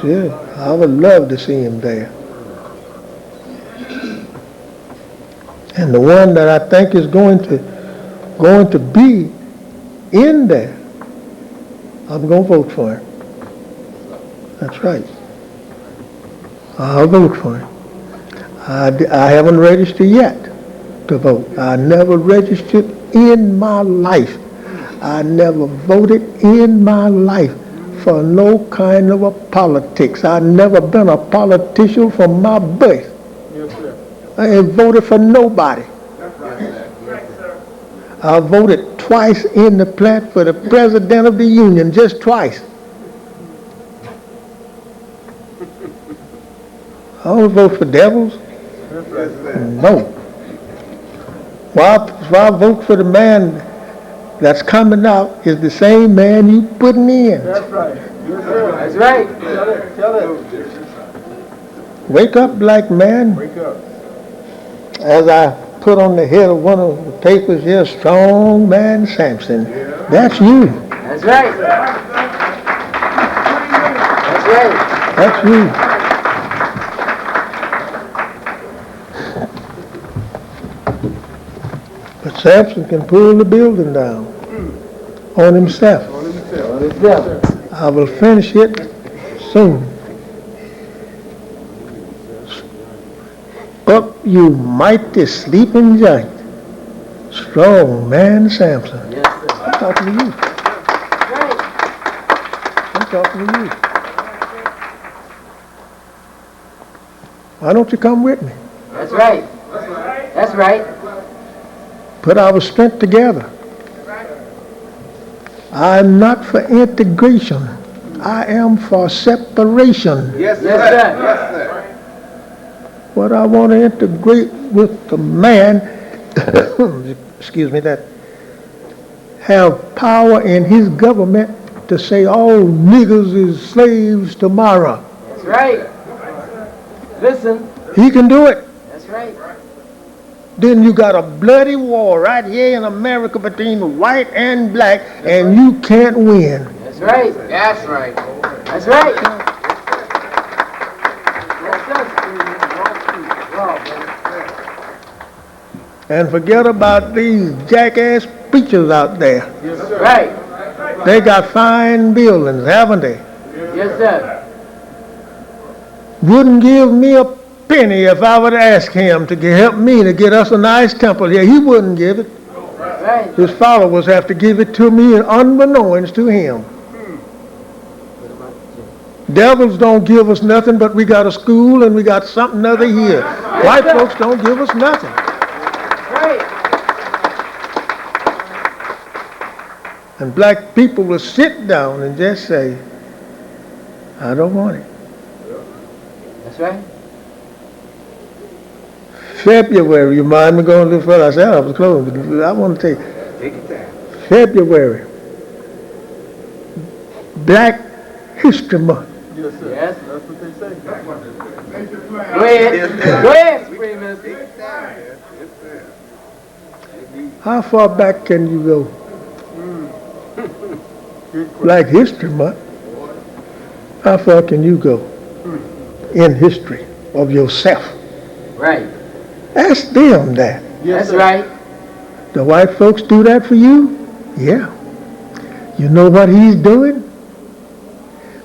Sure, I would love to see him there. And the one that I think is going to be in there, I'm going to vote for him. That's right. I'll vote for him. I haven't registered yet to vote. I never registered in my life. I never voted in my life for no kind of a politics. I've never been a politician from my birth. Yes, sir. I ain't voted for nobody. I voted twice in the plant for the President of the Union, just twice. I don't vote for devils. No. Why vote for the man that's coming out is the same man you putting in. That's right. Yes, sir. That's right. Tell it. Wake up, black man. Wake up. As I put on the head of one of the papers here, strong man Samson. That's you. That's right. That's right. That's you. But Samson can pull the building down on himself. I will finish it soon. Up, you mighty sleeping giant, strong man Samson. Yes, sir. I'm talking to you. Right. I'm talking to you. Why don't you come with me? That's right. That's right. Put our strength together. I'm not for integration. I am for separation. Yes, sir. Yes, sir. Yes, sir. But I want to integrate with the man, excuse me, that have power in his government to say all niggers is slaves tomorrow. That's right. Listen. He can do it. That's right. Then you got a bloody war right here in America between white and black, and you can't win. That's right. That's right. That's right. And forget about these jackass preachers out there. Right. They got fine buildings, haven't they? Yes, sir. Wouldn't give me a penny if I would ask him to help me to get us a nice temple here. He wouldn't give it. Right. His followers have to give it to me unbeknownst to him. Devils don't give us nothing, but we got a school and we got something other here. White folks don't give us nothing. Right. And black people will sit down and just say, I don't want it. That's right. February, you mind me going a little further? I said I was close, but I want to Take it down. February, Black History Month. Yes, sir. Yes. That's what they say. Go ahead. Go ahead, Supreme Minister. How far back can you go? Black History Month. How far can you go in history of yourself? Right. Ask them that. That's right. The white folks do that for you? Yeah. You know what he's doing?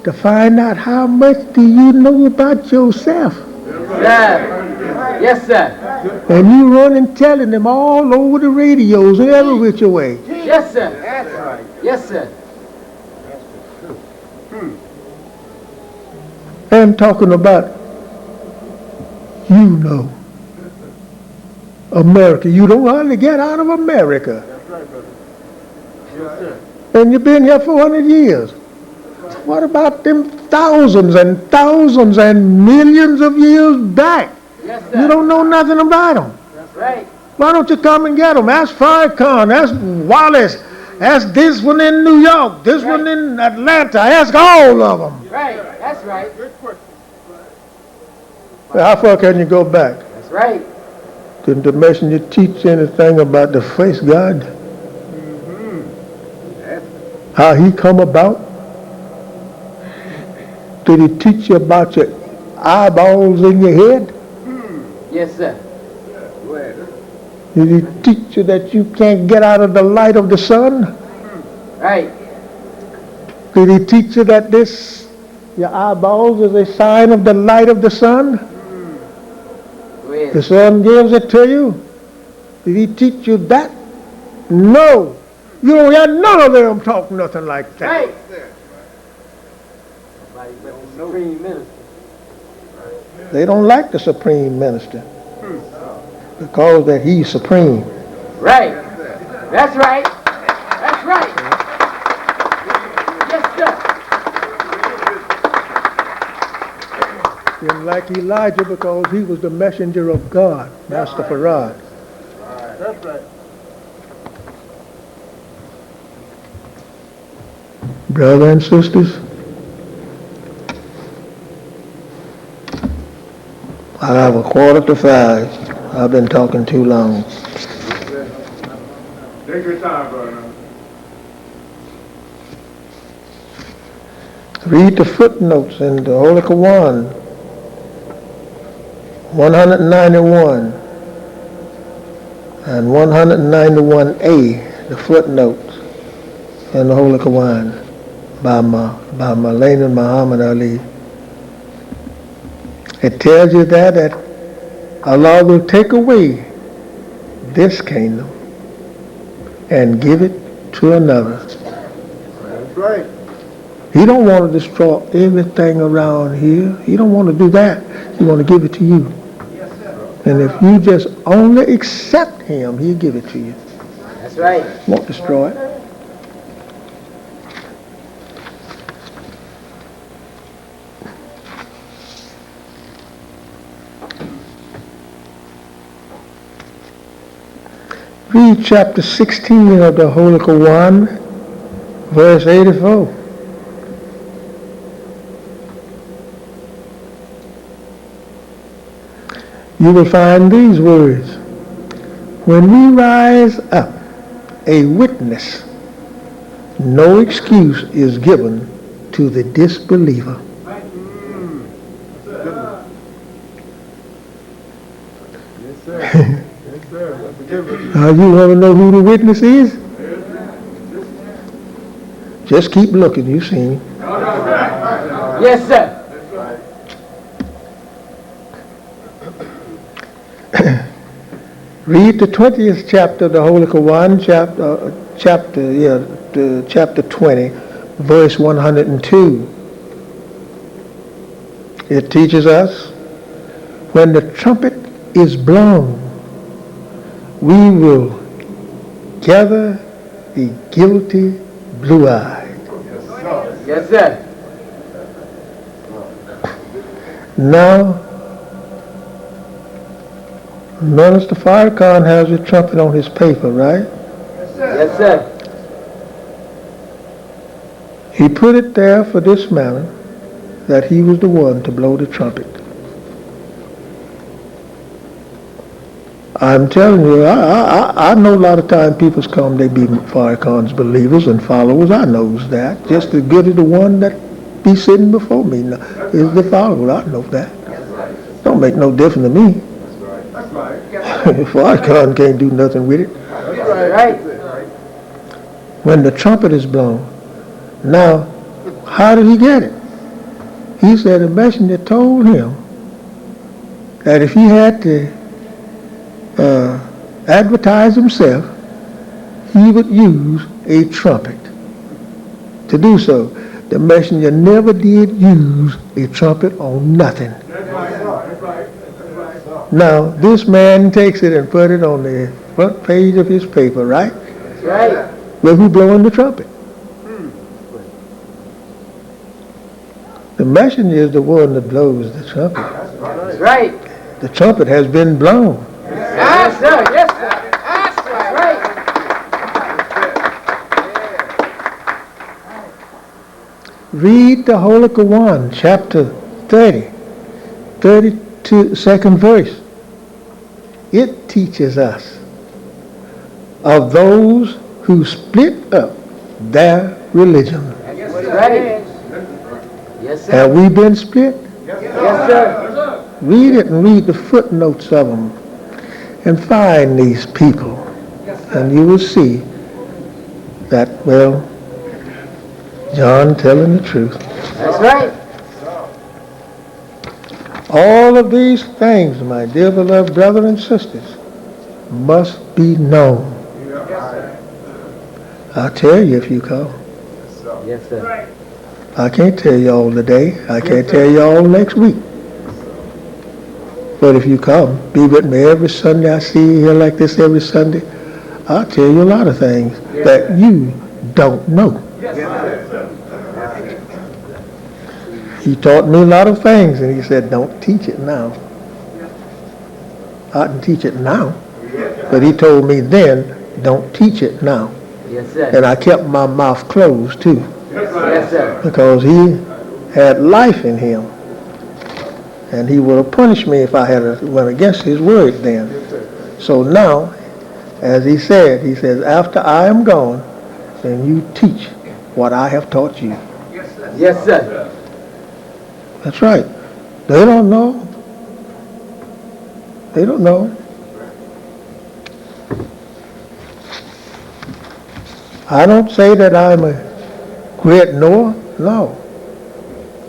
To find out how much do you know about yourself. Sir. Yes, sir. And you running telling them all over the radios and every which way. Yes, sir. That's right. Yes, sir. And talking about, you know, America. You don't hardly get out of America. And you've been here 400 years. What about them thousands and thousands and millions of years back? Yes, You sir. don't know nothing about them. That's right. Why don't you come and get them? Ask Farrakhan, ask Wallace, ask this one in New York, this one in Atlanta, ask all of them. Right. That's right. How far can you go back? That's right. Didn't the messenger teach anything about the face God? How he come about? Did he teach you about your eyeballs in your head? Yes, sir. Did he teach you that you can't get out of the light of the sun? Right. Did he teach you that your eyeballs is a sign of the light of the sun? Go ahead. The sun gives it to you. Did he teach you that? No. You don't hear none of them talk nothing like that. Right. Somebody but the Supreme Minister. They don't like the supreme minister because that he's supreme. Right. That's right. That's right. Yes, sir. Didn't like Elijah because he was the messenger of God, Master Farad. That's right. Brothers and sisters, I have 4:45. I've been talking too long. Take your time, brother. Read the footnotes in the Holy Quran, 191 and 191a, the footnotes in the Holy Quran by Maulana Muhammad Ali. It tells you that Allah will take away this kingdom and give it to another. That's right. He don't want to destroy everything around here. He don't want to do that. He want to give it to you. And if you just only accept him, he'll give it to you. That's right. Won't destroy it. Read chapter 16 of the Holy Quran, verse 84. You will find these words. When we rise up, a witness, no excuse is given to the disbeliever. Now you want to know who the witness is? Just keep looking, you see him. Yes, sir. Read the 20th chapter of the Holy Quran, chapter 20, verse 102. It teaches us, when the trumpet is blown, we will gather the guilty blue-eyed. Yes, sir. Now, Minister Farrakhan has a trumpet on his paper, right? Yes, sir. He put it there for this manner, that he was the one to blow the trumpet. I'm telling you, I know a lot of time people's come, they be Farrakhan's believers and followers. I knows that. Just as good as the one that be sitting before me now is the follower. I know that. Don't make no difference to me. Farrakhan can't do nothing with it. Right. When the trumpet is blown. Now, how did he get it? He said the messenger told him that if he had to advertise himself, he would use a trumpet to do so. The messenger never did use a trumpet on nothing. Now, this man takes it and put it on the front page of his paper, right? Right. Well, who blowing the trumpet? The messenger is the one that blows the trumpet. That's right. The trumpet has been blown. Yes, sir. Yes, sir. That's right. Read the Holy Quran, chapter 30, 32nd verse. It teaches us of those who split up their religion. That's right. Yes, sir. Have we been split? Yes, sir. Read it and read the footnotes of them and find these people. And you will see that, well, John telling the truth. That's right. All of these things, my dear beloved brothers and sisters, must be known. I'll tell you if you come. Yes, sir. I can't tell you all today. I can't tell you all next week. But if you come, be with me every Sunday. I see you here like this every Sunday. I'll tell you a lot of things that you don't know. He taught me a lot of things, and he said, don't teach it now. I can teach it now. But he told me then, don't teach it now. Yes, sir. And I kept my mouth closed, too, Yes, sir. because he had life in him. And he would have punished me if I had went against his word then. So now, as he says, after I am gone, then you teach what I have taught you. Yes, sir. That's right. They don't know. They don't know. I don't say that I'm a great knower. No.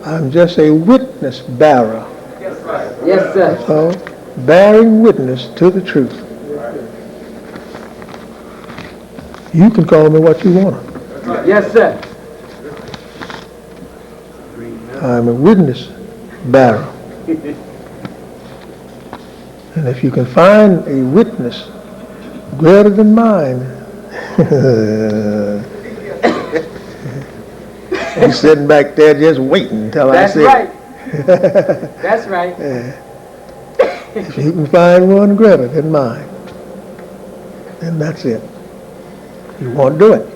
I'm just a witness bearer. Yes, sir. So, bearing witness to the truth. You can call me what you want. Yes, sir. I'm a witness bearer. And if you can find a witness greater than mine, he's sitting back there just waiting until I say Right. That's right. if you can find one greater than mine, then that's it. You won't do it.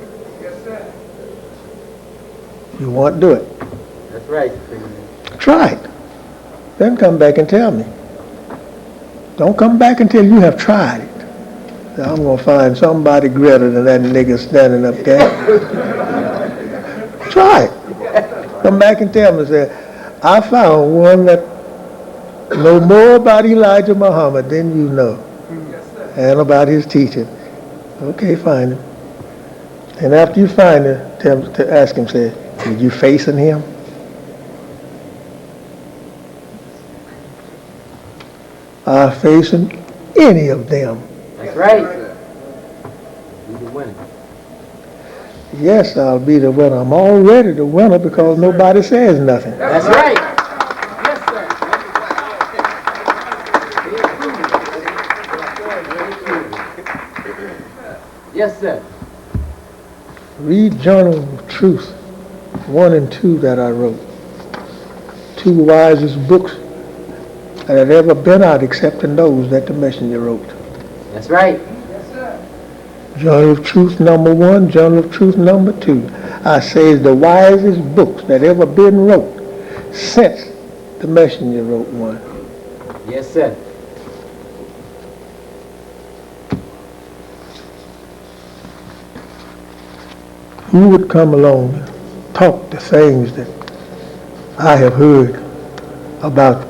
You won't do it. That's right. Try it. Then come back and tell me. Don't come back until you have tried it. Now, I'm going to find somebody greater than that nigga standing up there. Try it. Come back and tell me, say, I found one that know more about Elijah Muhammad than you know. And about his teaching. Okay, find him. And after you find him, ask him, say, did you facing him? Are facing any of them? That's right. You the winner. Yes, I'll be the winner. I'm already the winner because nobody says nothing. That's right. Yes, sir. Read Journal of Truth 1 and 2 that I wrote. 2 wisest books that had ever been out except in those that the messenger wrote. That's right. Journal of Truth number 1, Journal of Truth number 2. I say is the wisest books that ever been wrote since the messenger wrote one. Yes, sir. Who would come along and talk the things that I have heard about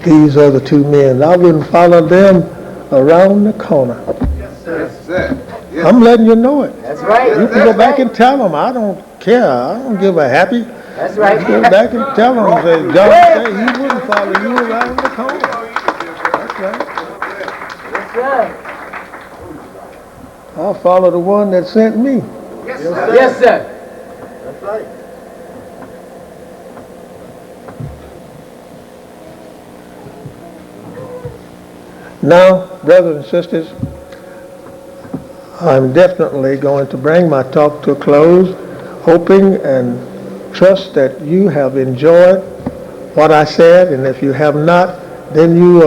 these other 2 men? I wouldn't follow them around the corner. Yes, sir. Yes. I'm letting you know it. That's right. You can go back and tell them. I don't care. I don't give a happy. That's right. Go back and tell them. Say, John said he wouldn't follow you around the corner. That's right. Yes, sir. I'll follow the one that sent me. Yes, sir. That's right. Now, brothers and sisters, I'm definitely going to bring my talk to a close, hoping and trust that you have enjoyed what I said, and if you have not, then you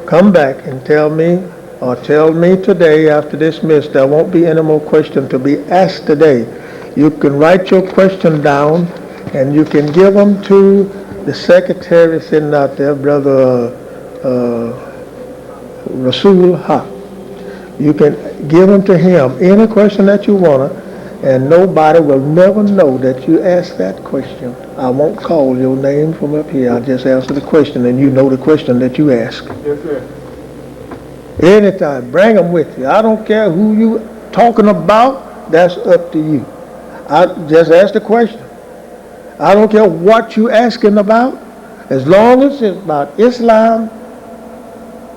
come back and tell me, or tell me today after dismissed. There won't be any more questions to be asked today. You can write your question down, and you can give them to the secretary sitting out there, Brother Rasul Ha. You can give them to him, any question that you want, and nobody will never know that you asked that question. I won't call your name from up here. I'll just answer the question, and you know the question that you asked. Yes, sir. Anytime, bring them with you. I don't care who you talking about, that's up to you. I just ask the question. I don't care what you asking about, as long as it's about Islam,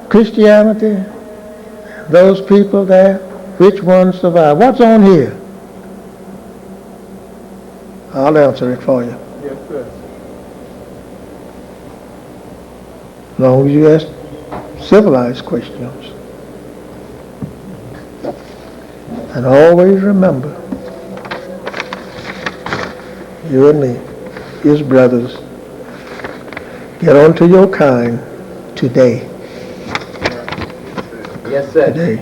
Christianity, those people there, which ones survive? What's on here? I'll answer it for you. Yes, sir. As long as you ask civilized questions. And always remember, you and me, his brothers, get on to your kind today. Yes, sir. Today.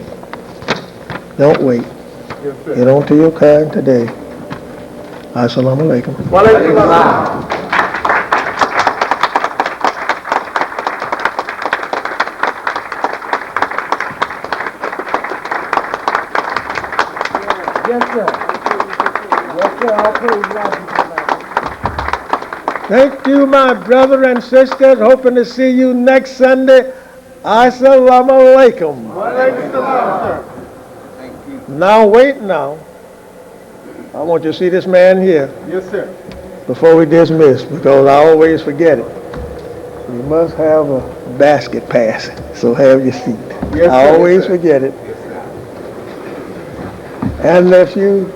Don't wait. Yes, sir. Get on to your kind today. Assalamu alaikum. Walaikum salam. Yes, sir. Yes, sir. All praise God. Thank you, my brother and sisters. Hoping to see you next Sunday. Assalamu alaikum. Walaikum salam, sir. Now wait now. I want you to see this man here Yes, sir. before we dismiss, because I always forget it. You must have a basket pass, so have your seat. Yes, I sir. always forget it. And if you